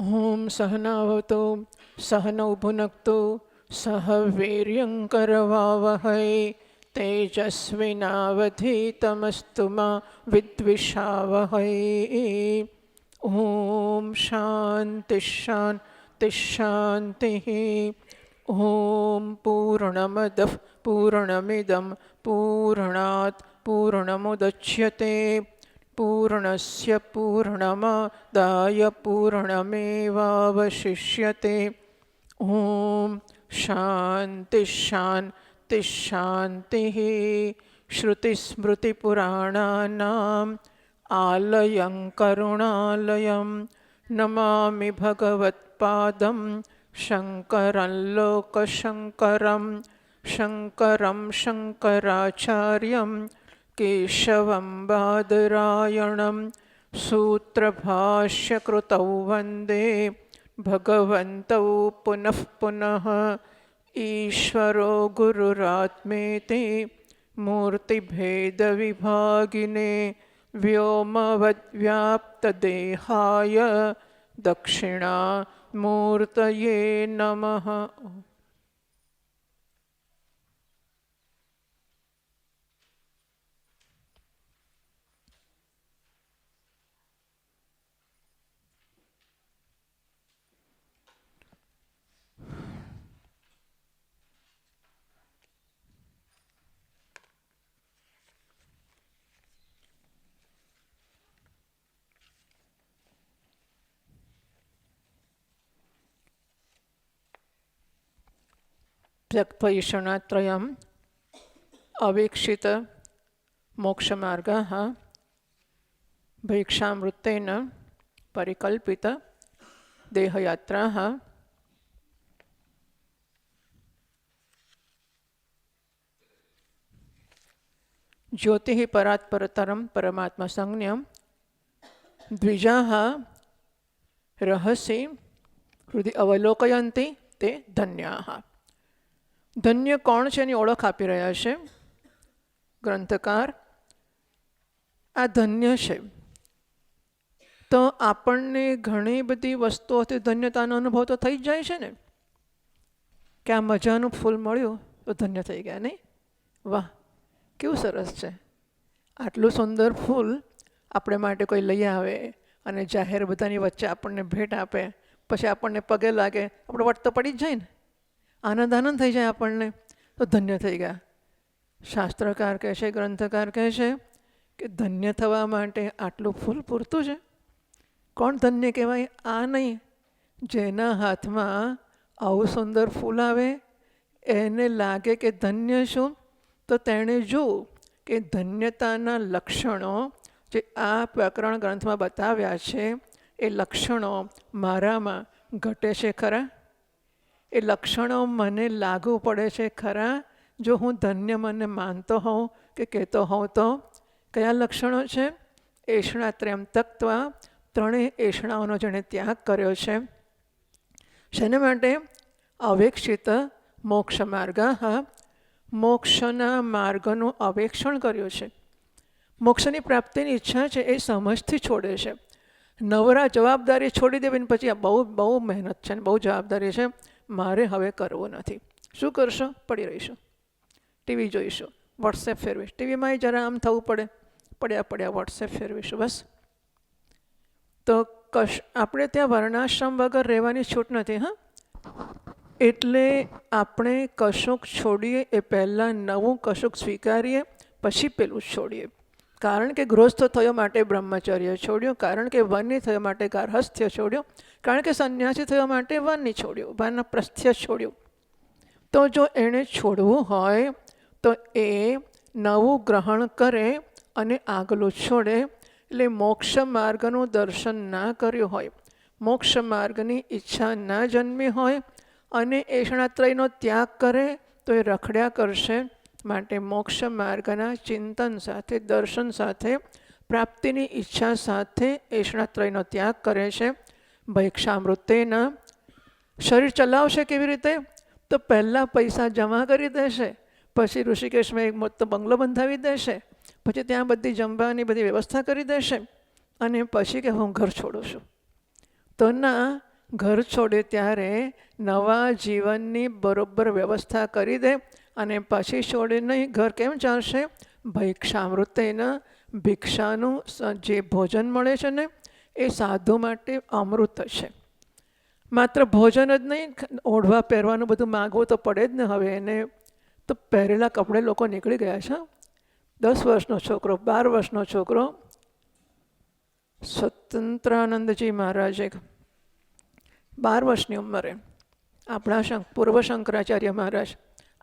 ओम सहनावतु सहनौ भुनक्तु सह वीर्यङ्करवावहै तेजस्विनावधीतमस्तु मा विद्विषावहै। ओम शांति शांति शांतिः। ओम पूर्णमदः पूर्णमिदं पूर्णात् पूर्णमुदच्यते पूर्णस्य पूर्णमादाय पूर्णमेवावशिष्यते। ओम शांति शांति शांतिः। श्रुतिस्मृतिपुराणानाम् आलयं करुणालयं नमामि भगवत्पादं शङ्करं लोकशङ्करं शङ्करं शङ्कराचार्यं केशवं बादरायणं सूत्रभाष्यकृतौ वन्दे भगवन्तौ पुनः पुनः। ईश्वरो गुरुरात्मेति मूर्तिभेदविभागिने व्योमवद्व्याप्तदेहाय दक्षिणामूर्तये नमः। त्यक्त्वैषणात्रयम् अवीक्षित मोक्षमार्गः भैक्षामृतेन परिकल्पित देहयात्राः ज्योतिः परात् परतरं परमात्मसंज्ञं द्विजाः रहसि हृदि अवलोकयन्ति ते धन्याः। ધન્ય કોણ છે એની ઓળખ આપી રહ્યા છે ગ્રંથકાર. આ ધન્ય છે તો આપણને ઘણી બધી વસ્તુઓથી ધન્યતાનો અનુભવ તો થઈ જ જાય છે ને, કે આ મજાનું ફૂલ મળ્યું તો ધન્ય થઈ ગયા નહીં? વાહ, કેવું સરસ છે! આટલું સુંદર ફૂલ આપણે માટે કોઈ લઈ આવે અને જાહેર બધાની વચ્ચે આપણને ભેટ આપે, પછી આપણને પગે લાગે, આપણો વટ તો પડી જ જાય ને, આનંદ આનંદ થઈ જાય આપણને, તો ધન્ય થઈ ગયા. શાસ્ત્રકાર કહે છે, ગ્રંથકાર કહે છે કે ધન્ય થવા માટે આટલું ફૂલ પૂરતું છે. કોણ ધન્ય કહેવાય? આ નહીં, જેના હાથમાં આવું સુંદર ફૂલ આવે એને લાગે કે ધન્ય છું, તો તેણે જોવું કે ધન્યતાના લક્ષણો જે આ પ્રકરણ ગ્રંથમાં બતાવ્યા છે એ લક્ષણો મારામાં ઘટે છે ખરા? એ લક્ષણો મને લાગુ પડે છે ખરા? જો હું ધન્ય મને માનતો હોઉં કે કહેતો હોઉં તો કયા લક્ષણો છે? એષણાત્રયમ તક્ત્વા, ત્રણેય એષણાઓનો જેણે ત્યાગ કર્યો છે. શેના માટે? અવેક્ષિત મોક્ષ માર્ગઃ, મોક્ષના માર્ગનું અવેક્ષણ કર્યું છે. મોક્ષની પ્રાપ્તિની ઈચ્છા છે એ સમજથી છોડે છે. નવરા જવાબદારી છોડી દેવીને પછી આ બહુ મહેનત છે ને બહુ જવાબદારી છે, મારે હવે કરવું નથી. શું કરશો? પડી રહીશું, ટીવી જોઈશું, વોટ્સએપ ફેરવીશ. ટીવીમાં જરા આમ થવું પડે, પડ્યા વોટ્સએપ ફેરવીશું, બસ. તો આપણે ત્યાં વર્ણાશ્રમ વગર રહેવાની છૂટ નથી. હા, એટલે આપણે કશુંક છોડીએ એ પહેલાં નવું કશુંક સ્વીકારીએ, પછી પેલું છોડીએ. કારણ કે ગૃહસ્થ થયો માટે બ્રહ્મચર્ય છોડ્યું, કારણ કે વન્ય થયો માટે ગાર્હસ્થ્ય છોડ્યું, કારણ કે સંન્યાસી થયો માટે વન્ય છોડ્યું, વાનપ્રસ્થ્ય છોડ્યું. તો જો એણે છોડવું હોય તો એ નવું ગ્રહણ કરે અને આગલું છોડે. એટલે મોક્ષ માર્ગનું દર્શન ના કર્યું હોય, મોક્ષ માર્ગની ઈચ્છા ના જન્મી હોય અને એષણાત્રયનો ત્યાગ કરે તો એ રખડ્યા કરશે. માટે મોક્ષ માર્ગના ચિંતન સાથે, દર્શન સાથે, પ્રાપ્તિની ઈચ્છા સાથે એષણાત્રયનો ત્યાગ કરે છે. ભૈક્ષામૃતેના શરીર ચલાવશે કેવી રીતે? તો પહેલાં પૈસા જમા કરી દેશે, પછી ઋષિકેશમાં એક મોટો બંગલો બંધાવી દેશે, પછી ત્યાં બધી જમવાની બધી વ્યવસ્થા કરી દેશે અને પછી કે હું ઘર છોડું છું. તો ના, ઘર છોડે ત્યારે નવા જીવનની બરોબર વ્યવસ્થા કરી દે અને પછી છોડે નહીં. ઘર કેમ ચાલશે? ભૈક્ષામૃતેના, ભિક્ષાનું જે ભોજન મળે છે ને એ સાધુ માટે અમૃત છે. માત્ર ભોજન જ નહીં, ઓઢવા પહેરવાનું બધું માગવું તો પડે જ ને. હવે એને તો પહેરેલા કપડે લોકો નીકળી ગયા છે. 10 વર્ષનો છોકરો, 12 વર્ષનો છોકરો, સ્વતંત્રાનંદજી મહારાજે 12 વર્ષની ઉંમરે, આપણા પૂર્વ શંકરાચાર્ય મહારાજ,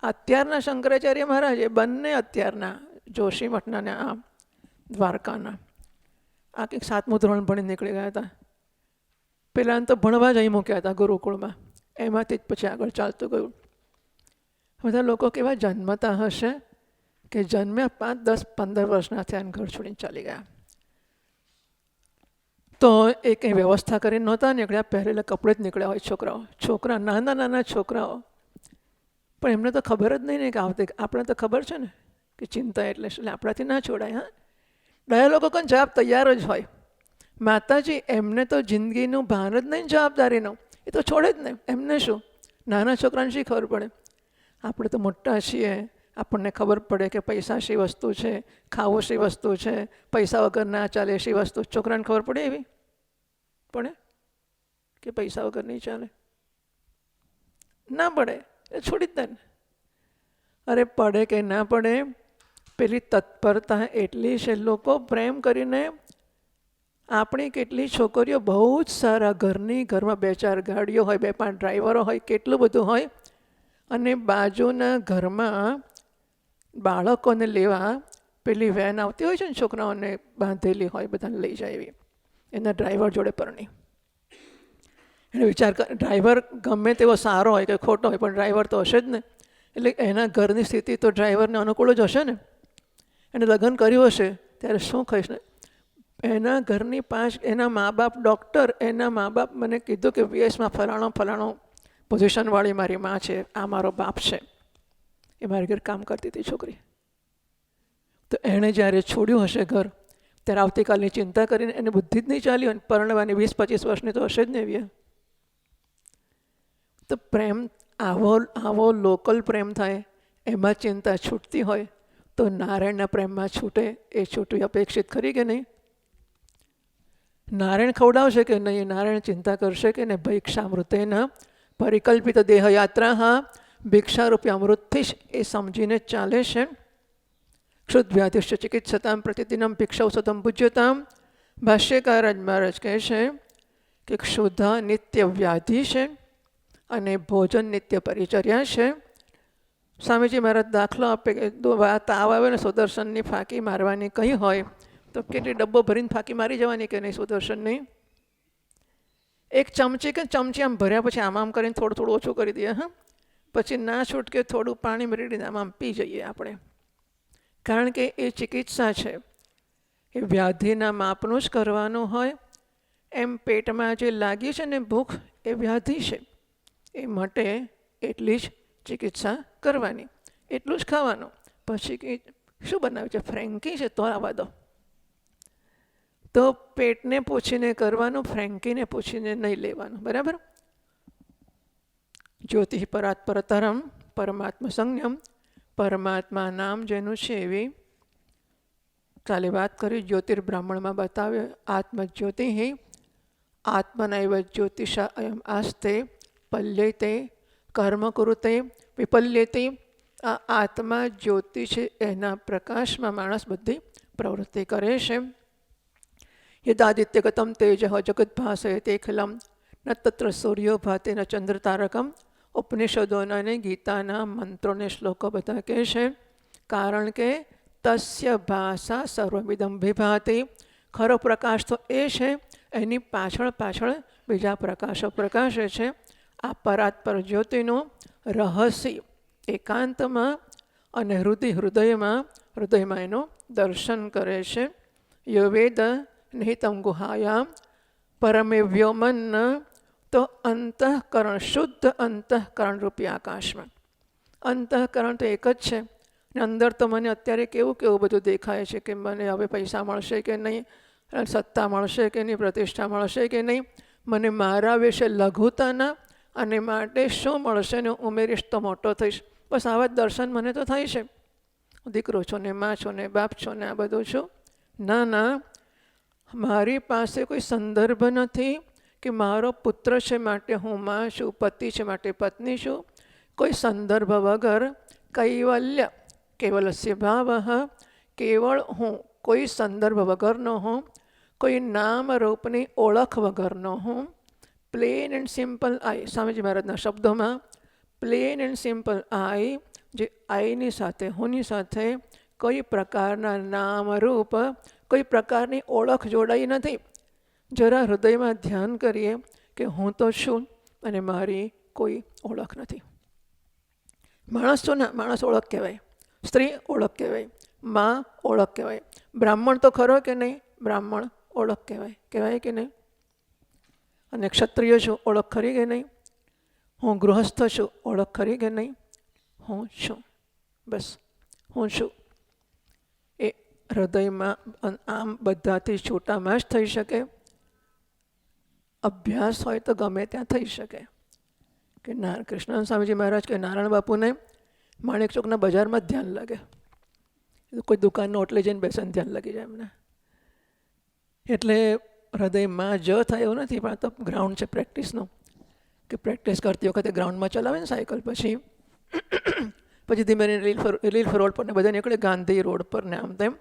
અત્યારના શંકરાચાર્ય મહારાજ, એ બંને અત્યારના જોશી મઠના ને આ દ્વારકાના, આ કંઈક 7મું ધોરણ ભણી નીકળી ગયા હતા. પેલાને તો ભણવા જ અહીં મૂક્યા હતા ગુરુકુળમાં, એમાંથી જ પછી આગળ ચાલતું ગયું. બધા લોકો કેવા જન્મતા હશે કે જન્મ્યા 5, 10, 15 વર્ષના થયા અને ઘર છોડીને ચાલી ગયા. તો એ કંઈ વ્યવસ્થા કરીને નહોતા નીકળ્યા, પહેરેલા કપડે જ નીકળ્યા હોય છોકરાઓ. છોકરા નાના નાના છોકરાઓ, પણ એમને તો ખબર જ નહીં ને કે આવતી, આપણે તો ખબર છે ને કે ચિંતા એટલે આપણાથી ના છોડાય. હા, ડાયા લોકો કોઈ જવાબ તૈયાર જ હોય. માતાજી એમને તો જિંદગીનું ભાન જ નહીં, જવાબદારીનું, એ તો છોડે જ નહીં. એમને શું, નાના છોકરાને શી ખબર પડે? આપણે તો મોટા છીએ, આપણને ખબર પડે કે પૈસા શી વસ્તુ છે, ખાવું શી વસ્તુ છે, પૈસા વગર ના ચાલે શી વસ્તુ. છોકરાને ખબર પડે એવી પડે કે પૈસા વગર નહીં ચાલે? ના પડે, એ છોડી જ દે ને. અરે પડે કે ના પડે, પેલી તત્પરતા એટલી છે. લોકો પ્રેમ કરીને, આપણી કેટલી છોકરીઓ બહુ જ સારા ઘરની, ઘરમાં 2-4 ગાડીઓ હોય, 2-5 ડ્રાઈવરો હોય, કેટલું બધું હોય, અને બાજુના ઘરમાં બાળકોને લેવા પેલી વેન આવતી હોય છે ને, છોકરાઓને બાંધેલી હોય, બધાને લઈ જાય એવી, એના ડ્રાઈવર જોડે પરણી. એને વિચાર કર, ડ્રાઈવર ગમે તેવો સારો હોય કે ખોટો હોય, પણ ડ્રાઈવર તો હશે જ ને. એટલે એના ઘરની સ્થિતિ તો ડ્રાઈવરને અનુકૂળ જ હશે ને. એને લગ્ન કર્યું હશે ત્યારે શું કહીશ ને, એના ઘરની 5, એના મા બાપ ડૉક્ટર, એના મા બાપ મને કીધું કે VSમાં ફલાણો પોઝિશનવાળી મારી માં છે, આ મારો બાપ છે. એ મારી ઘર કામ કરતી હતી છોકરી. તો એણે જ્યારે છોડ્યું હશે ઘર, ત્યારે આવતીકાલની ચિંતા કરીને એને બુદ્ધિ જ નહીં ચાલી હોય. પરણવાની 20-25 વર્ષની તો હશે જ ને એવી. તો પ્રેમ આવો લોકલ પ્રેમ થાય, એમાં ચિંતા છૂટતી હોય તો નારાયણના પ્રેમમાં છૂટે, એ છૂટવી અપેક્ષિત ખરી કે નહીં? નારાયણ ખવડાવશે કે નહીં? નારાયણ ચિંતા કરશે કે નહીં? ભૈક્ષામૃતેના પરિકલ્પિત દેહયાત્રા, હા, ભિક્ષારૂપી અમૃતથી જ એ સમજીને ચાલે છે. ક્ષુદ્વ્યાધિશ્ચ ચિકિત્સતામ પ્રતિદિનમ ભિક્ષૌષધમ પૂજ્યતામ. ભાષ્યકાર મહારાજ કહે છે કે ક્ષુધા નિત્ય વ્યાધિ છે અને ભોજન નિત્ય પરિચર્યા છે. સ્વામીજી મહારાજ દાખલો આપે કે તાવ આવે ને સુદર્શનની ફાંકી મારવાની કહી હોય તો કેટલી ડબ્બો ભરીને ફાંકી મારી જવાની કે નહીં સુદર્શનની? એક ચમચી કે ચમચી આમ ભર્યા પછી આમ કરીને થોડું ઓછું કરી દઈએ. હા, પછી ના છૂટકે થોડું પાણી મેળવીને આમ પી જઈએ આપણે. કારણ કે એ ચિકિત્સા છે, એ વ્યાધિના માપનું જ કરવાનું હોય. એમ પેટમાં જે લાગી છે ને ભૂખ, એ વ્યાધિ છે, એ માટે એટલી જ ચિકિત્સા કરવાની, એટલું જ ખાવાનું. પછી શું બનાવ્યું છે? ફ્રેન્કી છે તો આવવા દો. તો પેટને પૂછીને કરવાનું, ફ્રેન્કીને પૂછીને નહીં લેવાનું. બરાબર? જ્યોતિ પરાત પરતરમ પરમાત્મા સંજ્ઞમ, પરમાત્મા નામ જેનું છે એવી કાલે વાત કરી. જ્યોતિર્બ્રાહ્મણમાં બતાવ્યો આત્મજ્યોતિ આત્મનૈવ જ્યોતિષા અયમ આસ્તે પલ્યતે કર્મ કુરુતે વિપલ્યતે. આ આત્મા જ્યોતિ છે, એના પ્રકાશમાં માણસ બધી પ્રવૃત્તિ કરે છે. યદાદિત્ય ગતમ તેજ જગત ભાસયતે ખિલમ ન તત્ર સૂર્યો ભાતે ન ચંદ્ર તારકમ. ઉપનિષદોના અને ગીતાના મંત્રોને શ્લોકો બધા કહે છે કારણ કે તસ્ય ભાષા સર્વમિદમ વિભાતે. ખરો પ્રકાશ તો એ છે, એની પાછળ બીજા પ્રકાશો પ્રકાશે છે. આ પરાત્પર જ્યોતિનું રહસ્ય એકાંતમાં અને હૃદયમાં એનું દર્શન કરે છે. યો વેદ નિહિતમ ગુહાયામ પરમે વ્યોમન. તો અંતઃકરણ, શુદ્ધ અંતઃકરણ રૂપી આકાશમાં. અંતઃકરણ તો એક જ છે ને અંદર તો મને અત્યારે કેવું બધું દેખાય છે કે મને હવે પૈસા મળશે કે નહીં, સત્તા મળશે કે નહીં, પ્રતિષ્ઠા મળશે કે નહીં, મને મારા વિશે લઘુતાના અને માટે શું મળશે ને ઉમેરીશ તો મોટો થઈશ. બસ આવા જ દર્શન મને તો થાય છે. દીકરો છો ને, મા છો ને, બાપ છો ને, આ બધું છું. ના ના, મારી પાસે કોઈ સંદર્ભ નથી કે મારો પુત્ર છે માટે હું મા છું, પતિ છે માટે પત્ની છું. કોઈ સંદર્ભ વગર કૈવલ્ય કેવલસ્ય ભાવ, કેવળ હું, કોઈ સંદર્ભ વગરનો હું, કોઈ નામ રૂપની ઓળખ વગરનો હું. પ્લેન એન્ડ સિમ્પલ આઈ, સ્વામીજી મહારાજના શબ્દોમાં પ્લેન એન્ડ સિમ્પલ આઈ, જે આઈની સાથે હુંની સાથે કોઈ પ્રકારના નામ રૂપ, કોઈ પ્રકારની ઓળખ જોડાઈ નથી. જરા હૃદયમાં ધ્યાન કરીએ કે હું તો છું અને મારી કોઈ ઓળખ નથી. માણસ છો ને, માણસ ઓળખ કહેવાય. સ્ત્રી ઓળખ કહેવાય. મા ઓળખ કહેવાય. બ્રાહ્મણ તો ખરો કે નહીં? બ્રાહ્મણ ઓળખ કહેવાય. કહેવાય કે નહીં? અને ક્ષત્રિય છું, ઓળખ ખરી કે નહીં? હું ગૃહસ્થ છું, ઓળખ ખરી કે નહીં? હું છું, બસ હું છું. એ હૃદયમાં આમ બધાથી છૂટામાં જ થઈ શકે. અભ્યાસ હોય તો ગમે ત્યાં થઈ શકે. કે કૃષ્ણ સ્વામીજી મહારાજ કે નારાયણ બાપુને માણેક ચોકના બજારમાં જ ધ્યાન લાગે. કોઈ દુકાનનો ઓટલે જઈને બેસે ને ધ્યાન લાગી જાય એમને. એટલે હૃદયમાં જ થાય એવું નથી, પણ આ તો ગ્રાઉન્ડ છે પ્રેક્ટિસનું. કે પ્રેક્ટિસ કરતી વખતે ગ્રાઉન્ડમાં ચલાવે ને સાયકલ, પછી ધીમે લીલફ રોડ પર ને બધા નીકળે, ગાંધી રોડ પર ને આમ તેમ.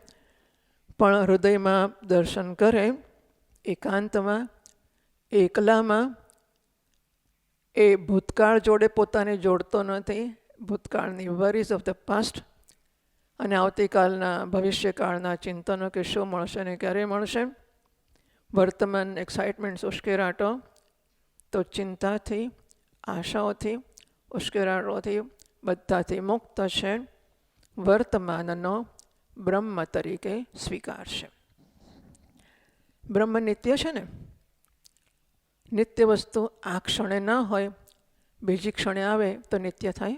પણ હૃદયમાં દર્શન કરે, એકાંતમાં, એકલામાં. એ ભૂતકાળ જોડે પોતાને જોડતો નથી. ભૂતકાળની વરીઝ ઓફ ધ પાસ્ટ અને આવતીકાલના ભવિષ્યકાળના ચિંતનો કે શું મળશે ને ક્યારે મળશે. વર્તમાન એક્સાઇટમેન્ટ, ઉશ્કેરાટો તો ચિંતાથી, આશાઓથી, ઉશ્કેરાટોથી બધાથી મુક્ત છે. વર્તમાનનો બ્રહ્મ તરીકે સ્વીકારશે. બ્રહ્મ નિત્ય છે ને. નિત્ય વસ્તુ આ ક્ષણે ના હોય, બીજી ક્ષણે આવે તો નિત્ય થાય?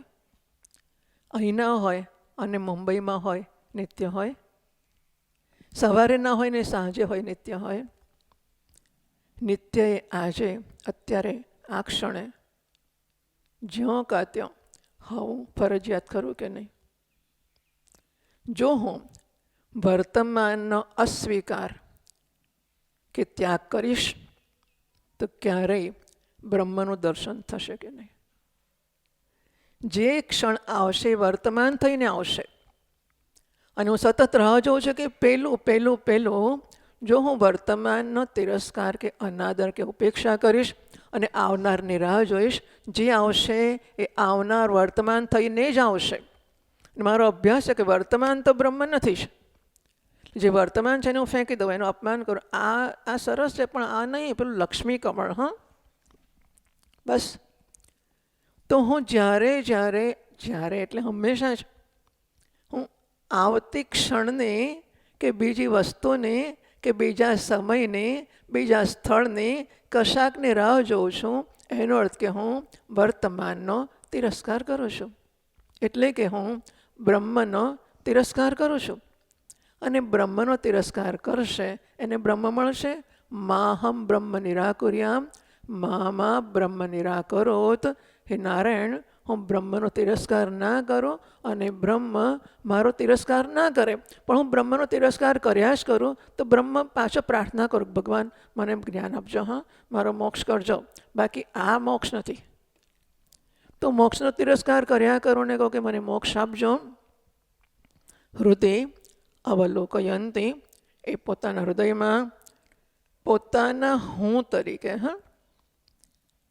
અહીં ના હોય અને મુંબઈમાં હોય, નિત્ય હોય? સવારે ના હોય ને સાંજે હોય, નિત્ય હોય? નિત્ય એ આજે, અત્યારે, આ ક્ષણે, જ્યાં કાં ત્યાં હું ફરજિયાત ખરું કે નહીં? જો હું વર્તમાનનો અસ્વીકાર કે ત્યાગ કરીશ તો ક્યારેય બ્રહ્મનું દર્શન થશે કે નહીં? જે ક્ષણ આવશે વર્તમાન થઈને આવશે. અને હું સતત રાહ જોઉં છું કે પહેલું જો હું વર્તમાનનો તિરસ્કાર કે અનાદર કે ઉપેક્ષા કરીશ અને આવનારની રાહ જોઈશ, જે આવશે એ આવનાર વર્તમાન થઈને જ આવશે. મારો અભ્યાસ છે કે વર્તમાન તો બ્રહ્મ નથી જ. જે વર્તમાન છે એને હું ફેંકી દઉં, એનું અપમાન કરું. આ સરસ છે પણ આ નહીં, પેલું લક્ષ્મી કમળ. બસ. તો હું જ્યારે એટલે હંમેશા જ હું આવતી ક્ષણને કે બીજી વસ્તુને કે બીજા સમયને, બીજા સ્થળને, કશાકની રાહ જોઉં છું. એનો અર્થ કે હું વર્તમાનનો તિરસ્કાર કરું છું. એટલે કે હું બ્રહ્મનો તિરસ્કાર કરું છું. અને બ્રહ્મનો તિરસ્કાર કરશે એને બ્રહ્મ મળશે. માહમ બ્રહ્મ નિરાકુર્યામ મા બ્રહ્મ નિરાકરોત. હે નારાયણ, હું બ્રહ્મનો તિરસ્કાર ના કરું અને બ્રહ્મ મારો તિરસ્કાર ના કરે. પણ હું બ્રહ્મનો તિરસ્કાર કર્યા જ કરું તો બ્રહ્મ પાછો પ્રાર્થના કરું, ભગવાન મને જ્ઞાન આપજો, મારો મોક્ષ કરજો. બાકી આ મોક્ષ નથી. તો મોક્ષનો તિરસ્કાર કર્યા કરું ને કહું કે મને મોક્ષ આપજો. હૃદય અવલોકયંતી, એ પોતાના હૃદયમાં પોતાના હું તરીકે,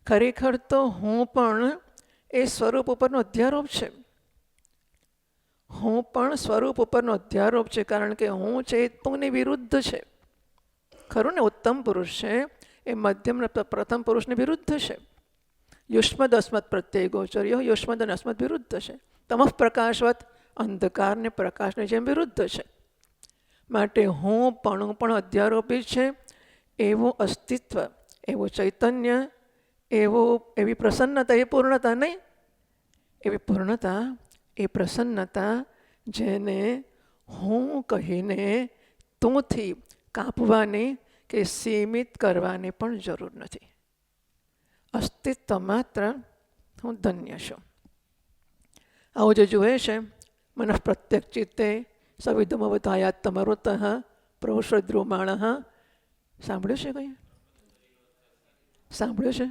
ખરેખર તો હું પણ એ સ્વરૂપ ઉપરનો અધ્યારોપ છે. હું પણ સ્વરૂપ ઉપરનો અધ્યારોપ છે. કારણ કે હું છે એ તુંની વિરુદ્ધ છે. ખરું ને? ઉત્તમ પુરુષ છે એ મધ્યમ પ્રથમ પુરુષની વિરુદ્ધ છે. યુષ્મદ અસ્મદ પ્રત્યય ગોચર્યો, યુષ્મદ અને અસ્મદ વિરુદ્ધ છે. તમઃ પ્રકાશવત, અંધકારને પ્રકાશને જેમ વિરુદ્ધ છે. માટે હું પણ અધ્યારોપી છે. એવું અસ્તિત્વ, એવું ચૈતન્ય, એવી પ્રસન્નતા, એ પૂર્ણતા નહીં, એવી પૂર્ણતા, એ પ્રસન્નતા જેને હું કહીને તુંથી કાપવાની કે સીમિત કરવાની પણ જરૂર નથી. અસ્તિત્વ માત્ર હું ધન્ય છું. આવું જે જુએ છે, મન પ્રત્યક્ષ ચિત્તે સવિધમવતાયાત તમારોતઃ પ્રવશ્રદ્રુમાણ. સાંભળ્યું છે કંઈ? સાંભળ્યું છે?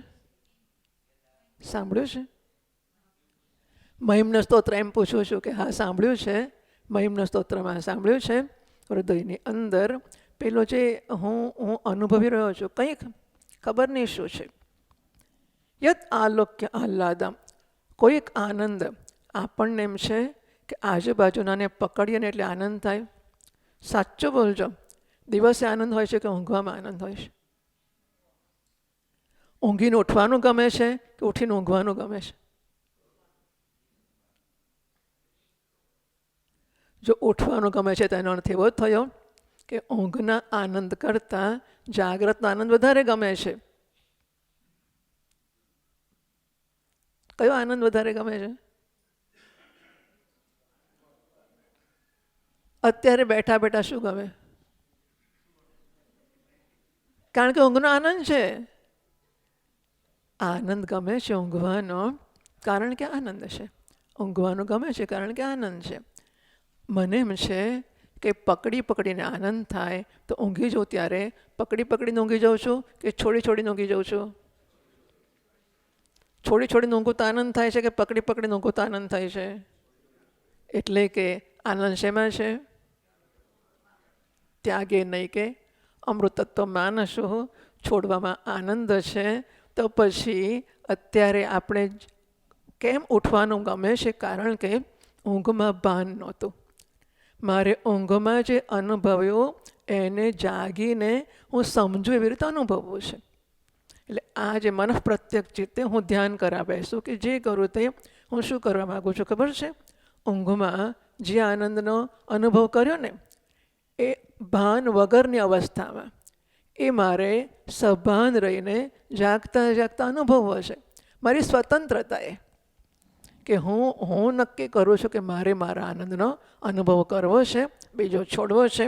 સાંભળ્યું છે? મહિમ્ન સ્તોત્ર એમ પૂછું છું કે હા સાંભળ્યું છે. મહિમ્ન સ્તોત્રમાં સાંભળ્યું છે. હૃદયની અંદર પેલો જે હું અનુભવી રહ્યો છું, કંઈક ખબર નહીં શું છે. યત આલોક્ય આહ્લાદમ, કોઈક આનંદ આપણને એમ છે કે આજુબાજુનાને પકડીએ ને એટલે આનંદ થાય. સાચું બોલજો, દિવસે આનંદ હોય છે કે ઊંઘવામાં આનંદ હોય છે? ઊંઘીને ઉઠવાનું ગમે છે કે ઉઠીને ઊંઘવાનું ગમે છે? જો ઉઠવાનું ગમે છે તેનો અર્થ એવો થયો કે ઊંઘના આનંદ કરતાં જાગ્રતનો આનંદ વધારે ગમે છે. કયો આનંદ વધારે ગમે છે? અત્યારે બેઠા બેઠા શું ગમે? કારણ કે ઊંઘનો આનંદ છે. આનંદ ગમે છે ઊંઘવાનો કારણ કે આનંદ છે. ઊંઘવાનું ગમે છે કારણ કે આનંદ છે. મને એમ છે કે પકડી પકડીને આનંદ થાય તો ઊંઘી જાઉં ત્યારે પકડી પકડીને ઊંઘી જાઉં છું કે છોડી છોડીને ઊંઘી જાઉં છું? છોડી છોડીને ઊંઘું તો આનંદ થાય છે કે પકડી પકડીને ઊંઘું તો આનંદ થાય છે? એટલે કે આનંદ શેમાં છે? ત્યાગે નહીં કે અમૃતત્વ માનશું, છોડવામાં આનંદ છે. તો પછી અત્યારે આપણે કેમ ઉઠવાનું ગમે છે? કારણ કે ઊંઘમાં ભાન નહોતું. મારે ઊંઘમાં જે અનુભવ્યું એને જાગીને હું સમજું એવી રીતે અનુભવવું છે. એટલે આ જે મન પ્રત્યક્ષ ચિત્તે હું ધ્યાન કરવા બેસું કે જે કરું તે હું શું કરવા માગું છું ખબર છે? ઊંઘમાં જે આનંદનો અનુભવ કર્યો ને એ ભાન વગરની અવસ્થામાં એ મારે સભાન રહીને જાગતા જાગતા અનુભવવો છે. મારી સ્વતંત્રતાએ કે હું નક્કી કરું છું કે મારે મારા આનંદનો અનુભવ કરવો છે, બીજો છોડવો છે.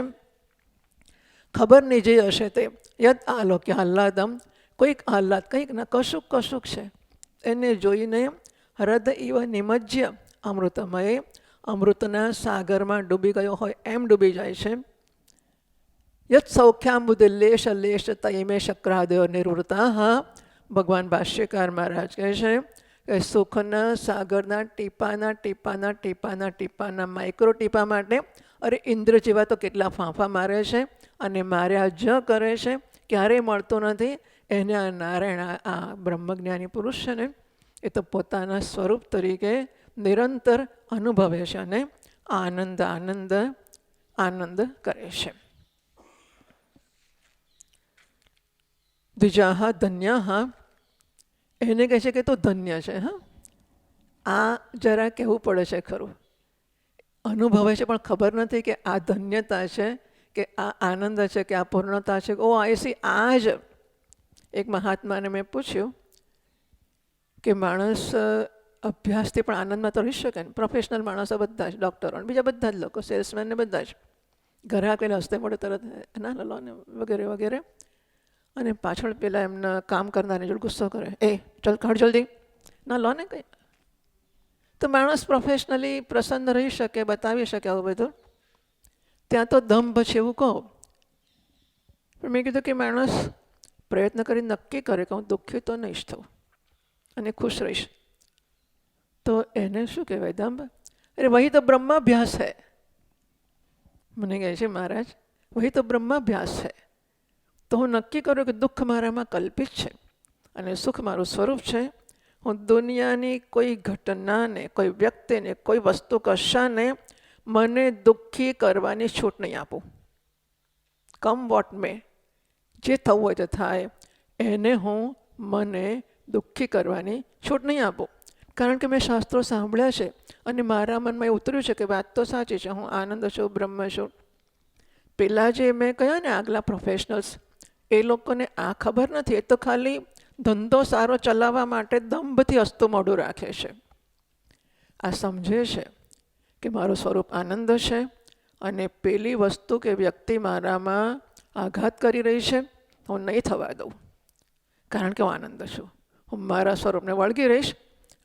ખબર નહીં જે હશે તે યદ આલોક્ય આહ્લાદમ, કોઈક આહ્લાદ કંઈક ના કશુંક કશુંક છે એને જોઈને હૃદય ઇવ નિમજ્ય અમૃતમય, અમૃતના સાગરમાં ડૂબી ગયો હોય એમ ડૂબી જાય છે. યત સૌખ્યાંબુદે લેશ લેશ તયમે શક્રાદયો નિવૃત્તા. ભગવાન ભાષ્યકાર મહારાજ કહે છે કે સુખના સાગરના ટીપાના ટીપાના ટીપાના ટીપાના માઇક્રો ટીપા માટે અરે ઇન્દ્ર જેવા તો કેટલા ફાંફા મારે છે અને માર્યા જ કરે છે, ક્યારેય મળતો નથી. એને આ નારાયણ આ બ્રહ્મજ્ઞાની પુરુષ છે ને એ તો પોતાના સ્વરૂપ તરીકે નિરંતર અનુભવે છે અને આનંદ આનંદ આનંદ કરે છે. દ્વિજાહ ધન્યાહ, એને કહે છે કે તો ધન્ય છે. હા, આ જરા કહેવું પડે છે ખરું. અનુભવે છે પણ ખબર નથી કે આ ધન્યતા છે કે આ આનંદ છે કે આ પૂર્ણતા છે. ઓ આઈસી આ જ એક મહાત્માને મેં પૂછ્યું કે માણસ અભ્યાસથી પણ આનંદમાં તો રહી શકે ને? પ્રોફેશનલ માણસો બધા જ, ડૉક્ટરો બીજા બધા જ લોકો, સેલ્સમેન ને બધા જ ઘરે પેલા હસ્તે મોડે તરત ના લો ને વગેરે વગેરે. અને પાછળ પેલા એમના કામ કરનારની જોડે ગુસ્સો કરે, એ ચલ કાઢ જલ્દી, ના લો ને કંઈ. તો માણસ પ્રોફેશનલી પ્રસન્ન રહી શકે, બતાવી શકે આવું બધું. ત્યાં તો દંભ છે એવું કહો. પણ મેં કીધું કે માણસ પ્રયત્ન કરી નક્કી કરે કે હું દુઃખી તો નહીં જ થઉં અને ખુશ રહીશ, તો એને શું કહેવાય? દંભ? અરે વહી તો બ્રહ્માભ્યાસ હૈ. મને કહે છે મહારાજ વહી તો બ્રહ્માભ્યાસ હૈ. તો હું નક્કી કરું કે દુઃખ મારામાં કલ્પિત છે અને સુખ મારું સ્વરૂપ છે. હું દુનિયાની કોઈ ઘટનાને, કોઈ વ્યક્તિને, કોઈ વસ્તુ કશાને મને દુઃખી કરવાની છૂટ નહીં આપું. કમ વોટ મે, જે થવું હોય તે થાય, એને હું મને દુઃખી કરવાની છૂટ નહીં આપું. કારણ કે મેં શાસ્ત્રો સાંભળ્યા છે અને મારા મનમાં એ ઉતર્યું છે કે વાત તો સાચી છે, હું આનંદ છું, બ્રહ્મ છું. પેલા જે મેં કહ્યા ને આગલા પ્રોફેશનલ્સ, એ લોકોને આ ખબર નથી. એ તો ખાલી ધંધો સારો ચલાવવા માટે દંભથી હસતું મોઢું રાખે છે. આ સમજે છે કે મારું સ્વરૂપ આનંદ છે અને પેલી વસ્તુ કે વ્યક્તિ મારામાં આઘાત કરી રહી છે હું નહીં થવા દઉં, કારણ કે હું આનંદ છું. હું મારા સ્વરૂપને વળગી રહીશ.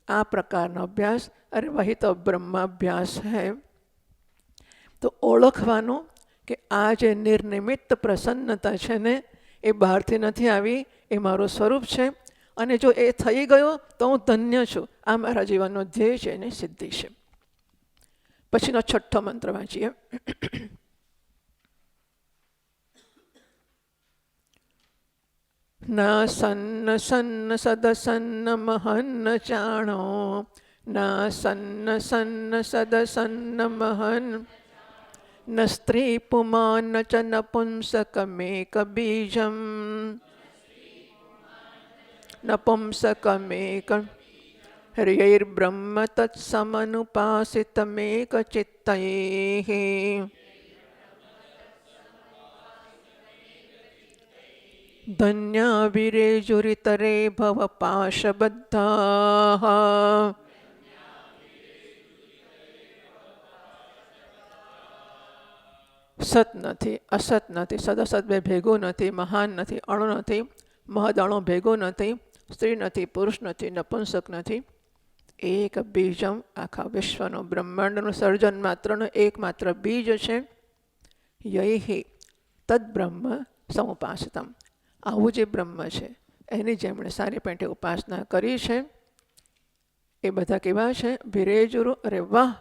આ પ્રકારનો અભ્યાસ, અરે વહી તો બ્રહ્માભ્યાસ હૈ. તો ઓળખવાનું કે આ જે નિર્નિમિત્ત પ્રસન્નતા છે ને, એ બહારથી નથી આવી, એ મારું સ્વરૂપ છે. અને જો એ થઈ ગયો તો હું ધન્ય છું. આ મારા જીવનનો ધ્યેય છે, એની સિદ્ધિ છે. પછીનો 6ઠ્ઠો મંત્ર વાંચીએ. ના સન્ન સન્ન સદસન્ન મહન્ન ચાણો, ના સન્ન સન્ન સદસન્ન મહન, ન સ્ત્રી પુમાન ચ નપુંસકમેક બીજમ, નપુંસકમેક હ્યૈર્બ્રહ્મ તત્સમનુપાસિતમેક ચિત્તૈઃ. ધન્યા વિરેજુરિતરે ભવ પાશબદ્ધાઃ. સત નથી, અસત નથી, સદસત બે ભેગું નથી, મહાન નથી, અણુ નથી, મહદણુ ભેગું નથી, સ્ત્રી નથી, પુરુષ નથી, નપુંસક નથી. એક બીજમ, આખા વિશ્વનું બ્રહ્માંડનું સર્જન માત્રનું એકમાત્ર બીજ છે. યૈહિ તદ્બ્રહ્મ સમુપાસિતમ. આવું જે બ્રહ્મ છે એની જેમણે સારી પેટે ઉપાસના કરી છે એ બધા કેવા છે? વિરેજુરુ, અરે વાહ,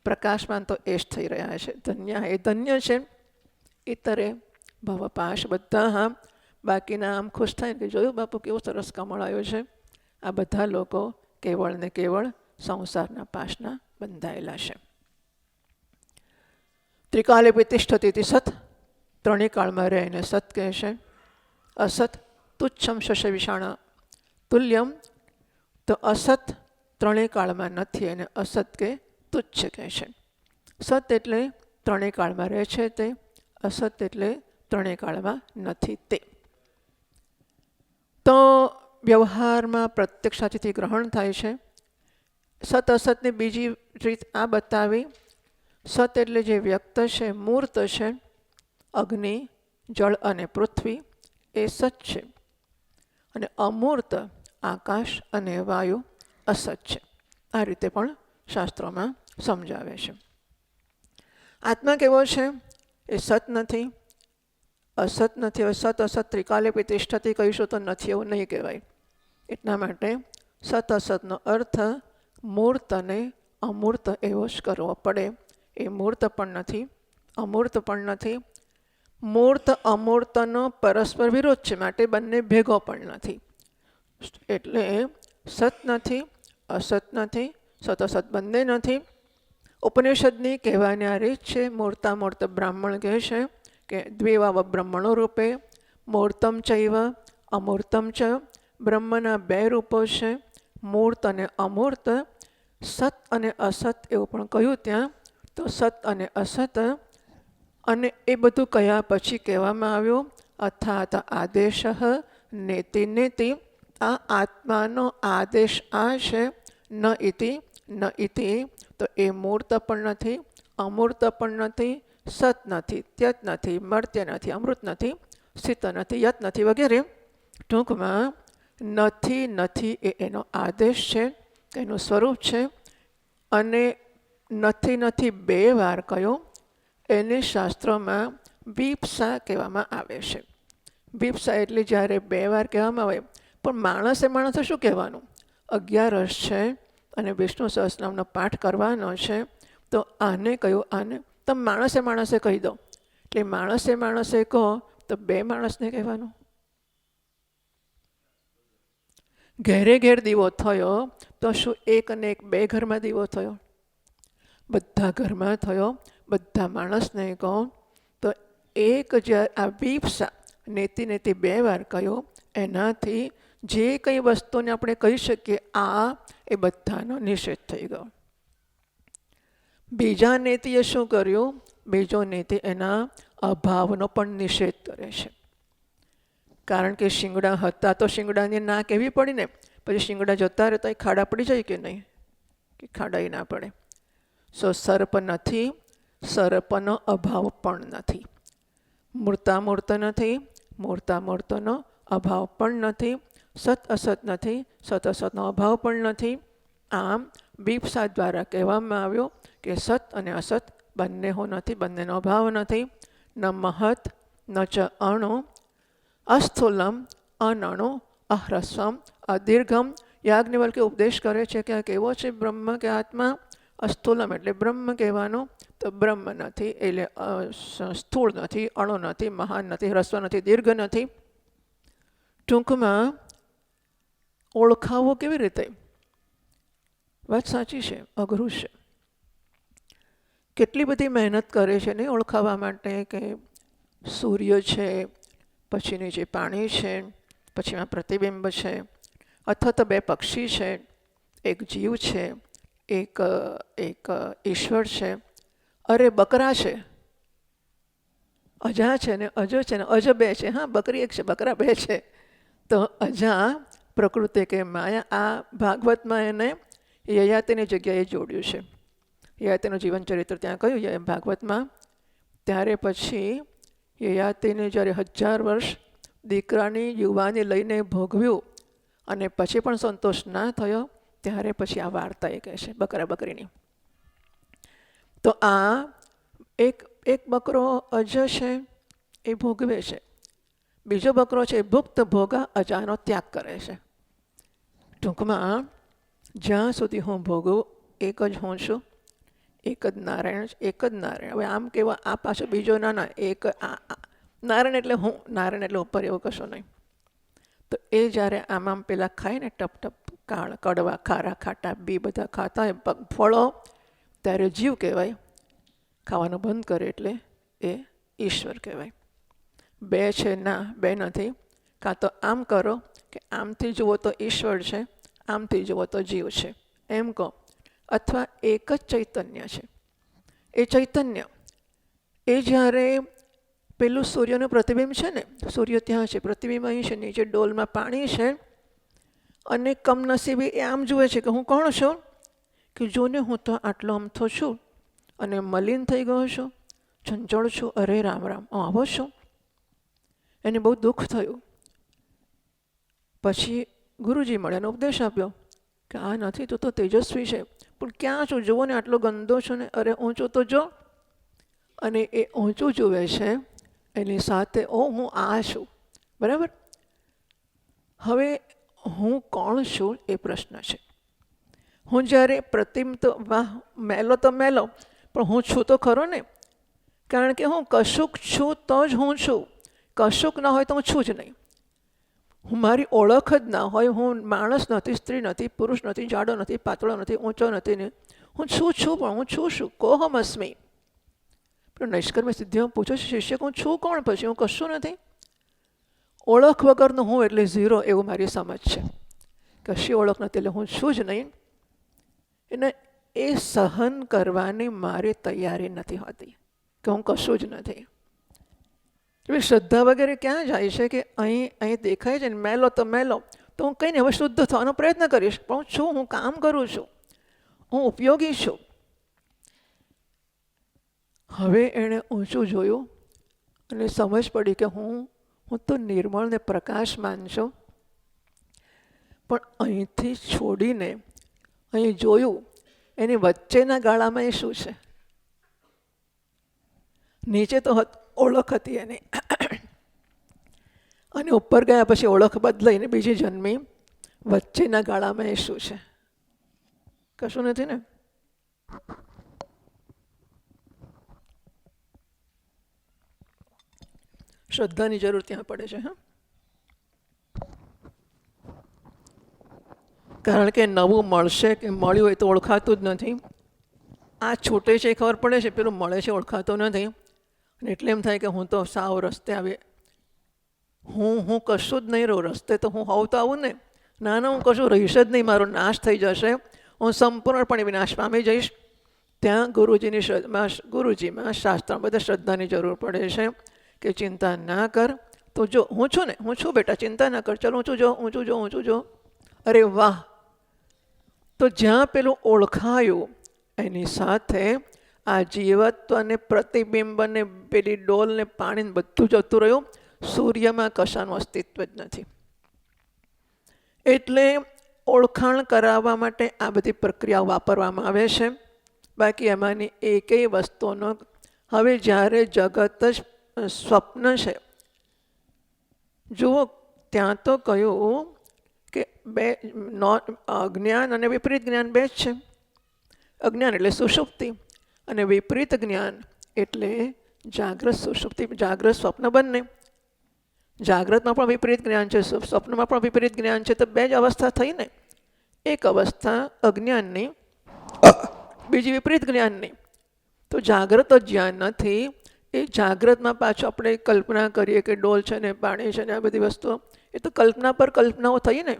પ્રકાશમાન તો એ જ થઈ રહ્યા છે. ધન્ય, એ ધન્ય છે. ઇતરે ભવપાશ, બધા હા બાકીના આમ ખુશ થાય કે જોયું બાપુ કેવું સરસ કમળાયું છે. આ બધા લોકો કેવળ ને કેવળ સંસારના પાશના બંધાયેલા છે. ત્રિકાલે પ્રતિષ્ઠિત સત, ત્રણેય કાળમાં રહે એને સત કહે છે. અસત તુચ્છમ શશ વિષાણ તુલ્યમ, તો અસત ત્રણેય કાળમાં નથી એને અસત કે તુચ્છ કહે છે. સત એટલે ત્રણેય કાળમાં રહે છે તે, અસત એટલે ત્રણેય કાળમાં નથી તે. તો વ્યવહારમાં પ્રત્યક્ષાથી ગ્રહણ થાય છે. સત અસતની બીજી રીત આ બતાવી. સત એટલે જે વ્યક્ત છે, મૂર્ત છે, અગ્નિ, જળ અને પૃથ્વી, એ સત છે. અને અમૂર્ત આકાશ અને વાયુ અસત છે. આ રીતે પણ શાસ્ત્રોમાં સમજાવે છે. આત્મા કેવો છે? એ સત નથી, અસત નથી. હવે સત અસત ત્રિકાલે પ્રતિષ્ઠિત કહીશું તો નથી એવું નહીં કહેવાય. એટલા માટે સત અસતનો અર્થ મૂર્ત અને અમૂર્ત એવો જ કરવો પડે. એ મૂર્ત પણ નથી, અમૂર્ત પણ નથી. મૂર્ત અમૂર્તનો પરસ્પર વિરોધ છે, માટે બંને ભેગો પણ નથી. એટલે સત નથી, અસત નથી, સત અસત બંને નથી. ઉપનિષદની કહેવાની આ રીત છે. મૂર્તામૂર્ત બ્રાહ્મણ કહે છે કે દ્વેવાવ બ્રહ્મણો રૂપે મૂર્તમ ચૈવ અમૂર્તમ ચ. બ્રહ્મના બે રૂપો છે, મૂર્ત અને અમૂર્ત. સત અને અસત એવું પણ કહ્યું ત્યાં. તો સત અને અસત, અને એ બધું કહ્યા પછી કહેવામાં આવ્યું અર્થાત આદેશ નેતિ નેતિ. આ આત્માનો આદેશ આ છે. ન ઇતિ ન ઇતિ, તો એ મૂર્ત પણ નથી, અમૂર્ત પણ નથી, સત નથી, ત્યત નથી, મર્ત્ય નથી, અમૃત નથી, સ્થિત નથી, યત નથી વગેરે. ટૂંકમાં નથી નથી એ એનો આદેશ છે, એનું સ્વરૂપ છે. અને નથી નથી બે વાર કયો એને શાસ્ત્રોમાં વિપ્સા કહેવામાં આવે છે. વિપ્સા એટલે જ્યારે બે વાર કહેવામાં આવે. પણ માણસે શું કહેવાનું? 11 છે અને વિષ્ણુ સહસ્રનામનો પાઠ કરવાનો છે, તો આને કહ્યું, આને તમે માણસે કહી દો. એટલે માણસે કહો તો બે માણસને કહેવાનું. ઘેરે ઘેર દીવો થયો તો શું એક અને એક બે ઘરમાં દીવો થયો? બધા ઘરમાં થયો. બધા માણસને કહો તો એક જ્યારે આ વિપ્સા નેતિ નેતિ બે વાર કહ્યું, એનાથી જે કંઈ વસ્તુને આપણે કહી શકીએ આ, એ બધાનો નિષેધ થઈ ગયો. બીજા નેતિએ શું કર્યું? બીજો નીતિ એના અભાવનો પણ નિષેધ કરે છે. કારણ કે શિંગડા હતા તો શિંગડાની ના કહેવી પડી ને. પછી શિંગડા જતા રહેતા એ ખાડા પડી જાય કે નહીં? કે ખાડાઈ ના પડે. સર્પ નથી, સર્પનો અભાવ પણ નથી. મૂર્તામૂર્ત નથી, મૂર્તામૂર્તનો અભાવ પણ નથી. સત અસત નથી, સત અસતનો અભાવ પણ નથી. આમ બીપસા દ્વારા કહેવામાં આવ્યું કે સત અને અસત બંને નથી, બંનેનો અભાવ નથી. ન મહત ન ચ અણુ અસ્થૂલમ અનણુ અહ્રસ્વમ અદીર્ઘમ. યાજ્ઞવલ્ક્ય ઉપદેશ કરે છે કે આ કેવો છે બ્રહ્મ કે આત્મા. અસ્થૂલમ એટલે બ્રહ્મ કહેવાનું, તો બ્રહ્મ નથી એટલે સ્થૂળ નથી, અણુ નથી, મહાન નથી, હ્રસ્વ નથી, દીર્ઘ નથી. ટૂંકમાં ઓળખાવો કેવી રીતે? વાત સાચી છે, અઘરું છે. કેટલી બધી મહેનત કરે છે ને ઓળખાવા માટે કે સૂર્ય છે, પછી નીચે પાણી છે, પછી એમાં પ્રતિબિંબ છે, અથવા તો બે પક્ષી છે, એક જીવ છે, એક ઈશ્વર છે. અરે બકરા છે, અજા છે ને અજો છે ને અજ બે છે. હા, બકરી એક છે, બકરા બે છે. તો અજા પ્રકૃતિ કે માયા, આ ભાગવતમાં એને યયાતિની જગ્યાએ જોડ્યું છે. યયાતિનું જીવન ચરિત્ર ત્યાં કહ્યું ભાગવતમાં. ત્યારે પછી યયાતિને જ્યારે 1000 વર્ષ દીકરાની યુવાની લઈને ભોગવ્યું અને પછી પણ સંતોષ ના થયો, ત્યારે પછી આ વાર્તા એ કહે છે બકરા બકરીની. તો આ એક બકરો અજ છે, એ ભોગવે છે. બીજો બકરો છે ભુક્ત ભોગા, અજાનો ત્યાગ કરે છે. ટૂંકમાં જ્યાં સુધી હું ભોગવું એક જ હું છું, એક જ નારાયણ, એક જ નારાયણ. હવે આમ કેવા આ પાછો બીજો ના એક નારાયણ એટલે હું, નારાયણ એટલે ઉપર, એવું કશું નહીં. તો એ જ્યારે આમ પેલા ખાય ને ટપ ટપ કાળ કડવા ખારા ખાટા બી બધા ખાતા હોય ફળો, ત્યારે જીવ કહેવાય. ખાવાનું બંધ કરે એટલે એ ઈશ્વર કહેવાય. બે છે ના, બે નથી. કાં તો આમ કરો કે આમથી જુઓ તો ઈશ્વર છે, આમથી જુઓ તો જીવ છે, એમ કહો. અથવા એક જ ચૈતન્ય છે. એ ચૈતન્ય એ જ્યારે પેલું સૂર્યનું પ્રતિબિંબ છે ને, સૂર્ય ત્યાં છે, પ્રતિબિંબ અહીં છે, નીચે ડોલમાં પાણી છે, અને કમનસીબે એ આમ જુએ છે કે હું કોણ છું, કે જોને હું તો આટલો અમથો છું અને મલિન થઈ ગયો છું, ચંચળ છું, અરે રામ રામ, હું આવો છું. એને બહુ દુઃખ થયું. પછી ગુરુજી મળ્યાનો ઉપદેશ આપ્યો કે આ નથી, તું તો તેજસ્વી છે, પણ ક્યાં છું, જુઓ ને આટલો ગંદો છું ને, અરે ઊંચો તો જો. અને એ ઊંચું જુએ છે, એની સાથે હું આ છું. બરાબર? હવે હું કોણ છું એ પ્રશ્ન છે. હું જ્યારે પ્રતિમ તો વાહ, મેલો તો મેલો, પણ હું છું તો ખરો ને. કારણ કે હું કશુંક છું તો જ હું છું. કશુંક ના હોય તો હું છું જ નહીં. હું મારી ઓળખ જ ના હોય, હું માણસ નથી, સ્ત્રી નથી, પુરુષ નથી, જાડો નથી, પાતળો નથી, ઊંચો નથી ને હું છું પણ હું છું શું? કોહમ અસ્મિ. પણ નૈષ્કર્મ્ય સિદ્ધિમાં પૂછો છે શિષ્ય, હું છું કોણ? પછી હું કશું નથી. ઓળખ વગરનું હું એટલે ઝીરો, એવું મારી સમજ છે. કશી ઓળખ નથી એટલે હું છું જ નહીં. એને એ સહન કરવાની મારી તૈયારી નથી હોતી કે હું કશું જ નથી. એટલે શ્રદ્ધા વગેરે ક્યાં જાય છે કે અહીં દેખાય છે ને મેલો તો મેલો, તો હું કંઈ નહીં, હવે શુદ્ધ થવાનો પ્રયત્ન કરીશ, પણ હું છું, હું કામ કરું છું, હું ઉપયોગી છું. હવે એણે ઊંચું જોયું અને સમજ પડી કે હું તો નિર્મળ ને પ્રકાશમાન છું. પણ અહીંથી છોડીને અહીં જોયું, એની વચ્ચેના ગાળામાં એ શું છે? નીચે તો ઓળખ હતી એની, અને ઉપર ગયા પછી ઓળખ બદલાઈને બીજી જન્મી. વચ્ચેના ગાળામાં એ શું છે? કશું નથી ને. શ્રદ્ધાની જરૂર ત્યાં પડે છે. હા, કારણ કે નવું મળશે કે મળ્યું હોય તો ઓળખાતું જ નથી. આ છૂટે છે ખબર પડે છે, પેલું મળે છે ઓળખાતો નથી. અને એટલે એમ થાય કે હું તો સાવ રસ્તે આવે, હું કશું જ નહીં રહું. રસ્તે તો હું હોઉં તો આવું ને. ના, હું કશું રહીશ જ નહીં, મારો નાશ થઈ જશે, હું સંપૂર્ણપણે વિનાશ પામી જઈશ. ત્યાં ગુરુજીમાં શાસ્ત્રમાં બધા શ્રદ્ધાની જરૂર પડે છે કે ચિંતા ના કર. તો જો હું છું ને, હું છું બેટા, ચિંતા ના કર, ચલો ઊંચું જો, ઊંચું જો, ઊંચું જો. અરે વાહ! તો જ્યાં પેલું ઓળખાયું એની સાથે આ જીવત્વ ને પ્રતિબિંબ ને પેલી ડોલ ને પાણી બધું જતું રહ્યું. સૂર્યમાં કશાનું અસ્તિત્વ જ નથી. એટલે ઓળખાણ કરાવવા માટે આ બધી પ્રક્રિયાઓ વાપરવામાં આવે છે. બાકી એમાંની એકેય વસ્તુનો હવે જ્યારે જગત જ સ્વપ્ન છે, જુઓ ત્યાં તો કહ્યું કે બે અજ્ઞાન અને વિપરીત જ્ઞાન બે જ છે. અજ્ઞાન એટલે સુષુપ્તિ અને વિપરીત જ્ઞાન એટલે જાગ્રત સુષુપ્તિ, જાગ્રત સ્વપ્ન બંને. જાગ્રતમાં પણ વિપરીત જ્ઞાન છે, સ્વપ્નમાં પણ વિપરીત જ્ઞાન છે. તો બે જ અવસ્થા થઈ ને. એક અવસ્થા અજ્ઞાનની, બીજી વિપરીત જ્ઞાનની. તો જાગ્રત જ જ્ઞાન નથી. એ જાગ્રતમાં પાછું આપણે કલ્પના કરીએ કે ડોલ છે ને પાણી છે ને આ બધી વસ્તુઓ, એ તો કલ્પના પર કલ્પનાઓ થઈ ને.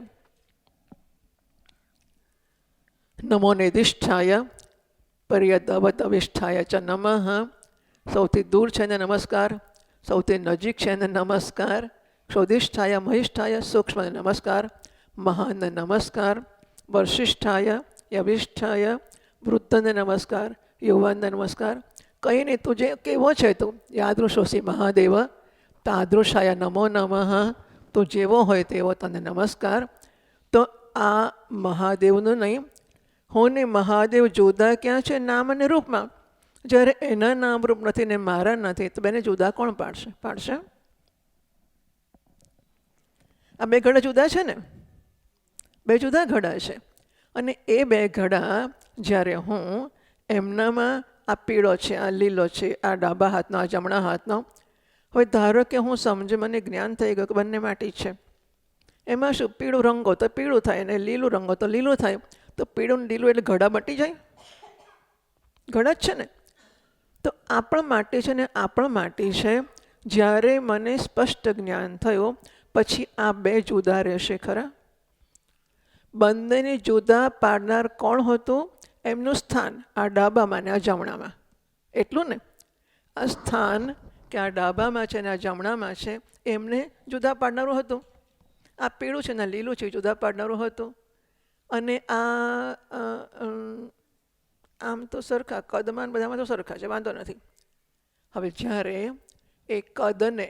નમો નિધિષ્ઠાય પર્યદવતવિષ્ઠાય ચ નમઃ. સૌથી દૂર છે ને નમસ્કાર, સૌથી નજીક છે ને નમસ્કાર. ક્ષોધિષ્ઠાય મહિષ્ઠાય સૂક્ષ્મને નમસ્કાર, મહાનને નમસ્કાર. વર્ષિષ્ઠાય યવિષ્ઠાય વૃદ્ધને નમસ્કાર, યુવાનને નમસ્કાર. કંઈ નહીં, તું જે કેવો છે તું યાદૃશોસી મહાદેવ તાદૃશાય નમો નમઃ. તું જેવો હોય તેવો તને નમસ્કાર. તો આ મહાદેવનું નહીં, હું ને મહાદેવ જુદા ક્યાં છે? નામ અને રૂપમાં. જ્યારે એના નામ રૂપ નથી ને મારા નથી, તો બેને જુદા કોણ પાડશે? આ બે ઘડા જુદા છે ને, બે જુદા ઘડા છે. અને એ બે ઘડા જ્યારે હું એમનામાં, આ પીળો છે, આ લીલો છે, આ ડાબા હાથનો, આ જમણા હાથનો, હવે ધારો કે હું સમજે, મને જ્ઞાન થઈ ગયું કે બંને માટી છે. એમાં શું, પીળું રંગો તો પીળું થાય ને લીલું રંગો તો લીલું થાય. તો પીળું ને લીલું એટલે ઘડા મટી જાય, ઘડા જ છે ને. તો આપણ માટી છે ને આપણ માટી છે. જ્યારે મને સ્પષ્ટ જ્ઞાન થયું પછી આ બે જુદા રહેશે ખરા? બંનેને જુદા પાડનાર કોણ હતું? એમનું સ્થાન આ ડાબામાં ને આ જમણામાં. એટલું ને, આ સ્થાન કે આ ડાબામાં છે ને આ જમણામાં છે, એમને જુદા પાડનારું હતું. આ પીળું છે ને લીલું છે, જુદા પાડનારું હતું. અને આ આમ તો સરખા કદમાં બધામાં તો સરખા છે, વાંધો નથી. હવે જ્યારે એ કદને,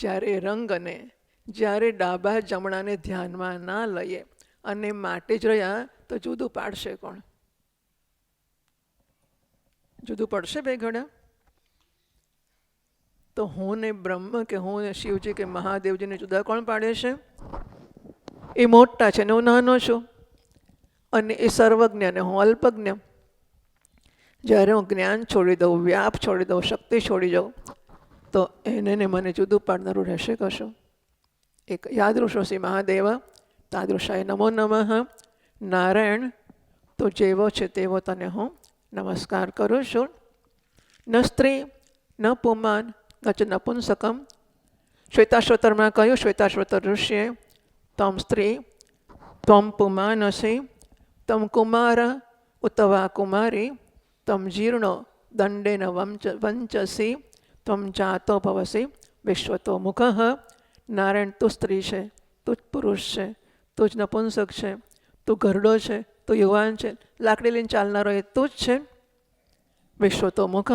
જ્યારે રંગને, જ્યારે ડાબા જમણાને ધ્યાનમાં ના લઈએ અને માટે જ રહ્યા, તો જુદું પાડશે કોણ? જુદું પડશે બે ઘડા? તો હું ને બ્રહ્મ કે હું ને શિવજી કે મહાદેવજીને જુદા કોણ પાડે છે? એ મોટા છે ને હું નાનો છું. અને એ સર્વજ્ઞ ને હું અલ્પજ્ઞ. જ્યારે હું જ્ઞાન છોડી દઉં, વ્યાપ છોડી દઉં, શક્તિ છોડી દઉં, તો એને ને મને જુદું પાડનારું રહેશે કશું? એક યાદૃશોસી મહાદેવ તાદૃશાય નમો નમઃ. નારાયણ, તો જેવો છે તેવો તને હું નમસ્કાર કરું છું. ન સ્ત્રી ન પુમાન ન ચ નપુંસકમ. શ્વેતાશ્વતરમાં કહ્યું, શ્વેતાશ્વતર ઋષિએ, તમ સ્ત્રી ત્વમ પુમાનસી તમ કુમાર ઉતવા કુમારી તમ જીર્ણો દંડેન વંચસી તમ જાતો ભવસી વિશ્વતો મુખ. નારાયણ, તું સ્ત્રી છે, તું જ પુરુષ છે, તું જ નપુંસક છે, તું ઘરડો છે, તું યુવાન છે, લાકડી લઈને ચાલનારો એ તું જ છે. વિશ્વતો મુખ,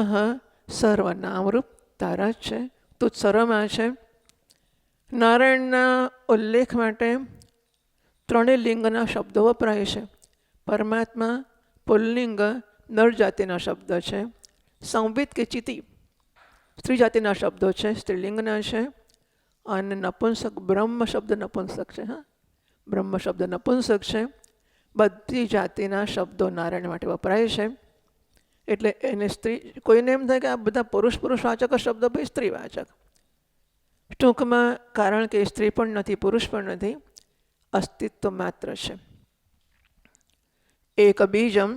સર્વ નામરૂપ તારા જ છે, તું જ સર્વમાં છે. નારાયણના ઉલ્લેખ માટે ત્રણેય લિંગના શબ્દો વપરાય છે. પરમાત્મા પુલ્લિંગ નર જાતિના શબ્દ છે. સંવિત કે ચિતિ સ્ત્રી જાતિના શબ્દો છે, સ્ત્રીલિંગના છે. અને નપુંસક બ્રહ્મ શબ્દ નપુંસક છે. હા, બ્રહ્મ શબ્દ નપુંસક છે. બધી જાતિના શબ્દો નારાયણ માટે વપરાય છે. એટલે એને સ્ત્રી, કોઈને એમ થાય કે આ બધા પુરુષ વાચક શબ્દો ભાઈ સ્ત્રી વાચક. ટૂંકમાં કારણ કે સ્ત્રી પણ નથી, પુરુષ પણ નથી, અસ્તિત્વ માત્ર છે. એક બીજમ.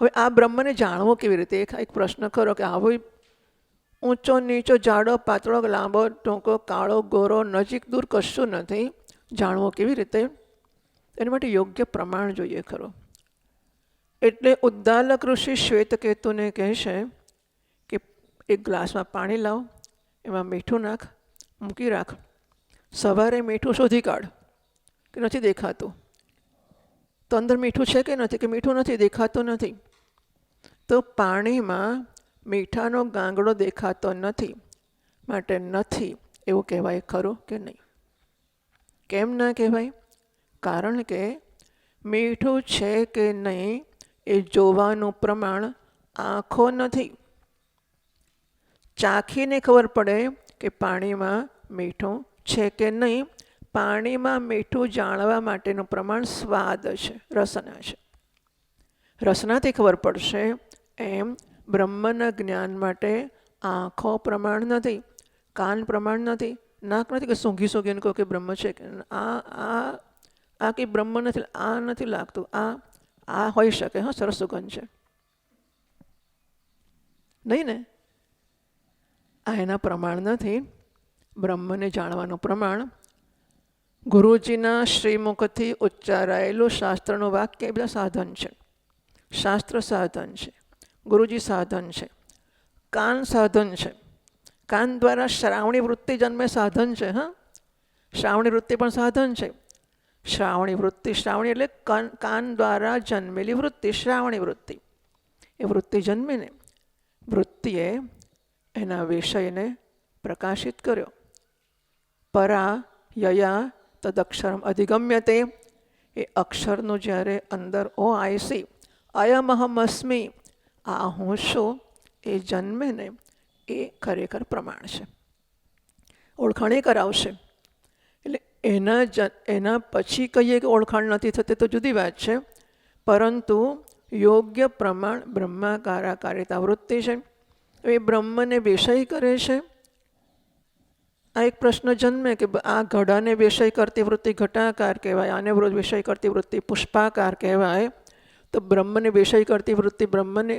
હવે આ બ્રહ્મને જાણવો કેવી રીતે? એક પ્રશ્ન ખરો કે આવો ઊંચો નીચો, જાડો પાતળો, લાંબો ટૂંકો, કાળો ગોરો, નજીક દૂર કશું નથી. જાણવો કેવી રીતે? એના માટે યોગ્ય પ્રમાણ જોઈએ ખરો. એટલે ઉદ્દાલક ઋષિ શ્વેતકેતુને કહેશે કે એક ગ્લાસમાં પાણી લાવ, એમાં મીઠું નાખ, મૂકી રાખ. સવારે મીઠું શોધી કાઢ કે નથી દેખાતું. તો અંદર મીઠું છે કે નથી? કે મીઠું નથી, દેખાતું નથી. તો પાણીમાં મીઠાનો ગાંગડો દેખાતો નથી, માટે નથી એવું કહેવાય ખરું કે નહીં? કેમ ના કહેવાય? કારણ કે મીઠું છે કે નહીં એ જોવાનું પ્રમાણ આંખો નથી. ચાખીને ખબર પડે કે પાણીમાં મીઠું છે કે નહીં. પાણીમાં મીઠું જાણવા માટેનું પ્રમાણ સ્વાદ છે, રસના છે. રસનાથી ખબર પડશે. એમ બ્રહ્મના જ્ઞાન માટે આંખો પ્રમાણ નથી, કાન પ્રમાણ નથી, નાક નથી કે સૂંઘી સૂંઘીને કહો કે બ્રહ્મ છે કે આ કંઈ બ્રહ્મ નથી, આ નથી લાગતું. આ હોઈ શકે, હા સરસ સુગંધ છે, નહીં ને? આ એના પ્રમાણ નથી. બ્રહ્મને જાણવાનું પ્રમાણ ગુરુજીના શ્રીમુખથી ઉચ્ચારાયેલું શાસ્ત્રનું વાક્ય એ બધા સાધન છે. શાસ્ત્ર સાધન છે, ગુરુજી સાધન છે, કાન સાધન છે. કાન દ્વારા શ્રાવણી વૃત્તિ જન્મે સાધન છે. હા, શ્રાવણી વૃત્તિ પણ સાધન છે. શ્રાવણી વૃત્તિ, શ્રાવણી એટલે કાન દ્વારા જન્મેલી વૃત્તિ, શ્રાવણી વૃત્તિ. એ વૃત્તિ જન્મીને વૃત્તિએ એના વિષયને પ્રકાશિત કર્યો. પરા યયા તદક્ષરમ અધિગમ્યતે. એ અક્ષરનું જ્યારે અંદર ઓ આઈસી અયમહમસ્મી, આ હું છું, એ જન્મે ને એ ખરેખર પ્રમાણ છે. ઓળખાણ કરાવશે. એટલે એના પછી કહીએ કે ઓળખાણ નથી થતી તો જુદી વાત છે. પરંતુ યોગ્ય પ્રમાણ બ્રહ્માકારાકારિતા વૃત્તિ છે. એ બ્રહ્મને વિષય કરે છે. આ એક પ્રશ્ન જન્મે કે આ ઘડાને વિષય કરતી વૃત્તિ ઘટાકાર કહેવાય, આને વિષય કરતી વૃત્તિ પુષ્પાકાર કહેવાય. તો બ્રહ્મને વિષય કરતી વૃત્તિ બ્રહ્મને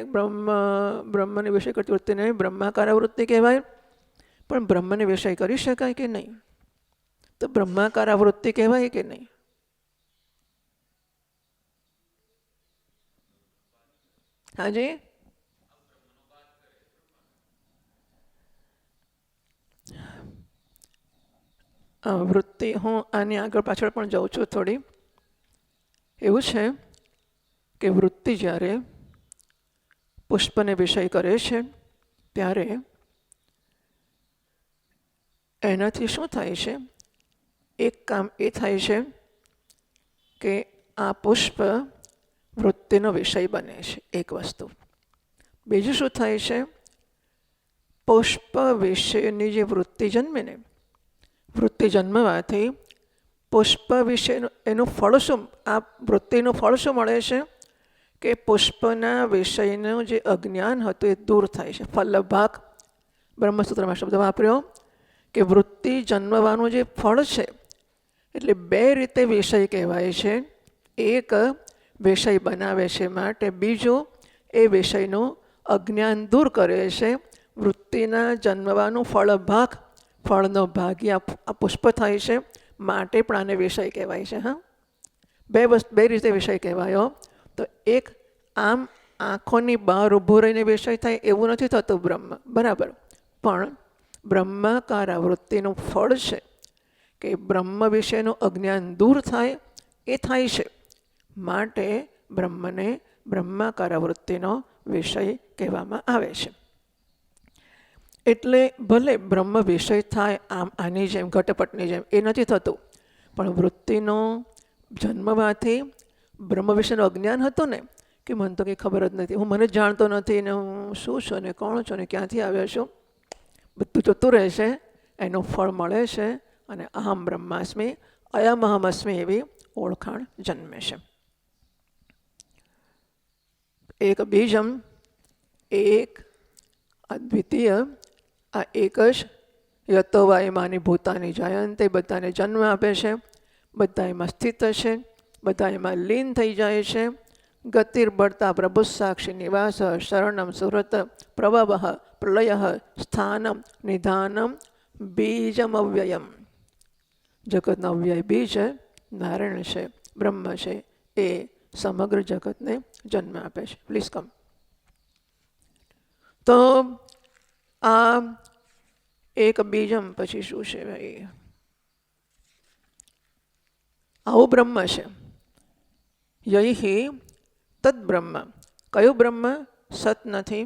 વિષય કરતી વૃત્તિને બ્રહ્માકાર વૃત્તિ કહેવાય. પણ બ્રહ્મને વિષય કરી શકાય કે નહીં? તો બ્રહ્માકાર વૃત્તિ કહેવાય કે નહીં? હાજી, વૃત્તિ હું આની આગળ પાછળ પણ જાઉં છું થોડી. એવું છે કે વૃત્તિ જ્યારે પુષ્પને વિષય કરે છે ત્યારે એનાથી શું થાય છે? એક કામ એ થાય છે કે આ પુષ્પ વૃત્તિનો વિષય બને છે, એક વસ્તુ. બીજું શું થાય છે? પુષ્પ વિષયની જે વૃત્તિ જન્મે ને, વૃત્તિ જન્મવાથી પુષ્પ વિશેનું એનું ફળ શું, આ વૃત્તિનું ફળ શું મળે છે? કે પુષ્પના વિષયનું જે અજ્ઞાન હતું એ દૂર થાય છે. ફલભાગ બ્રહ્મસૂત્રમાં શબ્દ વાપર્યો કે વૃત્તિ જન્મવાનું જે ફળ છે, એટલે બે રીતે વિષય કહેવાય છે. એક વિષય બનાવે છે માટે, બીજું એ વિષયનું અજ્ઞાન દૂર કરે છે. વૃત્તિના જન્મવાનું ફળભાગ, ફળનો ભાગી આ પુષ્પ થાય છે માટે પણ આને વિષય કહેવાય છે. હા, બે રીતે વિષય કહેવાયો. તો એક આમ આંખોની બહાર ઊભું રહીને વિષય થાય એવું નથી થતું બ્રહ્મ, બરાબર. પણ બ્રહ્માકાર વૃત્તિનું ફળ છે કે બ્રહ્મ વિશેનું અજ્ઞાન દૂર થાય, એ થાય છે માટે બ્રહ્મને બ્રહ્માકાર વૃત્તિનો વિષય કહેવામાં આવે છે. એટલે ભલે બ્રહ્મ વિષય થાય આમ આની જેમ ઘટપટની જેમ, એ નથી થતું. પણ વૃત્તિનો જન્મવાથી બ્રહ્મ વિશેનું અજ્ઞાન હતું ને, કે મને તો કંઈ ખબર જ નથી, હું મને જ જાણતો નથી ને હું શું છું ને કોણ છું ને ક્યાંથી આવ્યો છું, બધું જતું રહે છે. એનું ફળ મળે છે અને અહમ બ્રહ્માસ્મિ અયમ અહમસ્મિ એવી ઓળખાણ જન્મે છે. એક બીજમ, એક અદ્વિતીય, આ એક જ યતોવાયમાની ભૂતાની જાયંતે, બધાને જન્મ આપે છે, બધા એમાં સ્થિત છે, બધા એમાં લીન થઈ જાય છે. ગતિર્બળતા પ્રભુ સાક્ષી નિવાસ શરણમ સુરત પ્રભવ પ્રલય સ્થાનમ નિધાનમ બીજમ અવ્યયમ. જગતનો અવ્યય બીજ નારાયણ છે, બ્રહ્મ છે, એ સમગ્ર જગતને જન્મ આપે છે. Please come. તો આ એક બીજમ પછી શું છે ભાઈ? આવું બ્રહ્મ છે. યહી તદ બ્રહ્મ. કયું બ્રહ્મ? સત નથી,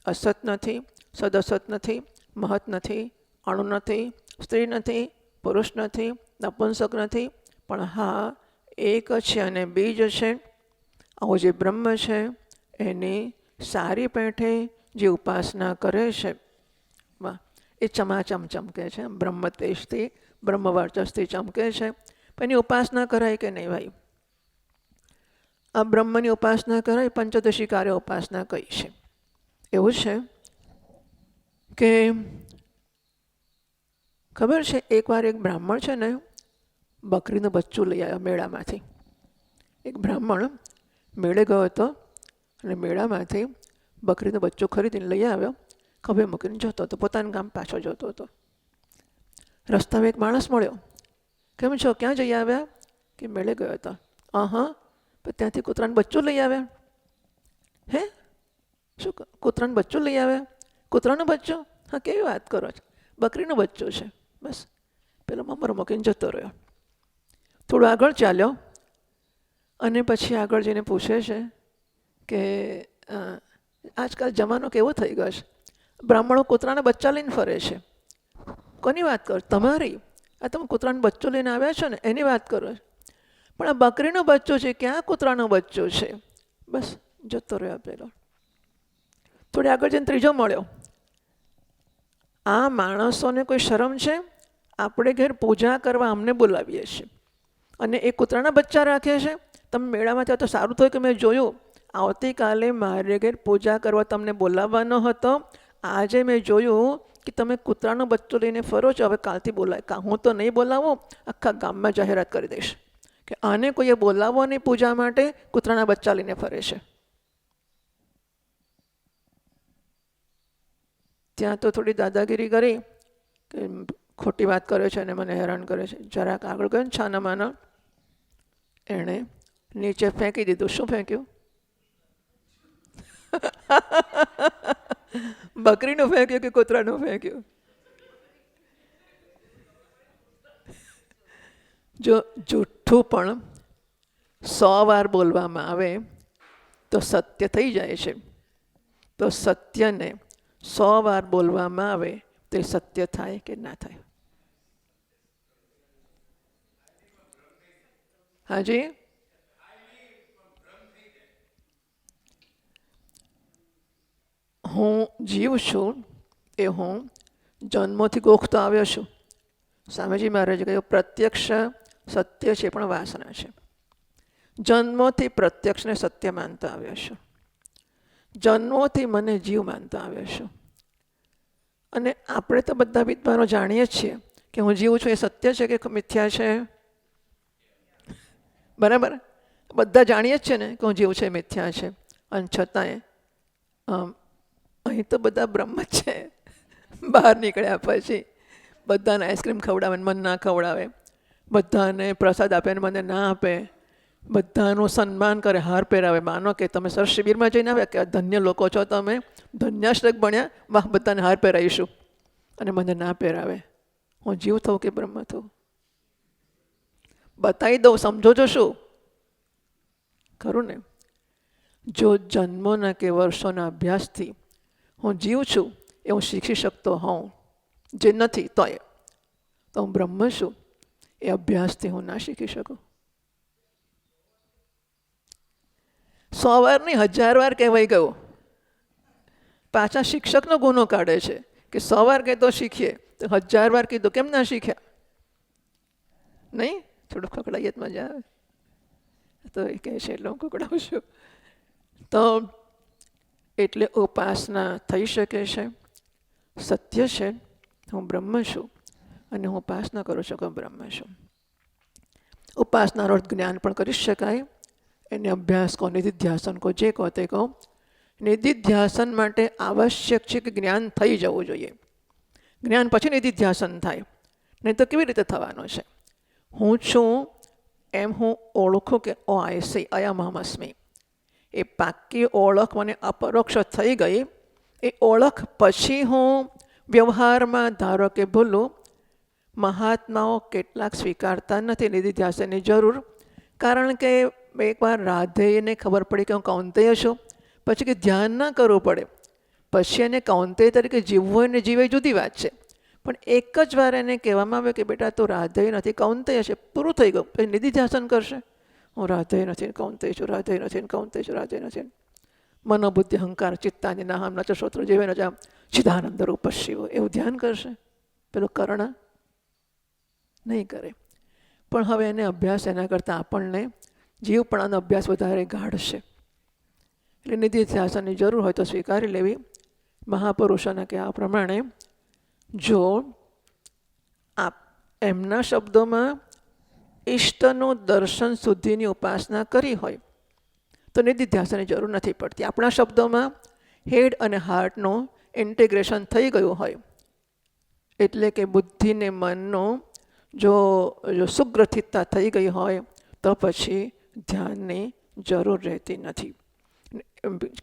અસત નથી, સદઅસત નથી, મહત નથી, અણુ નથી, સ્ત્રી નથી, પુરુષ નથી, નપુંસક નથી, પણ હા એક છે અને બીજ છે. આવો જે બ્રહ્મ છે એની સારી પેઠે જે ઉપાસના કરે છે, વાહ, એ ચમાચમ ચમકે છે. બ્રહ્મ તેજથી, બ્રહ્મ વર્ચસથી ચમકે છે. પણ એની ઉપાસના કરાય કે નહીં ભાઈ? આ બ્રહ્મની ઉપાસના કરાય, પંચદશી કાર્ય ઉપાસના કઈ છે? એવું છે કે ખબર છે, એકવાર એક બ્રાહ્મણ છે ને બકરીનું બચ્ચું લઈ આવ્યા મેળામાંથી. એક બ્રાહ્મણ મેળે ગયો હતો અને મેળામાંથી બકરીનું બચ્ચું ખરીદીને લઈ આવ્યો, ખભે મૂકીને જતો હતો, પોતાનું ગામ પાછો જતો હતો. રસ્તામાં એક માણસ મળ્યો. કેમ છો, ક્યાં જઈ આવ્યા? કે મેળે ગયો હતો. પણ ત્યાંથી કૂતરાનું બચ્ચું લઈ આવ્યા? હે, શું કૂતરાનું બચ્ચું લઈ આવ્યા? કૂતરાનું બચ્ચું? હા, કેવી વાત કરો છો? બકરીનું બચ્ચું છે. બસ પેલો મમરો મૂકીને જતો રહ્યો. થોડું આગળ ચાલ્યો અને પછી આગળ જઈને પૂછે છે કે આજકાલ જમાનો કેવો થઈ ગયો છે, બ્રાહ્મણો કૂતરાના બચ્ચા લઈને ફરે છે. કોની વાત કરો? તમારી? આ તમે કૂતરાનું બચ્ચું લઈને આવ્યા છો ને એની વાત કરો છો. પણ આ બકરીનું બચ્ચું છે, ક્યાં કૂતરાનું બચ્ચું છે? બસ જતો રહ્યો પેલો. થોડી આગળ જઈને ત્રીજો મળ્યો. આ માણસોને કોઈ શરમ છે? આપણે ઘેર પૂજા કરવા અમને બોલાવીએ છીએ અને એ કૂતરાના બચ્ચા રાખે છે. તમે મેળામાં થયા તો સારું થયું કે મેં જોયું. આવતીકાલે મારે ઘેર પૂજા કરવા તમને બોલાવવાનો હતો. આજે મેં જોયું કે તમે કૂતરાનું બચ્ચું લઈને ફરો છો. હવે કાલથી બોલાય, હું તો નહીં બોલાવું, આખા ગામમાં જાહેરાત કરી દઈશ કે આને કોઈએ બોલાવો નહીં પૂજા માટે, કૂતરાના બચ્ચા લઈને ફરે છે. ત્યાં તો થોડી દાદાગીરી કરી કે ખોટી વાત કરે છે અને મને હેરાન કરે છે. જરાક આગળ ગયો ને છાના માના, એણે નીચે ફેંકી દીધું. શું ફેંક્યું? બકરીનું ફેંક્યું કે કૂતરાનું ફેંક્યું? જો જૂઠું પણ 100 વાર બોલવામાં આવે તો સત્ય થઈ જાય છે. તો સત્યને 100 વાર બોલવામાં આવે તો એ સત્ય થાય કે ના થાય? હાજી, હું જીવ છું એ હું જન્મોથી ગોખતો આવ્યો છું. સ્વામીજી મહારાજે કહ્યું પ્રત્યક્ષ સત્ય છે પણ વાસના છે. જન્મોથી પ્રત્યક્ષને સત્ય માનતા આવ્યો છું. જન્મોથી મને જીવ માનતા આવ્યો છું. અને આપણે તો બધા વિદ્વાનો જાણીએ છીએ કે હું જીવ છું એ સત્ય છે કે મિથ્યા છે? બરાબર, બધા જાણીએ જ છે ને કે હું જીવ છે મિથ્યા છે. અને છતાંય અહીં તો બધા બ્રહ્મ જ છે. બહાર નીકળ્યા પછી બધાને આઈસ્ક્રીમ ખવડાવે ને મને ના ખવડાવે, બધાને પ્રસાદ આપે ને મને ના આપે, બધાનું સન્માન કરે, હાર પહેરાવે. માનો કે તમે સર શિબિરમાં જઈને આવ્યા કે ધન્ય લોકો છો તમે, ધન્યાષ્ટક બન્યા, વાહ બધાને હાર પહેરાવીશું, અને મને ના પહેરાવે. હું જીવ થઉં કે બ્રહ્મ થઉં? બતાવી દઉં, સમજો છો શું ખરું ને? જો જન્મોના કે વર્ષોના અભ્યાસથી હું જીવ છું એ હું શીખી શકતો હોઉં, જે નથી તોય, તો હું બ્રહ્મ છું એ અભ્યાસથી હું ના શીખી શકું. 100 વાર નહીં, 1000 વાર કહેવાય ગયું. પાછા શિક્ષકનો ગુનો કાઢે છે કે 100 વાર કહેતો શીખીએ, તો 1000 વાર કીધું કેમ ના શીખ્યા? નહીં, થોડું ખકડાઈએ જ મજા આવે. તો એ કહે છે એટલે હું ખકડાવું છું. તો એટલે ઉપાસના થઈ શકે છે. સત્ય છે હું બ્રહ્મ છું અને હું ઉપાસના કરું છું કે હું બ્રહ્મ છું. ઉપાસનાનો અર્થ જ્ઞાન પણ કરી શકાય. એને અભ્યાસ કહો, નિધિધ્યાસન કહો, જે કહો તે કહો. નિધિધ્યાસન માટે આવશ્યક છે કે જ્ઞાન થઈ જવું જોઈએ. જ્ઞાન પછી નિધિધ્યાસન થાય, નહીં તો કેવી રીતે થવાનું છે? હું છું એમ હું ઓળખું કે ઓ આઈ સી અયમ અહમ અસ્મિ. એ પાકી ઓળખ મને અપરોક્ષ થઈ ગઈ. એ ઓળખ પછી હું વ્યવહારમાં ધારો કે ભૂલું. મહાત્માઓ કેટલાક સ્વીકારતા નથી નિધિધ્યાસનની જરૂર, કારણ કે એકવાર રાધેયને ખબર પડી કે હું કૌંતેય છું, પછી કે ધ્યાન ના કરવું પડે, પછી એને કૌંતેય તરીકે જીવવું હોય ને જીવે જુદી વાત છે. પણ એક જ વાર એને કહેવામાં આવ્યું કે બેટા તું રાધેય નથી કૌંતેય છે, પૂરું થઈ ગયું. પછી નિધિધ્યાસન કરશે હું રાધે નથી ને કૌંતે છું, રાધે નથી ને કૌંતે છું, રાધે નથી. મનોબુદ્ધિ અહંકાર ચિત્તાની નાહમ નચ શ્રોત્ર જેવે ન જામ ચિદાનંદ રૂપ શિવ એવું ધ્યાન કરશે. પેલું કર્ણ નહીં કરે. પણ હવે એને અભ્યાસ એના કરતાં આપણને જીવપણાનો અભ્યાસ વધારે ગાઢશે. એટલે નિધિધ્યાસનની જરૂર હોય તો સ્વીકારી લેવી. મહાપુરુષોના કહેવા પ્રમાણે જો આપ એમના શબ્દોમાં ઈષ્ટનું દર્શન શુદ્ધિની ઉપાસના કરી હોય તો નિધિધ્યાસનની જરૂર નથી પડતી. આપણા શબ્દોમાં હેડ અને હાર્ટનું ઇન્ટિગ્રેશન થઈ ગયું હોય એટલે કે બુદ્ધિને મનનું જો સુગ્રથિતતા થઈ ગઈ હોય તો પછી ધ્યાનની જરૂર રહેતી નથી.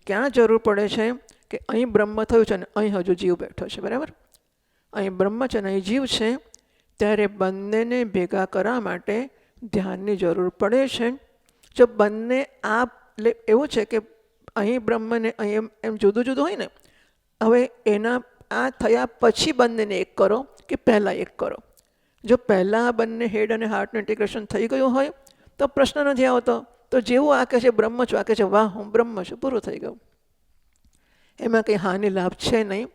ક્યાં જરૂર પડે છે કે અહીં બ્રહ્મ થયું છે ને અહીં હજુ જીવ બેઠો છે. બરાબર, અહીં બ્રહ્મ છે ને અહીં જીવ છે, ત્યારે બંનેને ભેગા કરવા માટે ધ્યાનની જરૂર પડે છે. જો બંને એટલે એવું છે કે અહીં બ્રહ્મને અહીં એમ જુદું જુદું હોય ને, હવે એના આ થયા પછી બંનેને એક કરો કે પહેલાં એક કરો. જો પહેલાં બંને હેડ અને હાર્ટનું ઇન્ટિગ્રેશન થઈ ગયું હોય તો પ્રશ્ન નથી આવતો. તો જેવું આ કહે છે બ્રહ્મ છું, આ કહે છે વાહ હું બ્રહ્મ છું, પૂરું થઈ ગયું. એમાં કંઈ હાનિ લાભ છે નહીં.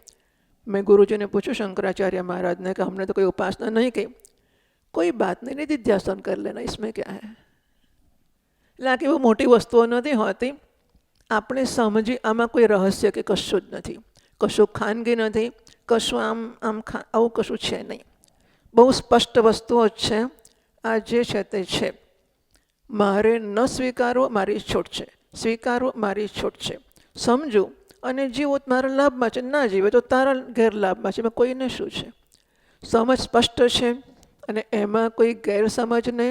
મેં ગુરુજીને પૂછ્યું શંકરાચાર્ય મહારાજને કે અમને તો કોઈ ઉપાસના નહીં કહી. કોઈ બાત નહીં, નિધિધ્યાસન કરી લેના, इसमें क्या है. એટલે આ કેવું મોટી વસ્તુઓ નથી હોતી. આપણે સમજી આમાં કોઈ રહસ્ય કે કશું જ નથી, કશું ખાનગી નથી, કશું આમ આવું કશું છે નહીં. બહુ સ્પષ્ટ વસ્તુઓ જ છે. આ જે છે તે છે. મારે ન સ્વીકારવું મારી છૂટ છે, સ્વીકારવું મારી છૂટ છે. સમજવું અને જીવો મારા લાભમાં છે, ના જીવે તો તારા ગેરલાભમાં છે. એમાં કોઈને શું છે? સમજ સ્પષ્ટ છે અને એમાં કોઈ ગેરસમજને,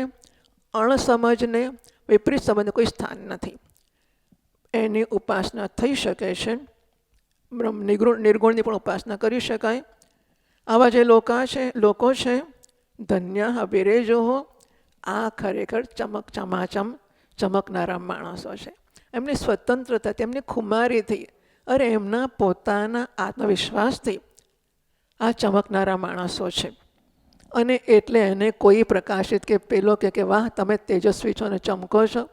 અણસમજને, વિપરીત સમજને કોઈ સ્થાન નથી. એની ઉપાસના થઈ શકે છે. નિર્ગુણની પણ ઉપાસના કરી શકાય. આવા જે લોકો છે ધન્ય વિરેજો, આ ખરેખર ચમાચમ ચમકનારા માણસો છે. એમની સ્વતંત્રતા, તેમની ખુમારીથી, અરે એમના પોતાના આત્મવિશ્વાસથી આ ચમકનારા માણસો છે. અને એટલે એને કોઈ પ્રકાશિત કે પેલો કે વાહ તમે તેજસ્વી છો અને ચમકો છો,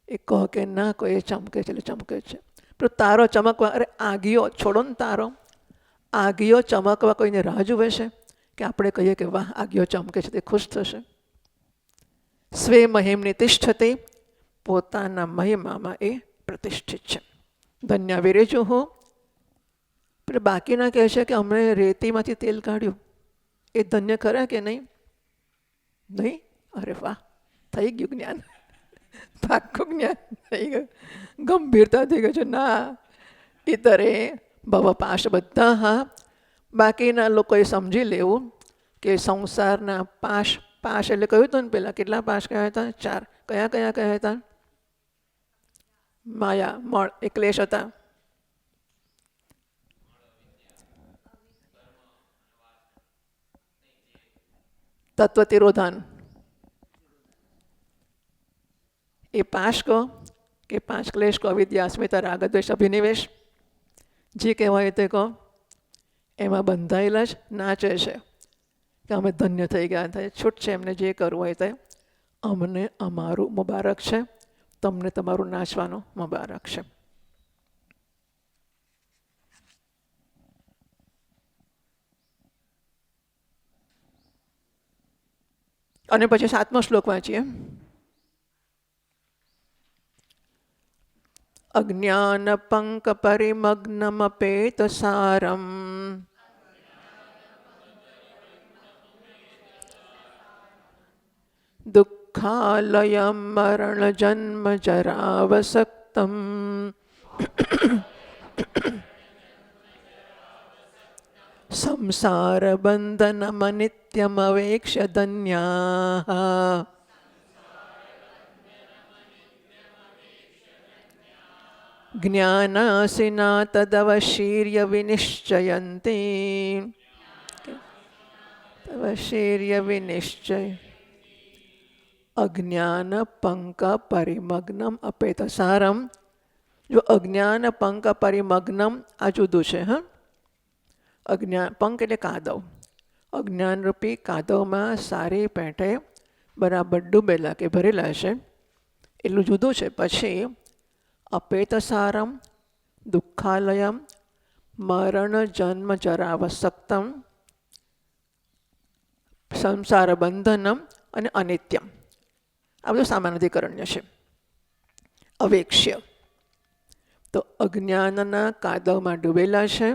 એ કહો કે ના કોઈ ચમકે છે એટલે ચમકે છે. પણ તારો ચમકવા, અરે આગીઓ છોડો ને, તારો આગીઓ ચમકવા કોઈને રાહ જુએ છે કે આપણે કહીએ કે વાહ આગીઓ ચમકે છે તે ખુશ થશે? સ્વે મહિમની તિષ્ઠતે, પોતાના મહિમામાં એ પ્રતિષ્ઠિત છે. ધન્ય વિરેજો હો. એટલે બાકીના કહે છે કે અમે રેતીમાંથી તેલ કાઢ્યું, એ ધન્ય ખરા કે નહીં? નહીં? અરે વાહ, થઈ ગયું જ્ઞાન, પાક્કું જ્ઞાન થઈ ગયું, ગંભીરતા થઈ ગઈ છે. ના ઇતરે ભવપાશ બધા. હા, બાકીના લોકોએ સમજી લેવું કે સંસારના પાશ, પાશ એટલે કહ્યું હતું ને પેલા, કેટલા પાશ કયા હતા? 4. કયા કયા કયા હતા? માયા, મળ એ ક્લેશ હતા. તત્વ તિરોધાન એ પાશ કહો કે 5 ક્લેશ કહો, અવિદ્યા, અસ્મિતા, રાગ, દ્વેષ, અભિનિવેશ, જે કહેવાય તે કહો. એમાં બંધાયેલા જ નાચે છે કે અમે ધન્ય થઈ ગયા. થાય છૂટ છે એમને જે કરવું હોય તે. અમને અમારું મુબારક છે, તમને તમારું નાચવાનું મુબારક છે. અને પછી 7મો શ્લોક વાંચીએ. અજ્ઞાન પંક પરિમગ્નમપેત સારમ દુઃખાલયમ મરણ જન્મ જરાવસક્તમ સંસાર બંધનમ નિત્યમવેક્ષ્ય ધન્યાઃ જ્ઞાનાસિના તદવશીર્ય વિનિશ્ચયન્તિ. તવશીર્ય વિનિશ્ચય. અજ્ઞાન પંક પરિમગ્નમ અપેત સારમ. જો અજ્ઞાન પંક પરિમગ્નમ આ જુદું છે. હા, અજ્ઞાન પંક એટલે કાદવ. અજ્ઞાનરૂપી કાદવમાં સારી પેંટે બરાબર ડૂબેલા કે ભરેલા છે. એટલું જુદું છે. પછી અપેતસારમ, દુઃખાલયમ, મરણ જન્મ જરાવસક્તમ, સંસાર બંધનમ અને અનિત્યમ. આ બધું સામાનાધિકરણ્ય છે. અવેક્ષ્ય તો અજ્ઞાનના કાદવમાં ડૂબેલા છે.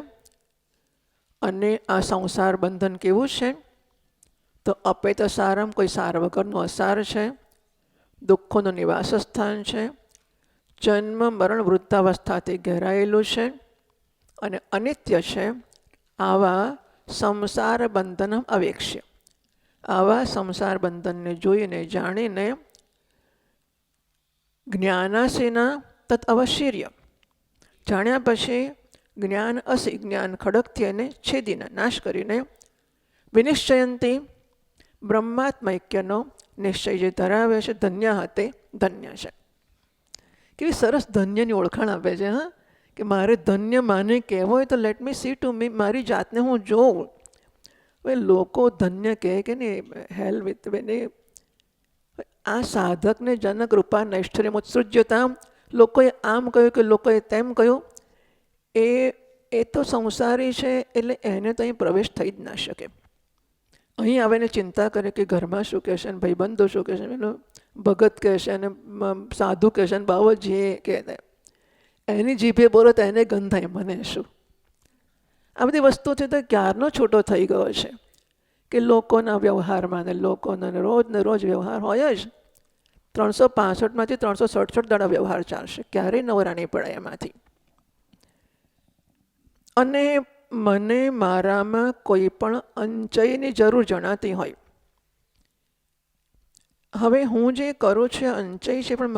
અને આ સંસાર બંધન કેવું છે? તો અપેતસારમ, કોઈ સાર વગરનું અસાર છે. દુઃખોનું નિવાસ સ્થાન છે. જન્મ મરણ વૃદ્ધાવસ્થાથી ઘેરાયેલું છે અને અનિત્ય છે. આવા સંસાર બંધનમ અવેક્ષ્ય. આવા સંસાર બંધનને જોઈને જાણીને જ્ઞાનાસીના તત અવશીર્ય, જાણ્યા પછી જ્ઞાન અસી, જ્ઞાન ખડકથી એને છેદીને નાશ કરીને વિનિશ્ચયંતી, બ્રહ્માત્મૈક્યનો નિશ્ચય જે ધરાવે છે, ધન્ય હતે ધન્ય છે. કેવી સરસ ધન્યની ઓળખાણ આપે છે. હા, કે મારે ધન્ય માને કહેવો હોય તો let me C to me, મારી જાતને હું જોઉં. હવે લોકો ધન્ય કહે કે નહીં, હેલ વિથ બેને. આ સાધકને જનક રૂપા નૈષ્ઠર્ય ઉત્સૃજ્યતા, લોકોએ આમ કહ્યું કે લોકોએ તેમ કહ્યું, એ તો સંસારી છે એટલે એને તો અહીં પ્રવેશ થઈ જ ના શકે. અહીં આવીને ચિંતા કરે કે ઘરમાં શું કહેશે ને ભાઈબંધો શું કહેશે, એનો ભગત કહેશે અને સાધુ કહેશે ને બાવાજી કહે, એની જીભે બોલો તો એને ગંધાય, મને શું. આ બધી વસ્તુથી તો ક્યારનો છૂટો થઈ ગયો છે કે લોકોના વ્યવહારમાં ને લોકોનો રોજ ને રોજ વ્યવહાર હોય જ. 365માંથી 367 દાડા વ્યવહાર ચાલશે, ક્યારેય નવરા નહીં પડાય એમાંથી. અને મને મારામાં કોઈ પણ અંચયની જરૂર જણાતી હોય. હવે હું જે કરું છું અંચય છે, પણ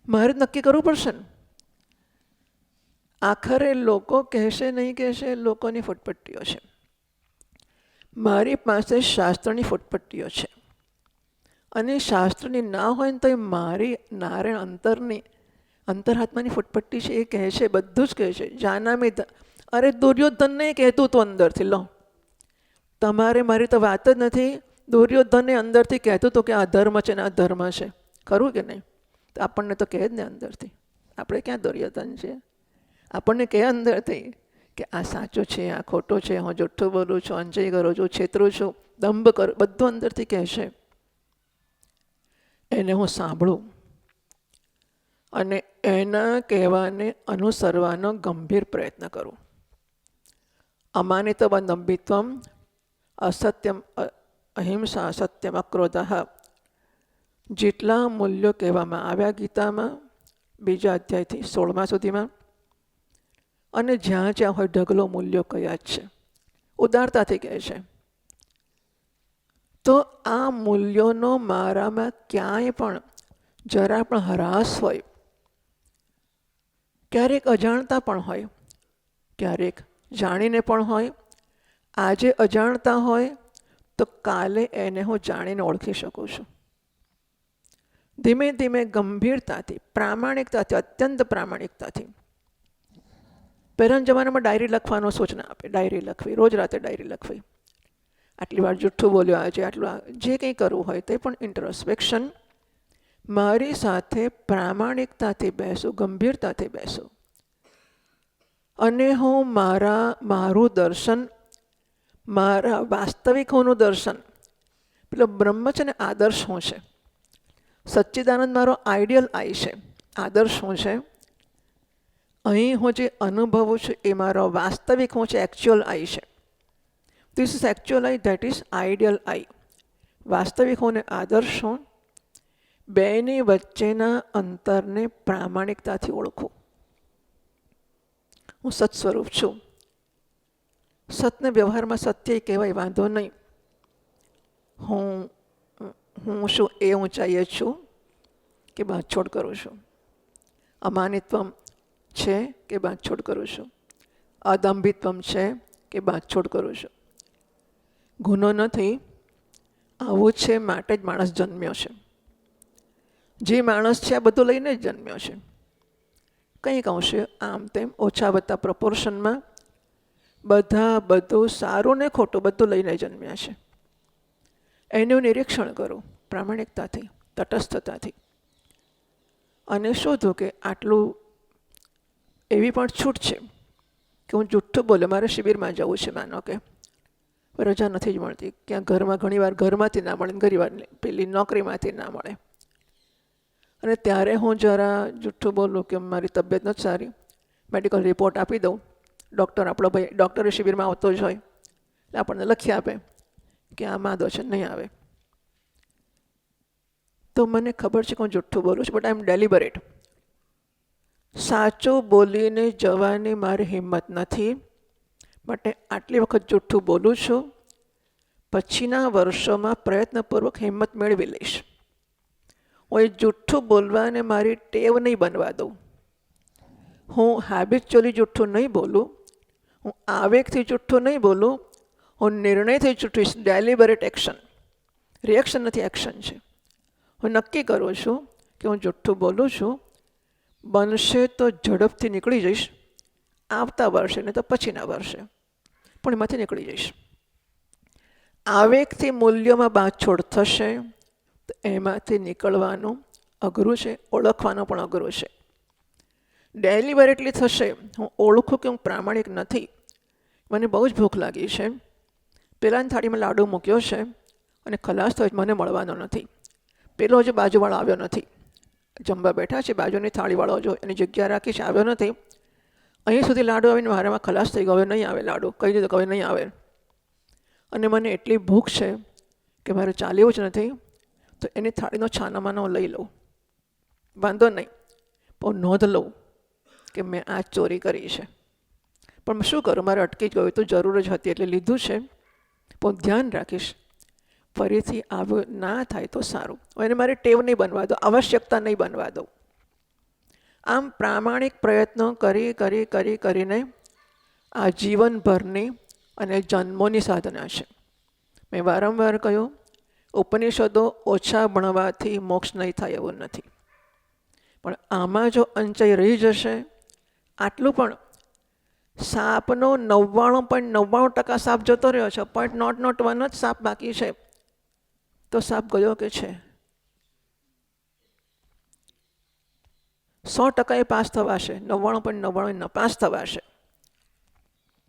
મારે નક્કી કરવું પડશે ને. આખરે લોકો કહેશે નહીં કહેશે, લોકોની ફૂટપટ્ટીઓ છે. મારી પાસે શાસ્ત્રની ફૂટપટ્ટીઓ છે. અને શાસ્ત્રની ના હોય ને તો મારી નારાયણ અંતરાત્માની ફૂટપટ્ટી છે. એ કહે છે, બધું જ કહે છે. જાનામી, અરે દુર્યોધનને કહેતું હતું અંદરથી, લો તમારે મારી તો વાત જ નથી. દુર્યોધનને અંદરથી કહેતું હતું કે આ ધર્મ છે ને આ ધર્મ છે. ખરું કે નહીં? તો આપણને તો કહે જ ને અંદરથી. આપણે ક્યાં દુર્યોધન છે? આપણને કહે અંદરથી કે આ સાચું છે, આ ખોટું છે, હું જુઠ્ઠું બોલું છું, અંજય કરું છું, છેતરું છું, દંભ કરું, બધું અંદરથી કહે છે. એને હું સાંભળું અને એના કહેવાને અનુસરવાનો ગંભીર પ્રયત્ન કરું. અમાનિતમ દંભિત્વમ, અસત્યમ અહિંસા, સત્યમ અક્રોધ, જેટલા મૂલ્યો કહેવામાં આવ્યા ગીતામાં 2 અધ્યાયથી 16મા સુધીમાં, અને જ્યાં જ્યાં હોય ઢગલો મૂલ્યો કયા જ છે, ઉદારતાથી કહે છે. તો આ મૂલ્યોનો મારામાં ક્યાંય પણ જરા પણ હરાસ હોય, ક્યારેક અજાણતા પણ હોય, ક્યારેક જાણીને પણ હોય. આજે અજાણતા હોય તો કાલે એને હું જાણીને ઓળખી શકું છું. ધીમે ધીમે ગંભીરતાથી, પ્રામાણિકતાથી, અત્યંત પ્રામાણિકતાથી. પહેલાના જમાનામાં ડાયરી લખવાનો સૂચના આપે, ડાયરી લખવી, રોજ રાતે ડાયરી લખવી. આટલી વાર જુઠ્ઠું બોલ્યો આજે, આટલું જે કંઈ કરવું હોય તે પણ ઇન્ટ્રોસ્પેક્શન. મારી સાથે પ્રામાણિકતાથી બેસું, ગંભીરતાથી બેસું. અને હું મારું દર્શન, મારા વાસ્તવિક હોનું દર્શન, પેલો બ્રહ્મ છે ને આદર્શ શું છે, સચ્ચિદાનંદ મારો આઈડિયલ આઈ છે. આદર્શ શું છે? અહીં હું જે અનુભવું છું એ મારો વાસ્તવિક હું છે, એકચ્યુઅલ આઈ છે. This is actual I, that is ideal I. વાસ્તવિક હું ને આદર્શ હું, બેની વચ્ચેના અંતરને પ્રામાણિકતાથી ઓળખું. હું સત સ્વરૂપ છું. સતને વ્યવહારમાં સત્ય કહેવાય, વાંધો નહીં. હું શું એ ઊંચાઈએ છું કે બાંધછોડ કરું છું? અમાનિત્વમ છે કે બાંધછોડ કરું છું? અદંભિત્વમ છે કે બાંધછોડ કરું છું? ગુનો નથી, આવું છે માટે જ માણસ જન્મ્યો છે. જે માણસ છે આ બધું લઈને જ જન્મ્યો છે. કંઈક અંશે આમ તેમ ઓછા વત્તા પ્રપોર્શનમાં બધું સારું ને ખોટું બધું લઈને જન્મ્યા છે. એનું નિરીક્ષણ કરું પ્રામાણિકતાથી, તટસ્થતાથી. અને શોધું કે આટલું એવી પણ છૂટ છે કે હું જુઠ્ઠું બોલે મારે શિબિરમાં જવું છે, માનો કે રજા નથી જ મળતી, ક્યાં ઘરમાં ઘણીવાર ઘરમાંથી ના મળે, ઘણીવાર પેલી નોકરીમાંથી ના મળે, અને ત્યારે હું જરા જુઠ્ઠું બોલું કે મારી તબિયત નથી સારી, મેડિકલ રિપોર્ટ આપી દઉં. આપણો ભાઈ ડૉક્ટરે શિબિરમાં આવતો જ હોય એટલે આપણને લખી આપે કે આ માદો છે, નહીં આવે. તો મને ખબર છે કે હું જુઠ્ઠું બોલું છું, બટ આઈ એમ ડેલિબરેટ. સાચું બોલીને જવાની મારી હિંમત નથી, માટે આટલી વખત જુઠ્ઠું બોલું છું. પછીના વર્ષોમાં પ્રયત્નપૂર્વક હિંમત મેળવી લઈશ. હું એ જુઠ્ઠું બોલવાને મારી ટેવ નહીં બનવા દઉં. હું હેબિચ્યુઅલી જુઠ્ઠું નહીં બોલું, હું આવેગથી જુઠ્ઠું નહીં બોલું, હું નિર્ણયથી જુઠ્ઠું. ડેલિબરેટ એક્શન, રિએક્શન નથી, એક્શન છે. હું નક્કી કરું છું કે હું જુઠ્ઠું બોલું છું, બનશે તો ઝડપથી નીકળી જઈશ આવતા વર્ષે, ને તો પછીના વર્ષે પણ એમાંથી નીકળી જઈશ. આવેગથી મૂલ્યોમાં બાંધછોડ થશે તો એમાંથી નીકળવાનું અઘરું છે, ઓળખવાનું પણ અઘરું છે. ડેલિબરેટલી થશે, હું ઓળખું કે હું પ્રામાણિક નથી, મને બહુ જ ભૂખ લાગી છે, પેલાની થાળીમાં લાડુ મૂક્યો છે અને ખલાસ થયો મને મળવાનો નથી, પેલો હજુ બાજુવાળો આવ્યો નથી, જમવા બેઠા છે, બાજુની થાળીવાળો જો એની જગ્યા રાખી છે, આવ્યો નથી, અહીં સુધી લાડુ આવીને મારામાં ખલાસ થઈ ગયો, હવે નહીં આવે લાડુ, કહી દીધું કે હવે નહીં આવે, અને મને એટલી ભૂખ છે કે મારે ચાલ્યું જ નથી, તો એની થાળીનો છાનામાનો લઈ લઉં, વાંધો નહીં, પણ નોંધ લઉં કે મેં આ ચોરી કરી છે. પણ શું કરું, મારે અટકી જ ગયું, તો જરૂર જ હતી એટલે લીધું છે, પણ ધ્યાન રાખીશ ફરીથી આવું ના થાય તો સારું. એને મારી ટેવ નહીં બનવા દો, આવશ્યકતા નહીં બનવા દો. આમ પ્રામાણિક પ્રયત્નો કરી કરી કરી કરીને આ જીવનભરની અને જન્મોની સાધના છે. મેં વારંવાર કહ્યું, ઉપનિષદો ઓછા ભણવાથી મોક્ષ નહીં થાય એવું નથી, પણ આમાં જો અંચાઈ રહી જશે, આટલું પણ સાપનો 99.99% સાપ જતો રહ્યો છે, 0.01 જ સાપ બાકી છે, તો સાપ ગયો કે છે? 100% પાસ થવાશે, 99.99 પાસ થવાશે.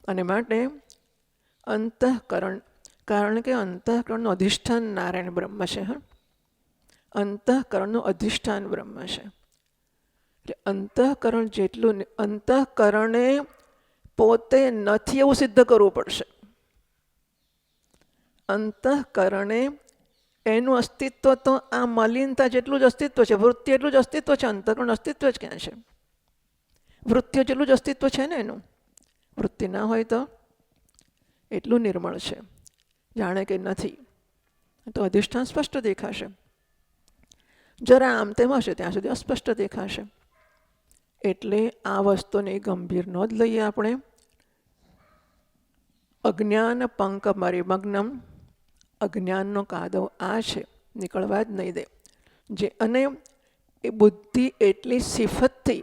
અને માટે અંતઃકરણ, કારણ કે અંતઃકરણનું અધિષ્ઠાન નારાયણ બ્રહ્મ છે. અંતઃકરણનું અધિષ્ઠાન બ્રહ્મ છે. એટલે અંતઃકરણ જેટલું, અંતઃકરણે પોતે નથી એવું સિદ્ધ કરવું પડશે. અંતઃકરણે એનું અસ્તિત્વ તો આ મલિનતા જેટલું જ અસ્તિત્વ છે, વૃત્તિ એટલું જ અસ્તિત્વ છે, અંતઃકરણ અસ્તિત્વ જ ક્યાં છે? વૃત્તિઓ જેટલું જ અસ્તિત્વ છે ને એનું. વૃત્તિ ના હોય તો એટલું નિર્મળ છે, જાણે કે નથી, તો અધિષ્ઠાન સ્પષ્ટ દેખાશે. જરા આમ તેમ હશે ત્યાં સુધી અસ્પષ્ટ દેખાશે. એટલે આ વસ્તુની ગંભીર નોંધ લઈએ આપણે. અજ્ઞાન પંક મારી મગ્નમ, અજ્ઞાનનો કાદવ આ છે, નીકળવા જ નહીં દે. જે અને એ બુદ્ધિ એટલી સિફતથી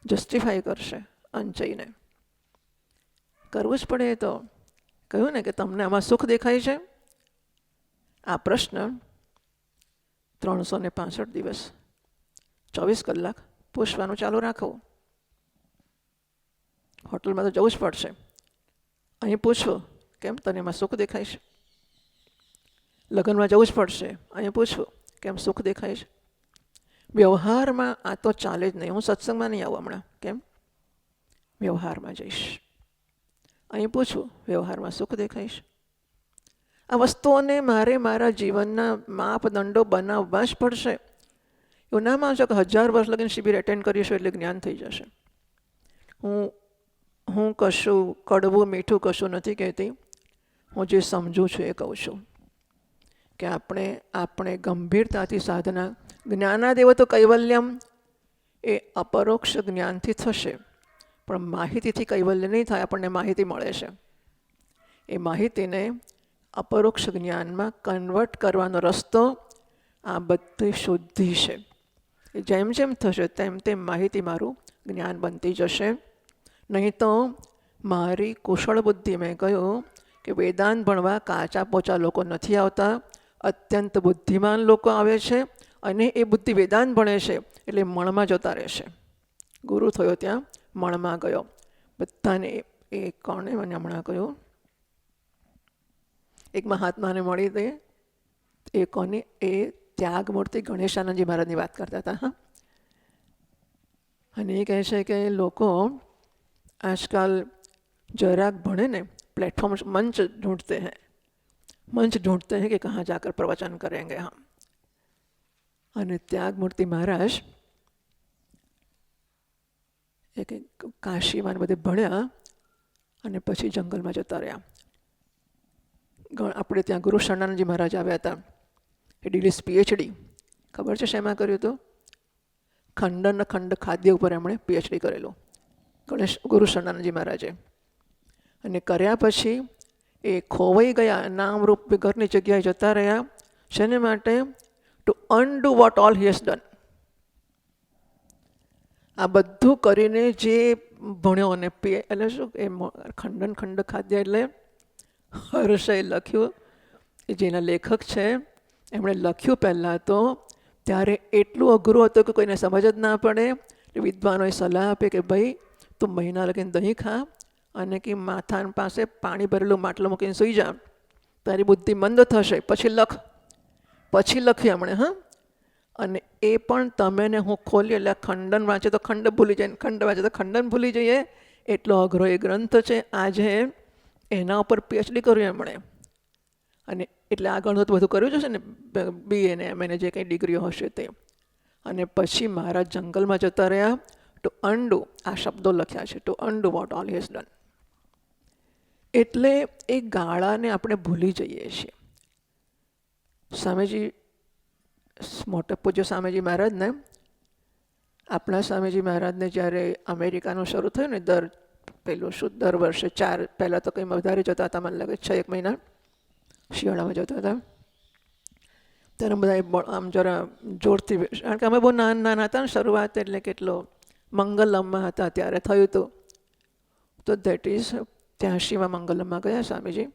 જસ્ટિફાઈ કરશે અંચઈને. કરવું જ પડે. તો કહ્યું ને કે તમને આમાં સુખ દેખાય છે. આ પ્રશ્ન 365 દિવસ 24 કલાક પૂછવાનું ચાલુ રાખો. હોટલમાં તો જવું જ પડશે. અહીં પૂછવું, કેમ તને એમાં સુખ દેખાય છે? લગ્નમાં જવું જ પડશે, અહીં પૂછવું, કેમ સુખ દેખાય છે? વ્યવહારમાં આ તો ચાલે જ નહીં. હું સત્સંગમાં નહીં આવું હમણાં, કેમ? વ્યવહારમાં જઈશ. અહીં પૂછવું, વ્યવહારમાં સુખ દેખાય છે? આ વસ્તુઓને મારે મારા જીવનના માપદંડો બનાવવા જ પડશે. એવું ના માનશો કે 1000 વર્ષ લગીને શિબિર એટેન્ડ કરીશું એટલે જ્ઞાન થઈ જશે. હું કશું કડવું મીઠું કશું નથી કહેતી. હું જે સમજું છું એ કહું છું કે આપણે ગંભીરતાથી સાધના, જ્ઞાનાદેવ તો કૈવલ્યમ એ અપરોક્ષ જ્ઞાનથી થશે, પણ માહિતીથી કૈવલ્ય નહીં થાય. આપણને માહિતી મળે છે, એ માહિતીને અપરોક્ષ જ્ઞાનમાં કન્વર્ટ કરવાનો રસ્તો આ બધી શુદ્ધિ છે. જેમ જેમ થશે તેમ તેમ માહિતી મારું જ્ઞાન બનતી જશે. નહીં તો મારી કુશળ બુદ્ધિ, મેં કહ્યું કે વેદાંત ભણવા કાચા પોચા લોકો નથી આવતા, અત્યંત બુદ્ધિમાન લોકો આવે છે, અને એ બુદ્ધિ વેદાંત ભણે છે એટલે મણમાં જતા રહેશે. ગુરુ થયો ત્યાં મણમાં ગયો. બધાને એ કોણે મને હમણાં કહ્યું, એક મહાત્માને મળી દે, એ કોની, એ ત્યાગમૂર્તિ ગણેશાનંદજી મહારાજની વાત કરતા હતા. હા, અને એ કહે છે કે લોકો આજકાલ જરાક ભણે ને प्लेटफॉर्म मंच ढूंढते हैं कि कहाँ जाकर प्रवचन करेंगे हम. અને ત્યાગમૂર્તિ મહારાજ એક કાશીમાં બધે ભણ્યા અને પછી જંગલમાં જતા રહ્યા. આપણે ત્યાં ગુરુ શરણાનંદજી મહારાજ આવ્યા હતા. એ ડીલીસ પીએચડી ખબર છે શેમાં કર્યું હતું? ખંડ ખાદ્ય ઉપર એમણે પીએચડી કરેલું ગુરુ શરણાનંદજી મહારાજે. અને કર્યા પછી એ ખોવાઈ ગયા, નામરૂપ ઘરની જગ્યાએ જતા રહ્યા. શેને માટે? To undo what all he has done. આ બધું કરીને જે ભણ્યો અને એટલે શું એ ખંડ ખાદ્ય એટલે હર્ષે લખ્યું, એ જેના લેખક છે એમણે લખ્યું પહેલાં તો ત્યારે એટલું અઘરું હતું કે કોઈને સમજ જ ના પડે. વિદ્વાનોએ સલાહ આપે કે ભાઈ તું મહિના લગીને દહીં ખા અને કે માથા પાસે પાણી ભરેલું માટલું મૂકીને સૂઈ જા, તારી બુદ્ધિ મંદ થશે, પછી લખ. પછી લખ્યું એમણે. હા, અને એ પણ તમે ને હું ખોલીએ એટલે ખંડન વાંચે તો ખંડ ભૂલી જાય, ખંડ વાંચે તો ખંડન ભૂલી જઈએ. એટલો અઘરો એ ગ્રંથ છે. આજે એના ઉપર પીએચડી કર્યું એમણે. અને એટલે આગળ તો બધું કર્યું છે ને, BA ને MA ને જે કંઈ ડિગ્રીઓ હશે તે. અને પછી મહારાજ જંગલમાં જતા રહ્યા. ટુ અનડુ, આ શબ્દો લખ્યા છે, to undo what all has done. એટલે એ ગાળાને આપણે ભૂલી જઈએ છીએ. સ્વામીજી, મોટા પૂજ્ય સ્વામીજી મહારાજને, આપણા સ્વામીજી મહારાજને જ્યારે અમેરિકાનું શરૂ થયું ને, દર વર્ષે 4, પહેલાં તો કંઈ વધારે જતા હતા, મને લાગે 6 મહિના શિયાળામાં જતા હતા. ત્યારે બધા આમ જરા જોરથી, કારણ કે અમે બહુ નાના હતા ને શરૂઆત, એટલે કેટલો મંગલમમાં હતા ત્યારે થયું હતું. તો દેટ ઇઝ 83માં મંગલમમાં ગયા સ્વામીજી.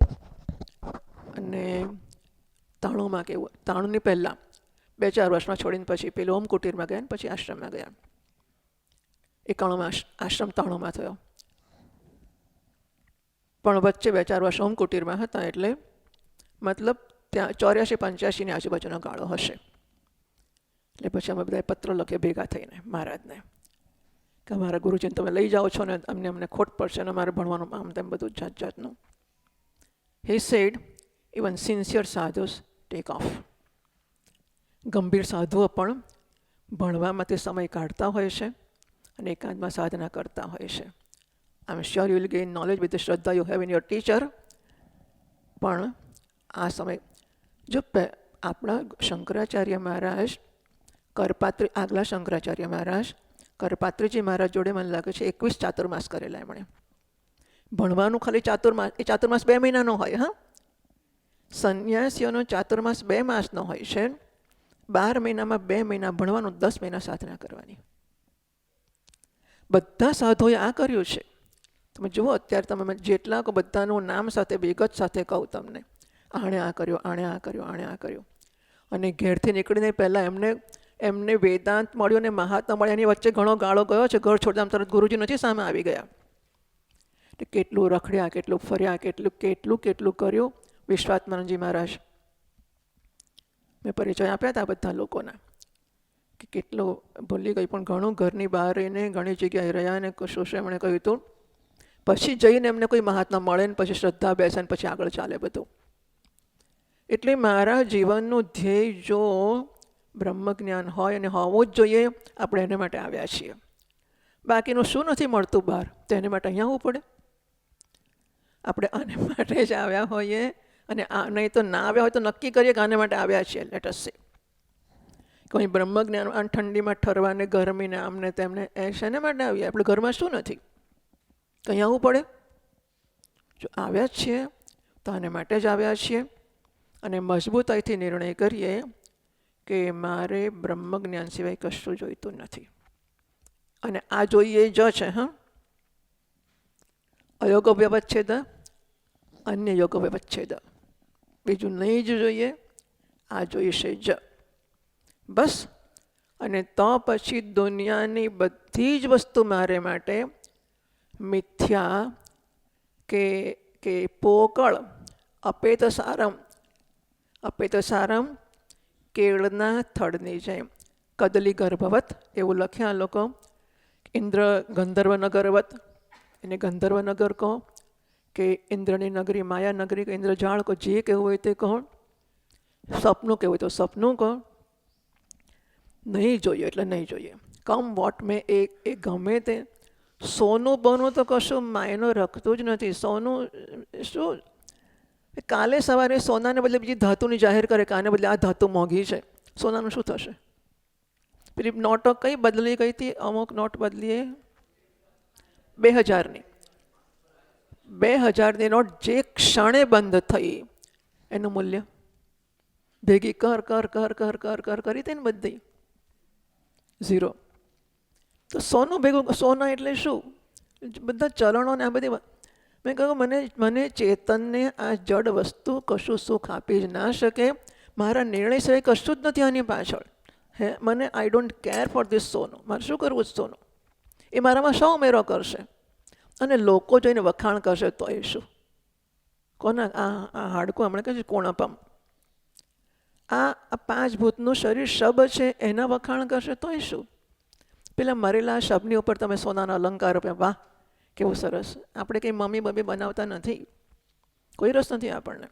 અને 93માં કેવું, 93ની પહેલાં 2-4 વર્ષમાં છોડીને પછી પેલું ઓમ કુટીરમાં ગયા ને પછી આશ્રમમાં ગયા. 91માં આશ્રમ 93માં થયો. પણ વચ્ચે 2-4 વર્ષ ઓમ કુટીરમાં હતા, એટલે મતલબ ત્યાં 84-85ની આજુબાજુનો ગાળો હશે. એટલે પછી અમે બધા પત્ર લખીએ ભેગા થઈને મહારાજને કે અમારા ગુરુજીને તમે લઈ જાઓ છો ને અમને ખોટ પડશે ને અમારે ભણવાનું આમ તેમ બધું જાતનું. He said even sincere sadhus take off. ગંભીર સાધુઓ પણ ભણવામાંથી સમય કાઢતા હોય છે અને એકાંતમાં સાધના કરતા હોય છે. I am sure you will gain knowledge with the shraddha you have in your teacher. પણ આ સમય જો આપણા શંકરાચાર્ય મહારાજ આગલા શંકરાચાર્ય મહારાજ કરપાત્રીજી મહારાજ જોડે મને લાગે છે 21 ચાતુર્માસ કરેલા એમણે. ભણવાનું ખાલી ચાતુર્માસ, એ ચાતુર્માસ 2 મહિનાનો હોય. હા, સંન્યાસીઓનો ચાતુર્માસ 2 માસનો હોય છે. 12 મહિનામાં 2 મહિના ભણવાનું, 10 મહિના સાધના કરવાની. બધા સાધુઓએ આ કર્યું છે. તમે જુઓ અત્યારે તમે જેટલા બધાનું નામ સાથે વિગત સાથે કહું તમને, આણે આ કર્યું, આણે આ કર્યું, આણે આ કર્યું. અને ઘેરથી નીકળીને પહેલાં એમને વેદાંત મળ્યો ને મહાત્મા મળ્યા, એની વચ્ચે ઘણો ગાળો ગયો છે. ઘર છોડતા તરત ગુરુજી નથી સામે આવી ગયા. કેટલું રખડ્યા, કેટલું ફર્યા, કેટલું કર્યું. વિશ્વાત્માનંદજી મહારાજ મેં પરિચય આપ્યા હતા બધા લોકોના કે કેટલું ભૂલી ગઈ, પણ ઘણું ઘરની બહાર રહીને ઘણી જગ્યાએ રહ્યા ને શું એમણે કહ્યું હતું. પછી જઈને એમને કોઈ મહાત્મા મળે ને પછી શ્રદ્ધા બેસે ને પછી આગળ ચાલે બધું. એટલે મારા જીવનનું ધ્યેય જો બ્રહ્મજ્ઞાન હોય અને હોવું જ જોઈએ, આપણે એને માટે આવ્યા છીએ. બાકીનું શું નથી મળતું બહાર, તો એને માટે અહીંયા આવવું પડે. આપણે આને માટે જ આવ્યા હોઈએ, અને નહીં તો ના આવ્યા હોય તો નક્કી કરીએ કે આને માટે આવ્યા છીએ. લેટ અસ સે કોઈ બ્રહ્મજ્ઞાન આ ઠંડીમાં ઠરવાને, ગરમીને, આમને તેમને, એ શેને માટે આવીએ? આપણે ઘરમાં શું નથી, કંઈ આવવું પડે. જો આવ્યા જ છીએ તો આને માટે જ આવ્યા છીએ. અને મજબૂતાઈથી નિર્ણય કરીએ કે મારે બ્રહ્મજ્ઞાન સિવાય કશું જોઈતું નથી. અને આ જોઈએ જ છે. હા, અયોગ વ્યવચ્છેદ, અન્ય યોગ વ્યવચ્છેદ, બીજું નહીં જ જોઈએ, આ જોઈશે જ. બસ. અને તો પછી દુનિયાની બધી જ વસ્તુ મારે માટે મિથ્યા કે કે પોકળ, અપેત સારમ કેળના થડની જેમ, કદલી ગર્ભવત એવું લખ્યા લોકો. ઇન્દ્ર ગંધર્વ નગરવત, એને ગંધર્વ નગર કહો કે ઇન્દ્રની નગરી, માયા નગરી કે ઇન્દ્રજાળ કહો, જે કહેવું હોય તે કહો. સપનું કહેવું હોય તો સપનું કહો. નહીં જોઈએ એટલે નહીં જોઈએ. કમ વોટ મેં એ ગમે તે. સોનું બનવું તો કશું માયનો રખતું જ નથી. સોનું શું, કાલે સવારે સોનાને બદલે બીજી ધાતુની જાહેર કરે કે આને બદલે આ ધાતુ મોંઘી છે, સોનાનું શું થશે? પેલી નોટો કઈ બદલી ગઈ હતી? અમુક નોટ બદલીએ 2000ની. 2000ની નોટ જે ક્ષણે બંધ થઈ એનું મૂલ્ય ભેગી કરી હતી ને બધી ઝીરો. તો સોનું ભેગું, સોના એટલે શું? બધા ચલણો ને આ બધી. મેં કહ્યું મને ચેતનને આ જડ વસ્તુ કશું સુખ આપી જ ના શકે. મારા નિર્ણય સિવાય કશું જ નથી આની પાછળ. હે, મને I don't care for this સોનું. મારે શું કરવું છે સોનું? એ મારામાં શો ઉમેરો કરશે? અને લોકો જોઈને વખાણ કરશે તો એ શું? કોના આ હાડકું હમણાં કહે છે કોણપમ, આ 5 ભૂતનું શરીર શબ છે, એના વખાણ કરશે તો એ શું? પેલા મરેલા શબની ઉપર તમે સોનાના અલંકાર આપ્યા, વાહ કેવું સરસ. આપણે કંઈ મમ્મી બમ્મી બનાવતા નથી, કોઈ રસ નથી આપણને.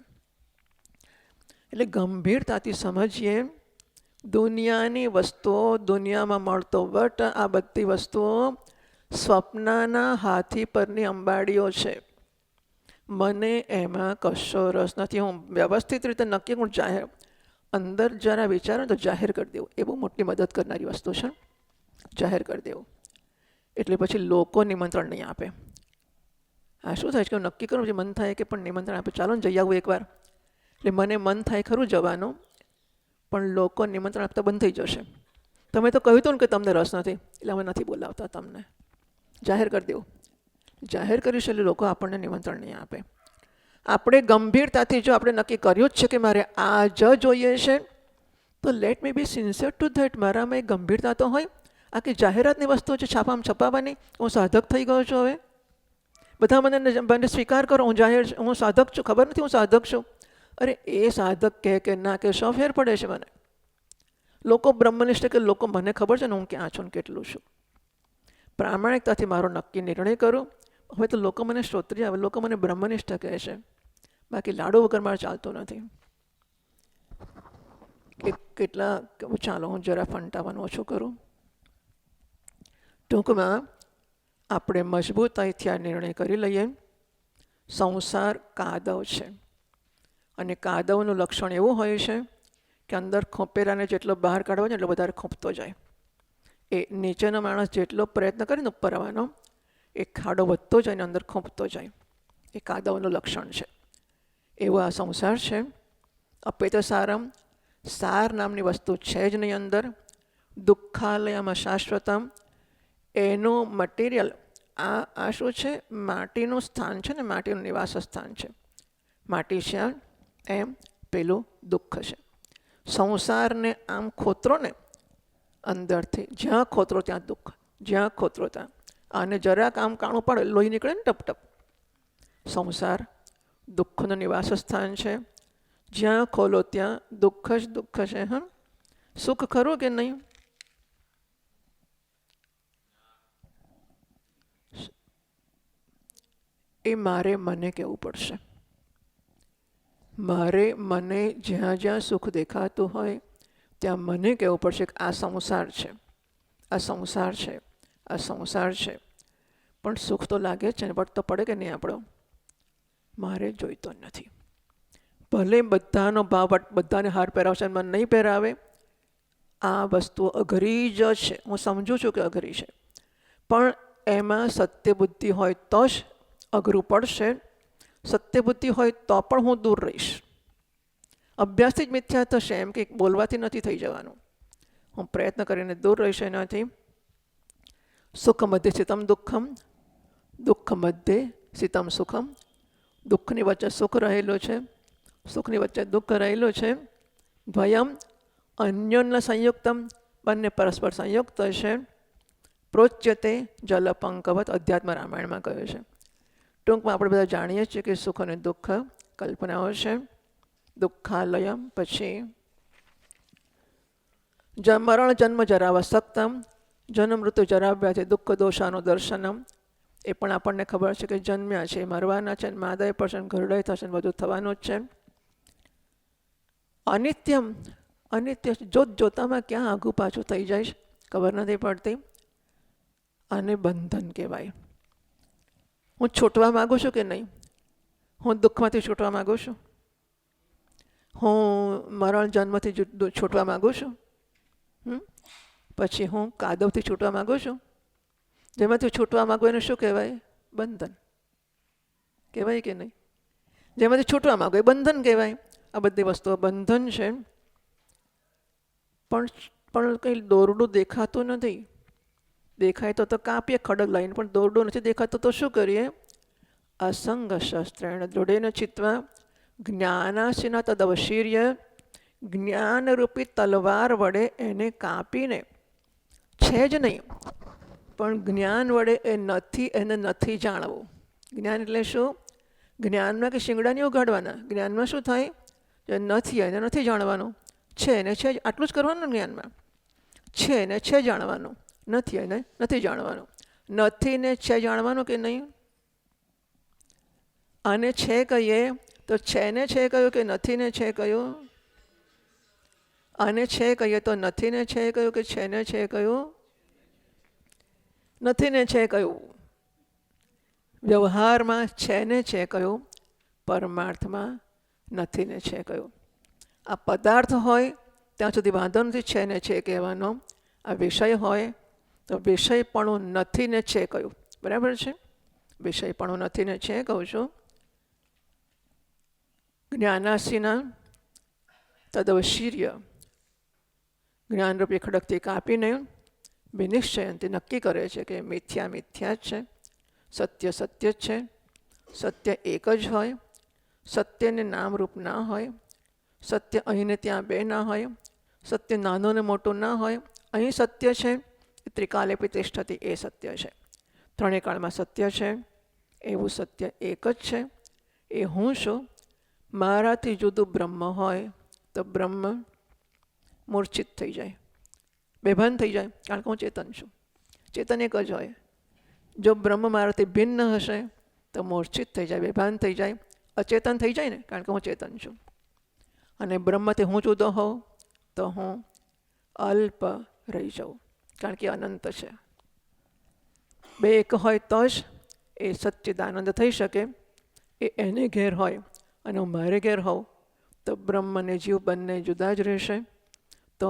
એટલે ગંભીરતાથી સમજીએ, દુનિયાની વસ્તુઓ, દુનિયામાં મળતો વટ, આ બધી વસ્તુઓ સ્વપ્નના હાથી પરની અંબાડીઓ છે. મને એમાં કશો રસ નથી. હું વ્યવસ્થિત રીતે નક્કી, હું જાહેર અંદર જરા વિચારો તો જાહેર કરી દેવું, એ બહુ મોટી મદદ કરનારી વસ્તુ છે. જાહેર કરી દેવું એટલે પછી લોકો નિમંત્રણ નહીં આપે. આ શું થાય છે કે નક્કી કરું, પછી મન થાય કે પણ નિમંત્રણ આપે, ચાલો ને જઈ આવું એકવાર. એટલે મને મન થાય ખરું જવાનું, પણ લોકો નિમંત્રણ આપતા બંધ થઈ જશે. તમે તો કહ્યું હતું ને કે તમને રસ નથી, એટલે અમે નથી બોલાવતા તમને. જાહેર કરી દેવું. જાહેર કરીશ એટલે લોકો આપણને નિમંત્રણ નહીં આપે. આપણે ગંભીરતાથી જો આપણે નક્કી કર્યું જ છે કે મારે આ જ જોઈએ છે, તો let me be sincere to that. મારામાં એક ગંભીરતા તો હોય. આખી જાહેરાતની વસ્તુ છે છાપામાં છપાવવાની. હું સાધક થઈ ગયો છું હવે. બધા મને સ્વીકાર કરો, હું સાધક છું. ખબર નથી હું સાધક છું. અરે એ સાધક કહે કે ના કે શો ફેર પડે છે મને? લોકો બ્રહ્મનિષ્ઠ કે લોકો મને ખબર છે ને હું ક્યાં છું ને કેટલું છું. પ્રામાણિકતાથી મારો નક્કી નિર્ણય કરું. હવે તો લોકો મને શ્રોત્રિય આવે, લોકો મને બ્રહ્મનિષ્ઠ કહે છે. બાકી લાડુ વગર મારે ચાલતું નથી. કેટલા ચાલો હું જરા ફંટાવાનું ઓછું કરું. ટૂંકમાં આપણે મજબૂતાઈથી આ નિર્ણય કરી લઈએ. સંસાર કાદવ છે, અને કાદવનું લક્ષણ એવું હોય છે કે અંદર ખોપેલાને જેટલો બહાર કાઢવો છે એટલો વધારે ખોપતો જાય. એ નીચેનો માણસ જેટલો પ્રયત્ન કરે ને ઉપર આવવાનો, એ ખાડો વધતો જાય ને અંદર ખોપતો જાય. એ કાદવનું લક્ષણ છે. એવો આ સંસાર છે. અપેત સારમ, સાર નામની વસ્તુ છે જ નહીં અંદર. દુઃખાલયમાં શાશ્વતમ, એનું મટીરિયલ આ શું છે? માટીનું સ્થાન છે ને, માટીનું નિવાસ સ્થાન છે. માટી છે એમ પેલું દુઃખ છે. સંસારને આમ ખોતરો ને અંદરથી, જ્યાં ખોતરો ત્યાં દુઃખ, જ્યાં ખોતરો ત્યાં. આને જરાક આમ કાણું પડે લોહી નીકળે ને ટપ ટપ. સંસાર દુઃખનું નિવાસ સ્થાન છે. જ્યાં ખોલો ત્યાં દુઃખ જ દુઃખ છે. હા, સુખ ખરું કે નહીં? એ મારે મને કહેવું પડશે. મારે મને જ્યાં જ્યાં સુખ દેખાતું હોય ત્યાં મને કહેવું પડશે કે આ સંસાર છે, આ સંસાર છે, આ સંસાર છે. પણ સુખ તો લાગે છે ને, વટ તો પડે કે નહીં આપણો? મારે જોઈતો નથી. ભલે બધાનો ભાવ બધાને હાર પહેરાવશે, મને નહીં પહેરાવે. આ વસ્તુ અઘરી જ છે, હું સમજું છું કે અઘરી છે. પણ એમાં સત્ય બુદ્ધિ હોય તો જ અઘરું પડશે. સત્ય બુદ્ધિ હોય તો પણ હું દૂર રહીશ. અભ્યાસથી જ મિથ્યા થશે, એમ કે બોલવાથી નથી થઈ જવાનું. હું પ્રયત્ન કરીને દૂર રહીશ એનાથી. સુખ મધ્ય સ્થિતમ દુઃખમ, દુઃખ મધ્ય સ્થિતમ સુખમ. દુઃખની વચ્ચે સુખ રહેલું છે, સુખની વચ્ચે દુઃખ રહેલું છે. ભયમ અન્યોન્ય સંયુક્તમ, બંને પરસ્પર સંયુક્ત છે. પ્રોચ્યતે જલપંકવત અધ્યાત્મ રામાયણમાં કહ્યું છે. ટૂંકમાં આપણે બધા જાણીએ છીએ કે સુખ અને દુઃખ કલ્પનાઓ છે. દુઃખાલય, પછી મરણ જન્મ જરાવસક્તમ, જન્મ મૃત્યુ જરા વ્યાધિ દુઃખ દોષાનું દર્શનમ. એ પણ આપણને ખબર છે કે જન્મ્યા છે, મરવાના છે, માદય પડશે, ઘરડાય થશે, બધું થવાનું જ છે. અનિત્યમ, અનિત્ય જોત જોતામાં ક્યાં આગું પાછું થઈ જાય ખબર નથી પડતી. અને બંધન કહેવાય. હું છૂટવા માગું છું કે નહીં? હું દુઃખમાંથી છૂટવા માગું છું? હું મરણ જન્મથી છૂટવા માગું છું? પછી હું કાદવથી છૂટવા માગું છું? જેમાંથી છૂટવા માગું એને શું કહેવાય? બંધન કહેવાય કે નહીં? જેમાંથી છૂટવા માગું એ બંધન કહેવાય. આ બધી વસ્તુઓ બંધન છે. પણ કંઈ દોરડું દેખાતું નથી. દેખાય તો કાપીએ ખડક લાઈને, પણ દોરડું નથી દેખાતું તો શું કરીએ? અસંગ શસ્ત્રેણ દૃઢેન ચિત્વા જ્ઞાનાસીના તદવશીર્ય, જ્ઞાનરૂપી તલવાર વડે એને કાપીને, છે જ નહીં પણ જ્ઞાન વડે એને નથી જાણવું. જ્ઞાન એટલે શું? જ્ઞાનમાં કે શિંગડાની ઉગાડવાના. જ્ઞાનમાં શું થાય? જે નથી એને નથી જાણવાનું, છે એને છે આટલું જ કરવાનું. જ્ઞાનમાં છે એને છે જાણવાનું, નથી એને નથી જાણવાનું. નથી ને છે જાણવાનું કે નહીં? આને છે કહીએ તો છે ને છે કહ્યું કે નથી ને છે કહ્યું? આને છે કહીએ તો નથી ને છે કહ્યું કે છે ને છે કહ્યું? નથી ને છે કહ્યું. વ્યવહારમાં છે ને છે કહ્યું, પરમાર્થમાં નથી ને છે કહ્યું. આ પદાર્થ હોય ત્યાં સુધી વાંધો નથી છે ને છે કહેવાનો. આ વિષય હોય તો વિષયપણું નથી ને છે કહ્યું. બરાબર છે? વિષયપણું નથી ને છે કહું છું. જ્ઞાનાસીના તદવશીર્ય, જ્ઞાનરૂપી ખડકથી કાપીને વિનિશ્ચયંથી નક્કી કરે છે કે મિથ્યા મિથ્યા જ છે, સત્ય સત્ય જ છે. સત્ય એક જ હોય. સત્યને નામરૂપ ના હોય. સત્ય અહીં ને ત્યાં બે ના હોય. સત્ય નાનું ને મોટું ના હોય. અહીં સત્ય છે, ત્રિકાલે તિષ્ઠતિ એ સત્ય છે. ત્રણેય કાળમાં સત્ય છે. એવું સત્ય એક જ છે. એ હું છું. મારાથી જુદું બ્રહ્મ હોય તો બ્રહ્મ મૂર્છિત થઈ જાય, બેભાન થઈ જાય, કારણ કે હું ચેતન છું. ચેતન એક જ હોય. જો બ્રહ્મ મારાથી ભિન્ન હશે તો મૂર્છિત થઈ જાય, બેભાન થઈ જાય, અચેતન થઈ જાય ને, કારણ કે હું ચેતન છું. અને બ્રહ્મથી હું જુદો હોઉં તો હું અલ્પ રહી જાઉં, કારણ કે અનંત છે. બે એક હોય તો જ એ સચ્ચિદાનંદ થઈ શકે. એ એને ઘેર હોય અને હું મારે ઘેર હોઉં તો બ્રહ્મ અને જીવ બંને જુદા જ રહેશે. તો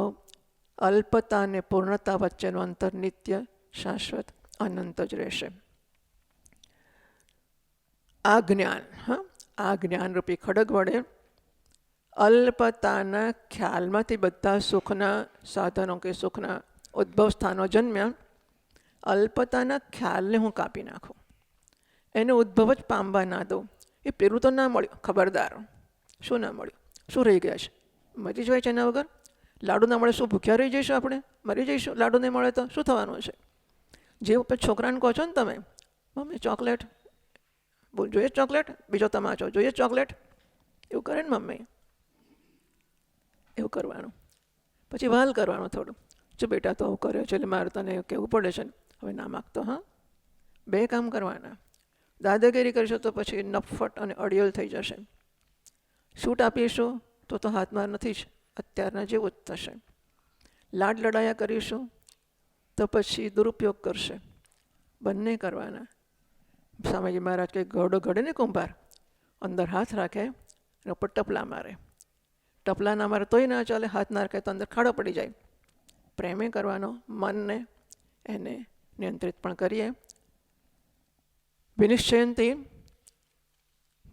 અલ્પતા અને પૂર્ણતા વચ્ચેનું અંતર નિત્ય શાશ્વત અનંત જ રહેશે. આ જ્ઞાન, આ જ્ઞાનરૂપી ખડગ વડે અલ્પતાના ખ્યાલમાંથી બધા સુખના સાધનો કે સુખના ઉદ્ભવ સ્થાનો જન્મ્યા. અલ્પતાના ખ્યાલને હું કાપી નાખું, એને ઉદ્ભવ જ પામવા ના દઉં. એ પેલું તો ના મળ્યું, ખબરદાર. શું ના મળ્યું? શું રહી ગયા છે? મરી જાય છે એના વગર. લાડુ ના મળે શું ભૂખ્યા રહી જઈશું? આપણે મરી જઈશું. લાડુ નહીં મળે તો શું થવાનું છે? જે ઉપર છોકરાને કહો છો ને તમે, મમ્મી ચોકલેટ જોઈએ, ચોકલેટ, બીજો તમાચો જોઈએ, ચોકલેટ, એવું કરે ને મમ્મી. એવું કરવાનું. પછી વાલ કરવાનું થોડું. જો બેટા તો આવું કર્યો છે એટલે મારે તને કહેવું પડે છે ને, હવે ના માગતો. હા, બે કામ કરવાના. દાદાગીરી કરીશું તો પછી નફટ અને અડિયલ થઈ જશે. છૂટ આપીશું તો હાથમાં નથી જ, અત્યારના જેવું જ થશે. લાડ લડાયા કરીશું તો પછી દુરુપયોગ કરશે. બંને કરવાના. સ્વામીજી મહારાજ કંઈક ઘડો ઘડે ને કુંભાર, અંદર હાથ રાખે અને ઉપર ટપલા મારે. ટપલા ના મારે તોય ના ચાલે, હાથ ના રાખે તો અંદર ખાડો પડી જાય. પ્રેમે કરવાનો, મનને એને નિયંત્રિત પણ કરીએ. વિનિશ્ચયંતી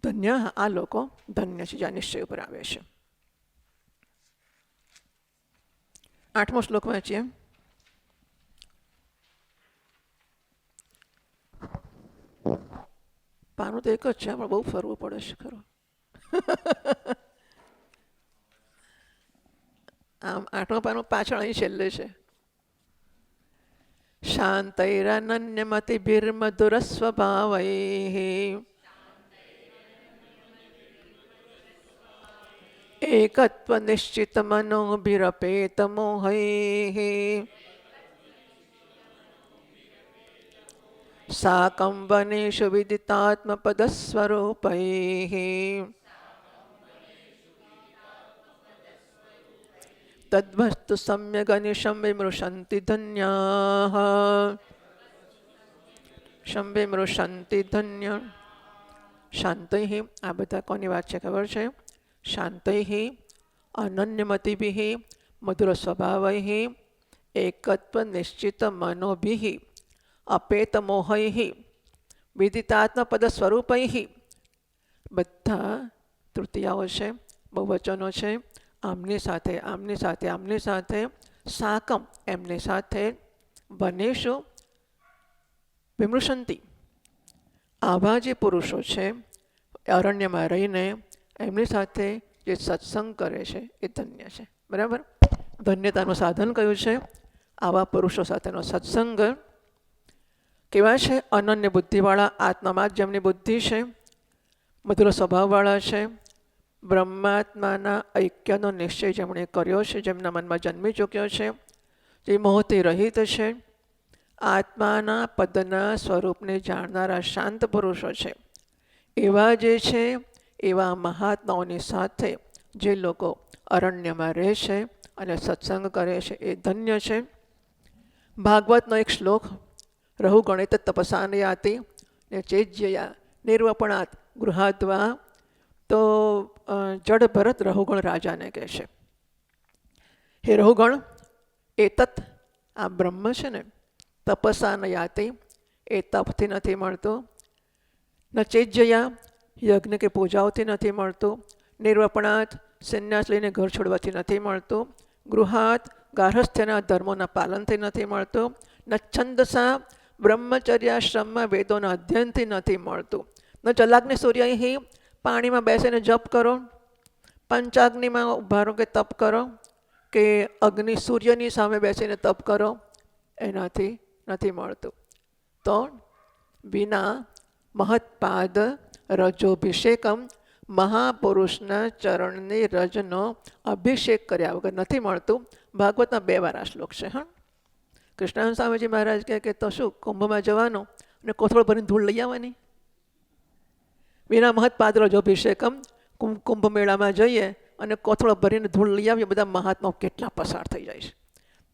ધન્ય, આ લોકો ધન્ય છે જ્યાં નિશ્ચય ઉપર આવે છે. 8મો શ્લોક વાંચીએ. પાનું તો એક જ છે, પણ બહુ ફરવું પડે છે ખરું. આમ 8મા પાનું પાછળ અહીં છેલ્લે છે. શાંતૈરનન્યમતિભિર્મધુર સ્વભાવૈ એકત્વ નિશ્ચિત મનોભિરપેત મોહૈ સાકં વનેષુ વિદિતાત્મપદસ્વરૂપૈ તદ્વસ્તુ સમ્યગનિશં વિમૃશન્તિ ધન્યાઃ વિમૃશન્તિ ધન્ય. શાંતૈઃ આ બધા કોની વાત છે ખબર છે? શાંતૈઃ અનન્યમતિભિઃ મધુર સ્વભાવૈઃ એકત્વ નિશ્ચિત મનોભિઃ અપેત મોહૈઃ વિદિતાત્મપદ સ્વરૂપૈઃ. બધા તૃતીયાઓ છે, બહુવચનો છે. આમની સાથે આમની સાથે આમની સાથે સાકમ એમની સાથે વનેષુ વિમૃશંતિ. આવા જે પુરુષો છે અરણ્યમાં રહીને એમની સાથે જે સત્સંગ કરે છે એ ધન્ય છે. બરાબર? ધન્યતાનું સાધન કયું છે? આવા પુરુષો સાથેનો સત્સંગ. કેવા છે? અનન્ય બુદ્ધિવાળા, આત્મામાં જ જેમની બુદ્ધિ છે, મધુર સ્વભાવવાળા છે, બ્રહ્માત્માના ઐક્યનો નિશ્ચય જેમણે કર્યો છે, જેમના મનમાં જન્મી ચૂક્યો છે, જે મોહથી રહિત છે, આત્માના પદના સ્વરૂપને જાણનારા શાંત પુરુષો છે. એવા જે છે એવા મહાત્માઓની સાથે જે લોકો અરણ્યમાં રહે છે અને સત્સંગ કરે છે એ ધન્ય છે. ભાગવતનો એક શ્લોક, રહુ ગણિત તપસાનયાતિ ને ચેજ્યયા નિર્વપણાત ગૃહાદ્વા. તો જડ ભરત રહુગણ રાજાને કહે છે, હે રહુગણ, એતત આ બ્રહ્મ છે ને તપસા ન યાતિ, એ તપથી નથી મળતું, ન ચેજ્યયા યજ્ઞ કે પૂજાઓથી નથી મળતું, નિર્વપણાત સંન્યાસ લઈને ઘર છોડવાથી નથી મળતું, ગૃહાત ગાર્હસ્થ્યના ધર્મોના પાલનથી નથી મળતું, ન છંદસા બ્રહ્મચર્યાશ્રમમાં વેદોના અધ્યયનથી નથી મળતું, ન જલાગ્નિ સૂર્યૈ પાણીમાં બેસીને જપ કરો, પંચાગ્નિમાં ઉભા રહો કે તપ કરો, કે અગ્નિ સૂર્યની સામે બેસીને તપ કરો, એનાથી નથી મળતું. તો વિના મહત્પાદ રજોભિષેકમ, મહાપુરુષના ચરણની રજનો અભિષેક કર્યા વગર નથી મળતું. ભાગવતના 2 વાર આ શ્લોક છે. હા, કૃષ્ણાનંદ સ્વામીજી મહારાજ કહે કે તો શું કુંભમાં જવાનું અને કોથળો ભરીને ધૂળ લઈ આવવાની? વિના મહત્પાદ રજોભિષેકમ, કુંભ મેળામાં જઈએ અને કોથળો ભરીને ધૂળ લઈ આવીએ, બધા મહાત્માઓ કેટલા પસાર થઈ જાય છે.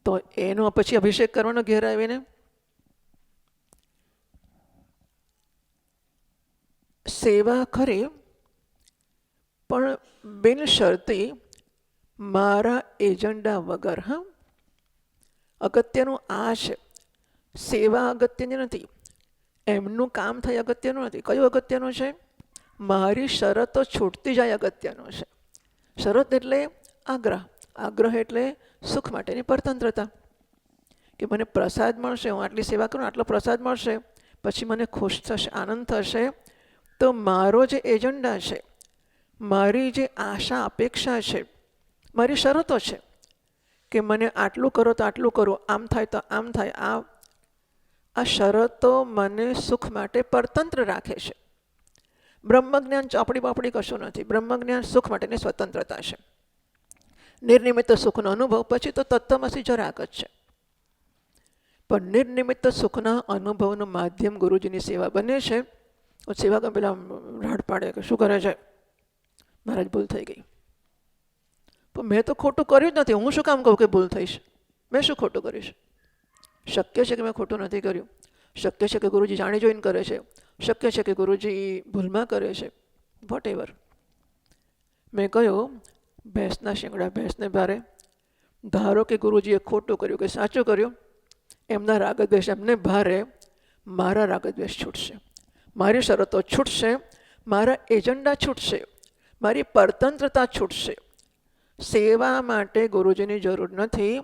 તો એનો પછી અભિષેક કરવાનો ઘેર આવીને. સેવા ખરી પણ બિન શરતી મારા એજન્ડા વગર. હા, અગત્યનું આ છે. સેવા અગત્યની નથી, એમનું કામ થાય અગત્યનું નથી. કયું અગત્યનું છે? મારી શરતો છૂટતી જાય અગત્યનો છે. શરત એટલે આગ્રહ, આગ્રહ એટલે સુખ માટેની પરતંત્રતા. કે મને પ્રસાદ મળશે, હું આટલી સેવા કરું, આટલો પ્રસાદ મળશે, પછી મને ખુશ થશે, આનંદ થશે. તો મારો જે એજન્ડા છે, મારી જે આશા અપેક્ષા છે, મારી શરતો છે કે મને આટલું કરો તો આટલું કરો, આમ થાય તો આમ થાય, આ શરતો મને સુખ માટે પરતંત્ર રાખે છે. બ્રહ્મજ્ઞાન ચોપડી બાપડી કશું નથી. બ્રહ્મજ્ઞાન સુખ માટેની સ્વતંત્રતા છે. નિર્નિમિત્ત સુખનો અનુભવ પછી તો તત્વમસી જરાક જ છે. પણ નિર્નિમિત્ત સુખના અનુભવનું માધ્યમ ગુરુજીની સેવા બને છે. સેવા કરે પેલા રાડ પાડે કે શું કરે છે, મહારાજ ભૂલ થઈ ગઈ. પણ મેં તો ખોટું કર્યું જ નથી, હું શું કામ કહું કે ભૂલ થઈશ? મેં શું ખોટું કર્યું છે? શક્ય છે કે મેં ખોટું નથી કર્યું, શક્ય છે કે ગુરુજી જાણી જોઈને કરે છે, શક્ય છે કે ગુરુજી ભૂલમાં કરે છે, વોટ એવર. મેં કહ્યું ભેંસના શિંગડા ભેંસને ભારે. ધારો કે ગુરુજીએ ખોટું કર્યું કે સાચું કર્યું, એમના રાગદ્વેષ એમને ભારે, મારા રાગદ્વેષ છૂટશે, મારી શરતો છૂટશે, મારા એજન્ડા છૂટશે, મારી પરતંત્રતા છૂટશે. સેવા માટે ગુરુજીની જરૂર નથી,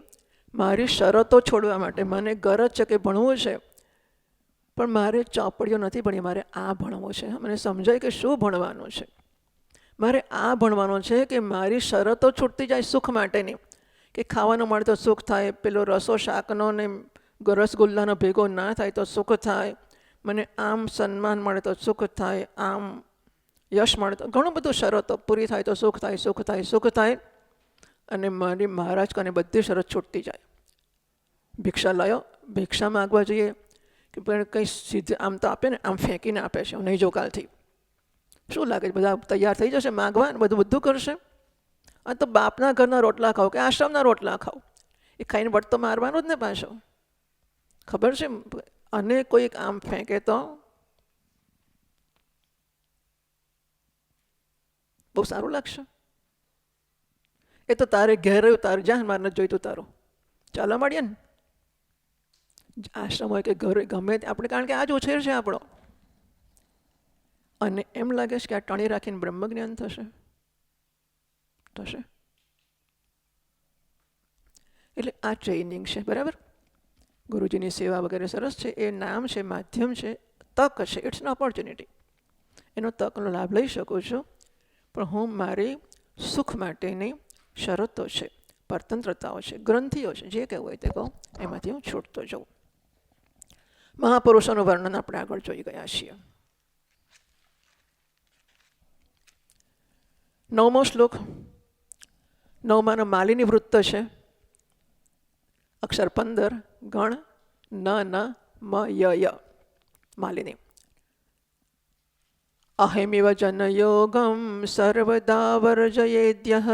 મારી શરતો છોડવા માટે. મને ગરજ છે કે ભણવું છે, પણ મારે ચોપડીઓ નથી ભણી, મારે આ ભણવું છે. મને સમજાય કે શું ભણવાનું છે. મારે આ ભણવાનું છે કે મારી શરતો છૂટતી જાય સુખ માટેની, કે કે ખાવાનું મળે તો સુખ થાય, પેલો રસો શાકનો ને રસગુલ્લાનો ભેગો ના થાય તો સુખ થાય, મને આમ સન્માન મળે તો સુખ થાય, આમ યશ મળે તો ઘણું બધું શરતો પૂરી થાય તો સુખ થાય, સુખ થાય, સુખ થાય. અને મારી મહારાજ કને બધી શરત છૂટતી જાય. ભિક્ષા લાયો, ભિક્ષા માગવા જઈએ કે પણ કંઈ સીધે આમ તો આપે ને, આમ ફેંકીને આપે છે, નહીં જો કાલથી. શું લાગે બધા તૈયાર થઈ જશે માગવા, બધું કરશે? આ તો બાપના ઘરના રોટલા ખાઓ કે આશ્રમના રોટલા ખાઓ, એ ખાઈને વટ તો મારવાનો જ ને પાછો. ખબર છે? અને કોઈક આમ ફેંકે તો બહુ સારું લાગશે. એ તો તારે ઘેર રહ્યું, તારે જ્યાં મારે નથી જોઈતું તારું, ચાલો મળીએ ને. આશ્રમ હોય કે ઘર ગમે તે આપણે, કારણ કે આ જ ઉછેર છે આપણો. અને એમ લાગે છે કે આ ટણી રાખીને બ્રહ્મજ્ઞાન થશે. એટલે આ ટ્રેનિંગ છે, બરાબર. ગુરુજીની સેવા વગેરે સરસ છે, એ નામ છે, માધ્યમ છે, તક છે, ઇટ્સ એન ઓપોર્ચ્યુનિટી. એનો તકનો લાભ લઈ શકું છું, પણ હું મારી સુખ માટેની શરતો છે, પરતંત્રતાઓ છે, ગ્રંથિઓ છે, જે કહેવું હોય તે કહું, એમાંથી હું છૂટતો જાઉં. મહાપુરુષોનું વર્ણન આપણે આગળ જોઈ ગયા છીએ. 9મો શ્લોક, 9માનો માલિની વૃત્ત છે. અક્ષર 15, ગણ ન મ ય માલિની. અહેમિવ જનયોગમ સર્વદા વર્જયેદ્યઃ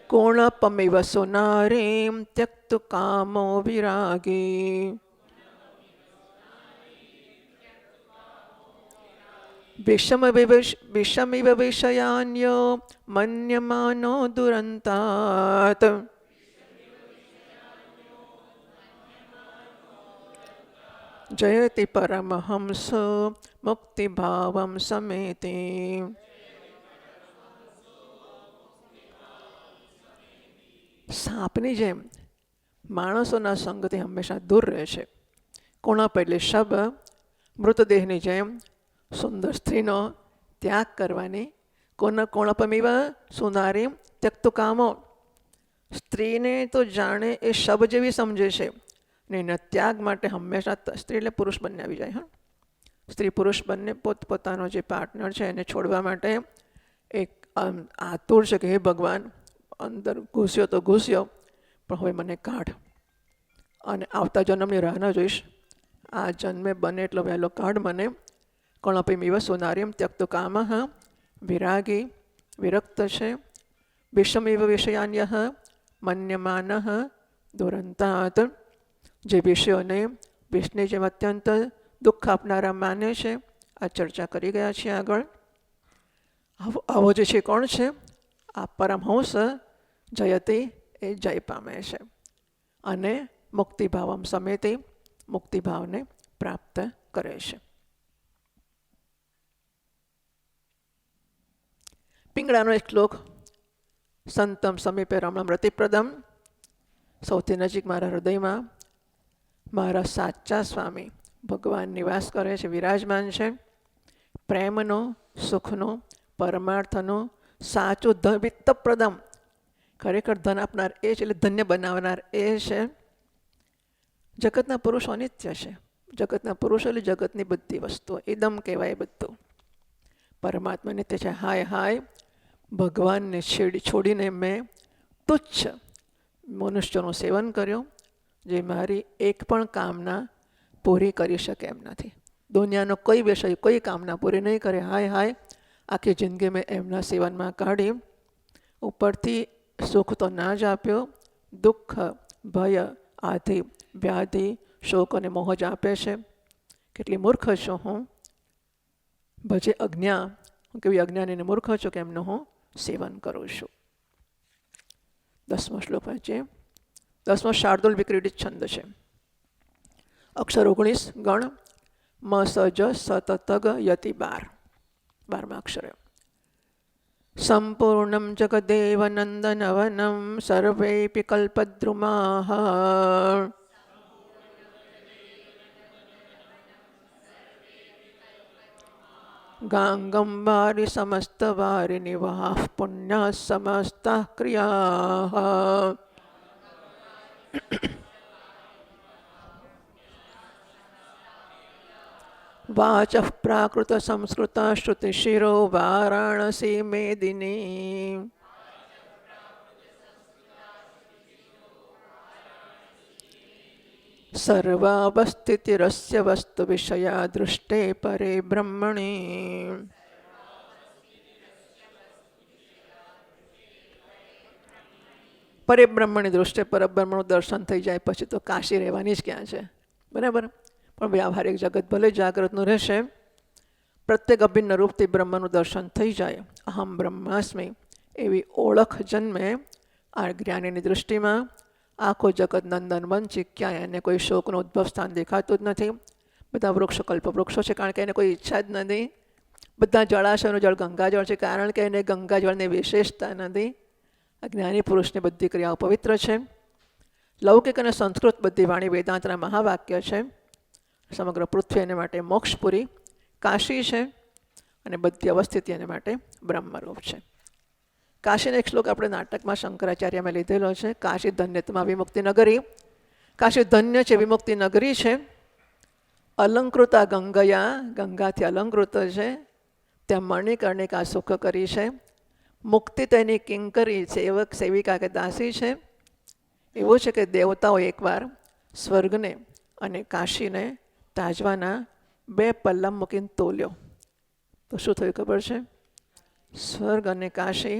કોણપમિવ સુનારીમ ત્યક્તુ કામો વિરાગી. વિષમિવ વિષયાન્યો મન્યમાનો દુરંતાત. જયતિ પરમહંસ મુક્તિભાવમ સમેતિ. સાપની જેમ માણસોના સંગથી હંમેશા દૂર રહે છે. કોણપ એટલે શબ, મૃતદેહની જેમ સુંદર સ્ત્રીનો ત્યાગ કરવાની. કોણપમિવ સુનારી ત્યક્તુ કામો. સ્ત્રીને તો જાણે એ શબ જેવી સમજે છે ને એના ત્યાગ માટે હંમેશા, સ્ત્રી એટલે પુરુષ બંને આવી જાય. હા, સ્ત્રી પુરુષ બંને પોતપોતાનો જે પાર્ટનર છે એને છોડવા માટે એક આતુર છે કે હે ભગવાન, અંદર ઘૂસ્યો તો ઘૂસ્યો, પણ હવે મને કાઢ, અને આવતા જન્મની રાહ ન જોઈશ, આ જન્મે બને એટલો વહેલો કાઢ મને. કણપિમિવ સુનારીમ ત્યક્તુ કામઃ વિરાગી, વિરક્ત છે. વિષમિવ વિષયાન્યઃ મન્યમાનઃ દુરંતાત. જે વિષયોને વિષને જેમ અત્યંત દુઃખ આપનારા માને છે. આ ચર્ચા કરી ગયા છીએ આગળ. આવો જે છે કોણ છે? આ પરમહંસ જયતિ, એ જય પામે છે, અને મુક્તિભાવમ સમેતિ, મુક્તિભાવને પ્રાપ્ત કરે છે. પિંગળાનો એક શ્લોક, સંતમ સમીપે રમણમ રતિપ્રદમ. સૌથી નજીક મારા હૃદયમાં મારા સાચા સ્વામી ભગવાન નિવાસ કરે છે, વિરાજમાન છે. પ્રેમનો, સુખનો, પરમાર્થનો સાચું વિત્તપ્રદમ, ખરેખર ધન આપનાર એ છે, એટલે ધન્ય બનાવનાર એ છે. જગતના પુરુષો અનિત્ય છે. જગતના પુરુષો એટલે જગતની બધી વસ્તુઓ, ઇદમ કહેવાય બધું. પરમાત્મા નિત્ય છે. હાય હાય, ભગવાનને છોડીને મેં તુચ્છ મનુષ્યનું સેવન કર્યું, જે મારી એક પણ કામના પૂરી કરી શકે એમ નથી. દુનિયાનો કોઈ વિષય, કોઈ કામના પૂરી નહીં કરે. હાય હાય, આખી જિંદગી મેં એમના સેવનમાં કાઢી. ઉપરથી સુખ તો ના જ આપ્યો, દુઃખ, ભય, આધિ, વ્યાધિ, શોક અને મોહ જ આપે છે. કેટલી મૂર્ખ છું હું. ભજે અજ્ઞા, હું કેવી અજ્ઞાનીને મૂર્ખ છું કે એમનું હું સેવન કરું છું. 10મો શ્લોક વાંચીએ. 10મો શાર્દુલ વિક્રીડિત છંદ છે. અક્ષર 19, ગણ મ સજ સતતગ યતિ 12, 12મા અક્ષરે. સંપૂર્ણમ જગદેવ નંદનવનમ સર્વેપી કલ્પદ્રુમાઃ ગાંગમ વારી સમસ્ત વારી નિવાહ પુણ્યા સમસ્ત ક્રિયા વાચ પ્રાકૃત સંસ્કૃત શ્રુતિશિરો વારાણસી મેદિની સર્વાવસ્થિતિરસ્ય વસ્તુ વિષયા દૃષ્ટે પરે બ્રહ્મણી. પરિબ્રહ્મણી દૃષ્ટિએ પરબ્રહ્મનું દર્શન થઈ જાય પછી તો કાશી રહેવાની જ ક્યાં છે, બરાબર. પણ વ્યાવહારિક જગત ભલે જાગૃતનું રહેશે, પ્રત્યેક અભિન્ન રૂપથી બ્રહ્મનું દર્શન થઈ જાય, અહમ બ્રહ્માસ્મિ એવી ઓળખ જન્મે આ જ્ઞાનીની દૃષ્ટિમાં. આખો જગત નંદનવન છે, ક્યાંય એને કોઈ શોકનું ઉદ્ભવ સ્થાન દેખાતું જ નથી. બધા વૃક્ષો કલ્પવૃક્ષો છે, કારણ કે એને કોઈ ઈચ્છા જ નથી. બધા જળાશયનું જળ ગંગાજળ છે, કારણ કે એને ગંગાજળની વિશેષતા નથી. આ જ્ઞાની પુરુષની બધી ક્રિયાઓ પવિત્ર છે. લૌકિક અને સંસ્કૃત બધી વાણી વેદાંતના મહાવાક્ય છે. સમગ્ર પૃથ્વી એને માટે મોક્ષપુરી કાશી છે, અને બધી અવસ્થિતિ એને માટે બ્રહ્મરૂપ છે. કાશીનો એક શ્લોક આપણે નાટકમાં શંકરાચાર્યમાં લીધેલો છે. કાશી ધન્યતમાં વિમુક્તિ નગરી. કાશી ધન્ય છે, વિમુક્તિ નગરી છે. અલંકૃતા ગંગયા, ગંગાથી અલંકૃત છે. ત્યાં મણિકર્ણિકા સુખ કરી છે. મુક્તિ તેની કિંકરી સેવક સેવિકા કે દાસી છે. એવું છે કે દેવતાઓ એકવાર સ્વર્ગને અને કાશીને તાજવાના 2 પલ્લા મૂકીને તોલ્યો તો શું થયું ખબર છે? સ્વર્ગ અને કાશી,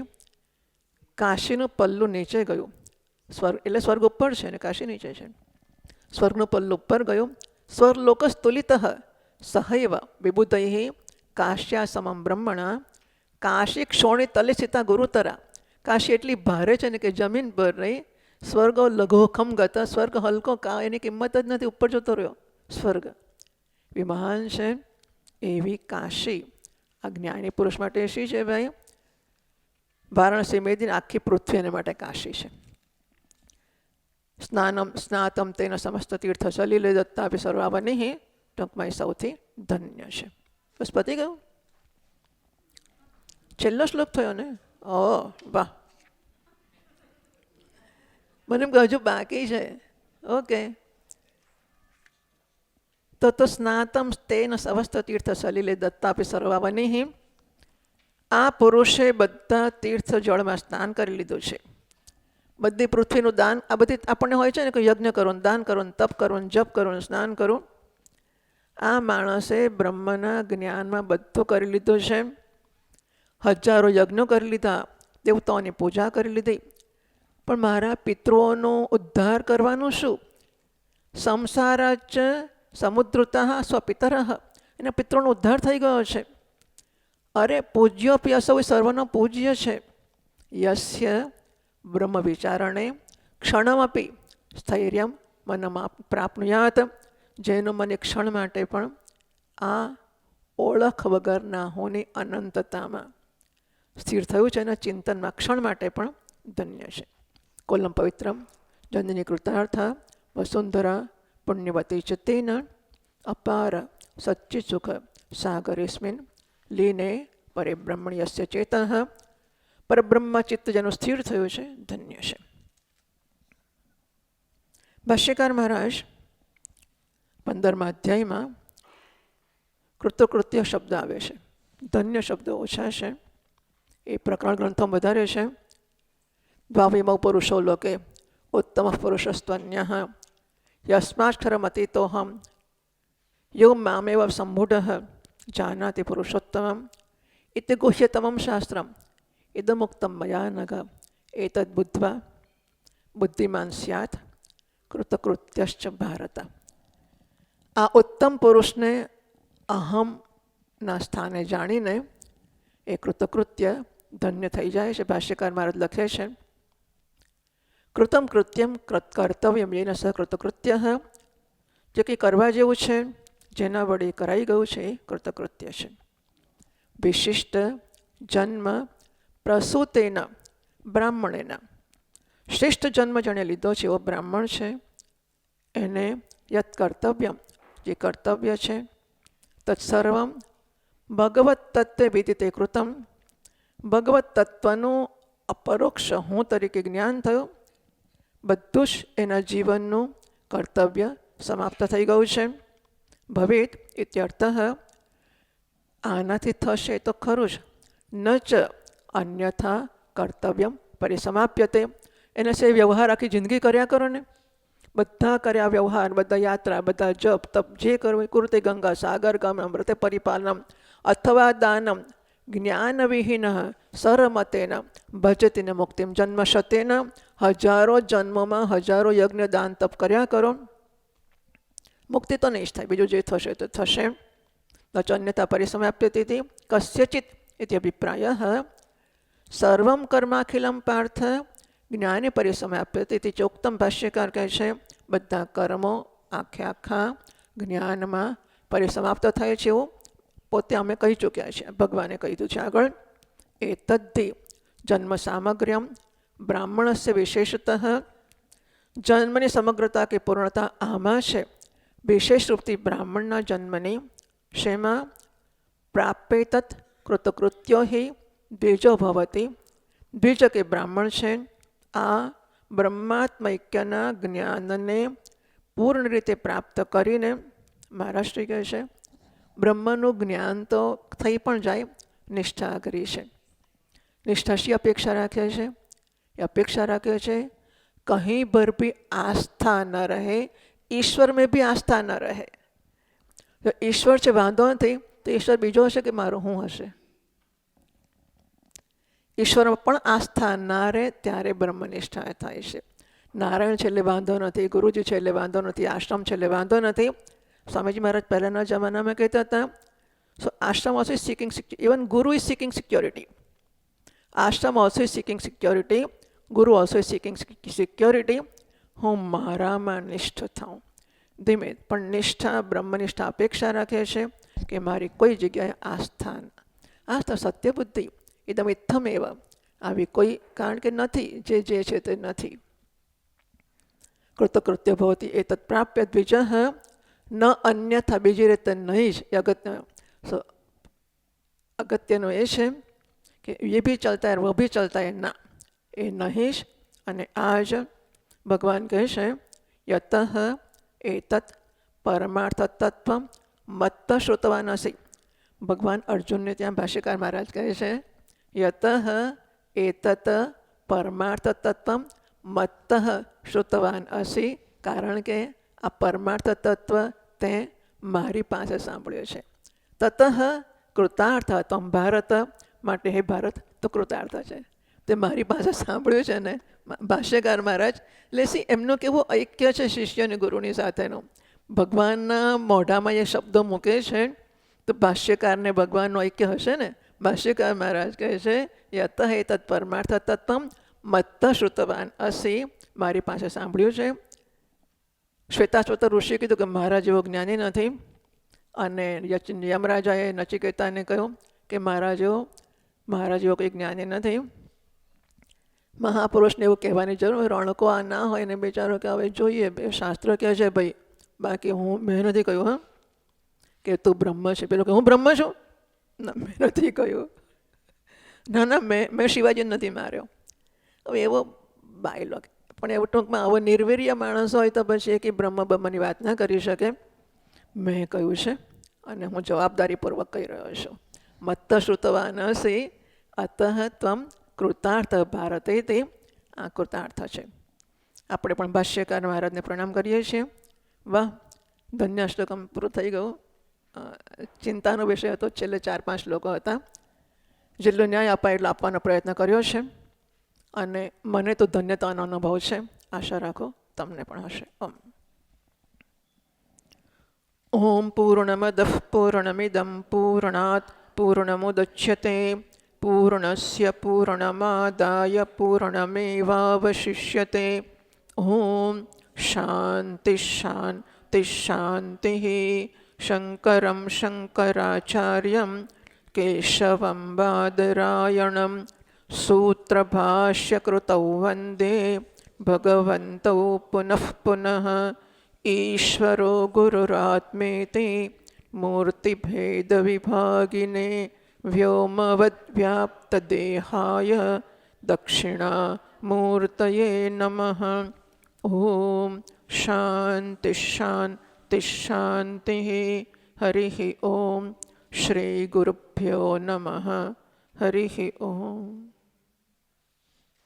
કાશીનું પલ્લું નીચે ગયું. સ્વર્ગ એટલે સ્વર્ગ ઉપર છે ને કાશી નીચે છે. સ્વર્ગનું પલ્લું ઉપર ગયું. સ્વર્લોકસ્તુલિત સહૈવ વિબુધૈ કાશ્યા સમમ બ્રહ્મણા કાશી ક્ષોણી તલે સ્થિતા ગુરુતરા. કાશી એટલી ભારે છે ને કે જમીન પર રહી. સ્વર્ગ લઘોખમ ગતા, સ્વર્ગ હલકો કા એની કિંમત જ નથી, ઉપર જતો રહ્યો સ્વર્ગ. એ મહાન છે એવી કાશી આ જ્ઞાની પુરુષ માટે શી છે ભાઈ? વારાણસી મેદિની આખી પૃથ્વી એને માટે કાશી છે. સ્નાતમ તેના સમસ્ત તીર્થ સલીલે દત્તાપી સર્વાવનિ ટૂંકમાં સૌથી ધન્ય છે. બસ પતી ગયું. છેલ્લો શ્લોક થયો ને? ઓ વાહ, મને એમ કે હજુ બાકી છે. ઓકે, તો સ્નાતમ તેન સમસ્ત તીર્થ સલીલે દત્તાપી સર્વાવનિ. આ પુરુષે બધા તીર્થ જળમાં સ્નાન કરી લીધું છે. બધી પૃથ્વીનું દાન, આ બધી આપણને હોય છે ને કે યજ્ઞ કરો, દાન કરો, તપ કરો, જપ કરો, સ્નાન કરો. આ માણસે બ્રહ્મના જ્ઞાનમાં બધું કરી લીધું છે. હજારો યજ્ઞો કરી લીધા, દેવતાઓની પૂજા કરી લીધી. પણ મારા પિતૃઓનો ઉદ્ધાર કરવાનું શું? સંસારાચ સમુદ્રતા સ્વપિતર, એના પિતૃનો ઉદ્ધાર થઈ ગયો છે. અરે પૂજ્યોપી અસૌ સર્વનો પૂજ્ય છે. યસ્ય બ્રહ્મ વિચારણે ક્ષણમપી સ્થૈર્યમ મનમાં પ્રાપ્નુયાત. જેનું મને ક્ષણ માટે પણ આ ઓળખ વગરના હોની અનંતતામાં સ્થિર થયું છે, એના ચિંતનમાં ક્ષણ માટે પણ ધન્ય છે. કોલમ પવિત્રમ જનની કૃતાર્થ વસુંધરા પુણ્યવતી ચ તેન અપાર સચ્ચિ સુખ સાગરેસ્મિન લીને પરિબ્રહ્મણ્યસ્ય ચેતઃ. પરબ્રહ્મ ચિત્ત જેનું સ્થિર થયું છે ધન્ય છે. ભાષ્યકાર મહારાજ 15મા અધ્યાયમાં કૃતકૃત્ય શબ્દ આવે છે, ધન્ય શબ્દ ઓછા છે. એ પ્રકરણ ગ્રંથો વધારે છે. દ્વાવિમૌ પુરુષો લોકે ઉત્તમ પુરુષસ્ત્વન્ય યસ્માક્ષરમતીતોહમ યો મામેવ સંમૂઢ જાનાતિ પુરુષોત્તમમ ઇતિ ગુહ્યતમમ શાસ્ત્રમ ઇદમુક્તમ મયા નઘ એતદ બુદ્ધ્વા બુદ્ધિમાન સ્યાત કૃતકૃત્યશ્ચ ભારત. આ ઉત્તમ પુરુષને અહમના સ્થાને જાણીને એ કૃતકૃત્ય ધન્ય થઈ જાય છે. ભાષ્યકાર મહારાજ લખે છે, કૃતમ કૃત્યમ કર્તવ્યમ યેન સહ કૃતકૃત્ય. જે કંઈ કરવા જેવું છે, જેના વડે કરાઈ ગયું છે એ કૃતકૃત્ય છે. વિશિષ્ટ જન્મ પ્રસૂતેન બ્રાહ્મણેન. શ્રેષ્ઠ જન્મ જેણે લીધો છે એવો બ્રાહ્મણ છે. એને યત કર્તવ્યમ, જે કર્તવ્ય છે, તત્સર્વમ ભગવત તત્વ વિદિતે કૃતમ. ભગવત તત્વનું અપરોક્ષ હું તરીકે જ્ઞાન થયું. બધું જ એના જીવનનું કર્તવ્ય સમાપ્ત થઈ ગયું છે. ભવેત ઇત્યર્થ. આનાથી થશે તો ખરું જ. ન ચ અન્યથા કર્તવ્યમ પરિસમાપ્યતે. એને સે વ્યવહાર આખી જિંદગી કર્યા કરો ને. બધા કર્યા વ્યવહાર, બધા યાત્રા, બધા જપ તપ જે કરવું, કુરુતે ગંગા સાગર ગમ અમૃતે પરિપાલનમ અથવા દાનમ જ્ઞાનવિહીન સરમતેન ભજતિને મુક્તિમ જન્મશતેન. હજારો જન્મોમાં હજારો યજ્ઞ દાન તપ કર્યા કરો, મુક્તિ તો નહીં જ થાય. બીજું જે થશે તો થશે. ન ચ અન્યથા પરિસમાપ્યતે કસ્યચિત ઇતિ અભિપ્રાય. સર્વમ કર્માખિલમ પાર્થ જ્ઞાને પરિસમાપ્યતે ઇતિ ચોક્તમ. ભાષ્યકાર કહે છે બધા કર્મો આખા જ્ઞાનમાં પરિસમાપ્ત થાય છે એવું પોતે અમે કહી ચૂક્યા છે, ભગવાને કહ્યું છે આગળ. એ તદ્ધિ જન્મ સામગ્ર્યમ બ્રાહ્મણસ્ય વિશેષતઃ. જન્મની સમગ્રતા કે પૂર્ણતા આમાં છે. વિશેષ રૂપથી બ્રાહ્મણના જન્મની શેમાં પ્રાપ્ય તત્ કૃતકૃત્યો હિ દ્વિજો ભવતી. દ્વિજ કે બ્રાહ્મણ છે. આ બ્રહ્માત્મૈક્યના જ્ઞાનને પૂર્ણ રીતે પ્રાપ્ત કરીને મહારાજ શ્રી કહે છે બ્રહ્મનું જ્ઞાન તો થઈ પણ જાય, નિષ્ઠા કરી છે. નિષ્ઠા શી અપેક્ષા રાખે છે? એ અપેક્ષા રાખે છે કहीं पर भी आस्था न रहे, ईश्वर में भी आस्था न रहे. જો ઈશ્વર છે વાંધો નથી તો ઈશ્વર બીજો હશે કે મારો હું હશે? ઈશ્વરમાં પણ આસ્થા ના રહે ત્યારે બ્રહ્મનિષ્ઠા થાય છે. નારાયણ છેલ્લે વાંધો નથી, ગુરુજી છેલ્લે વાંધો નથી, આશ્રમ છેલ્લે વાંધો નથી. સ્વામીજી મહારાજ પહેલાના જમાનામાં કહેતા હતા સો આશ્રમ ઓલ્સો ઇઝ સીકિંગ, ઇવન ગુરુ is seeking security. Ashram also is seeking security, ગુરુ ઓલ્સો ઇઝ સીકિંગ સિક્યોરિટી. હું મારામાં નિષ્ઠ થાઉં. ધીમે પણ નિષ્ઠા બ્રહ્મનિષ્ઠા અપેક્ષા રાખે છે કે મારી કોઈ જગ્યાએ આસ્થા સત્ય બુદ્ધિ એકદમ ઇત્થમ એવા આવી કોઈ, કારણ કે નથી, જે છે તે નથી. કૃતકૃત્ય ભવતી એ તત્પ્રાપ્ય દ્વિજ ન અન્યથા, બીજી રીતે નહીં જ. અગત્યનું એ છે કે એ ભી ચલતા હે વો ભી ચલતા હે, ના એ નહીં જ. અને આ જ ભગવાન કહે છે યતઃ એતત પરમાર્થ તત્વ મત્ત શ્રુતવાન અસી. ભગવાન અર્જુનને ત્યાં ભાષ્યકાર મહારાજ કહે છે યતઃ એતત પરમાર્થ તત્વ મત્ત શ્રુતવાન અસી. કારણ કે આ પરમાર્થ તત્વ તે મારી પાસે સાંભળ્યો છે. તતઃ કૃતાર્થ તમ ભારત, માટે હે ભારત તો કૃતાર્થ છે. તે મારી પાસે સાંભળ્યું છે ને ભાષ્યકાર મહારાજ. એટલે એમનું કેવું ઐક્ય છે શિષ્ય અને ગુરુની સાથેનું. ભગવાનના મોઢામાં એ શબ્દો મૂકે છે તો ભાષ્યકારને ભગવાનનું ઐક્ય હશે ને. ભાષ્યકાર મહારાજ કહે છે યતઃ એતત્ પરમાર્થ તત્વમ મત્ત શ્રુતવાન અસી, મારી પાસે સાંભળ્યું છે. શ્વેતાશ્વતર ઋષિએ કીધું કે મહારાજ એવો જ્ઞાની નથી. અને યમરાજાએ નચિકેતાને કહ્યું કે મહારાજ એવો કંઈ જ્ઞાની નથી. મહાપુરુષને એવું કહેવાની જરૂર, રણકો આ ના હોય ને બિચારો કે હવે જોઈએ શાસ્ત્ર કહે છે ભાઈ, બાકી મેં નથી કહ્યું હા કે તું બ્રહ્મ છે. પેલો કે હું બ્રહ્મ છું? ના, મેં નથી કહ્યું. ના મેં શિવાજીને નથી માર્યો. હવે એવો બાયલો, પણ એવું ટૂંકમાં આવો નિર્વીર્ય માણસ હોય તો પછી કે બ્રહ્મની વાત ના કરી શકે. મેં કહ્યું છે અને હું જવાબદારીપૂર્વક કહી રહ્યો છું. મત્ત શ્રુતવાનસી અતઃ ત્વમ કૃતાર્થ ભારતે, તે આ કૃતાર્થ છે. આપણે પણ ભાષ્યકાર મહારાજને પ્રણામ કરીએ છીએ. વાહ, ધન્ય શ્લોકમ પૂરું થઈ ગયું. ચિંતાનો વિષય હતો, છેલ્લે 4-5 શ્લોકો હતા. જેટલો ન્યાય અપાય એટલો આપવાનો પ્રયત્ન કર્યો છે અને મને તો ધન્યતાનો અનુભવ છે. આશા રાખો તમને પણ હશે. ઓમ પૂર્ણમદ પૂર્ણમિદમ પૂર્ણાત પૂર્ણમુદચ્યતે પૂર્ણસ્ય પૂર્ણમાદાય પૂર્ણમેવાવશિષ્યતે. ઓમ શાંતિ શાંતિ શાંતિ. શંકરમ શંકરાચાર્યમ કેશવમ બાદરાયણમ સૂત્રભાષ્યકૃતૌ વંદે ભગવन्तૌ પુનઃ પુનઃ. ઈશ્વરો ગુરુરાત્મેતિ मूर्तिभेदविभागिने व्योमवद्व्याप्तदेहाय दक्षिणामूर्तये नमः। ॐ शान्ति शान्ति शान्तिः। हरिः ॐ। श्रीगुरुभ्यो नमः। हरिः ॐ।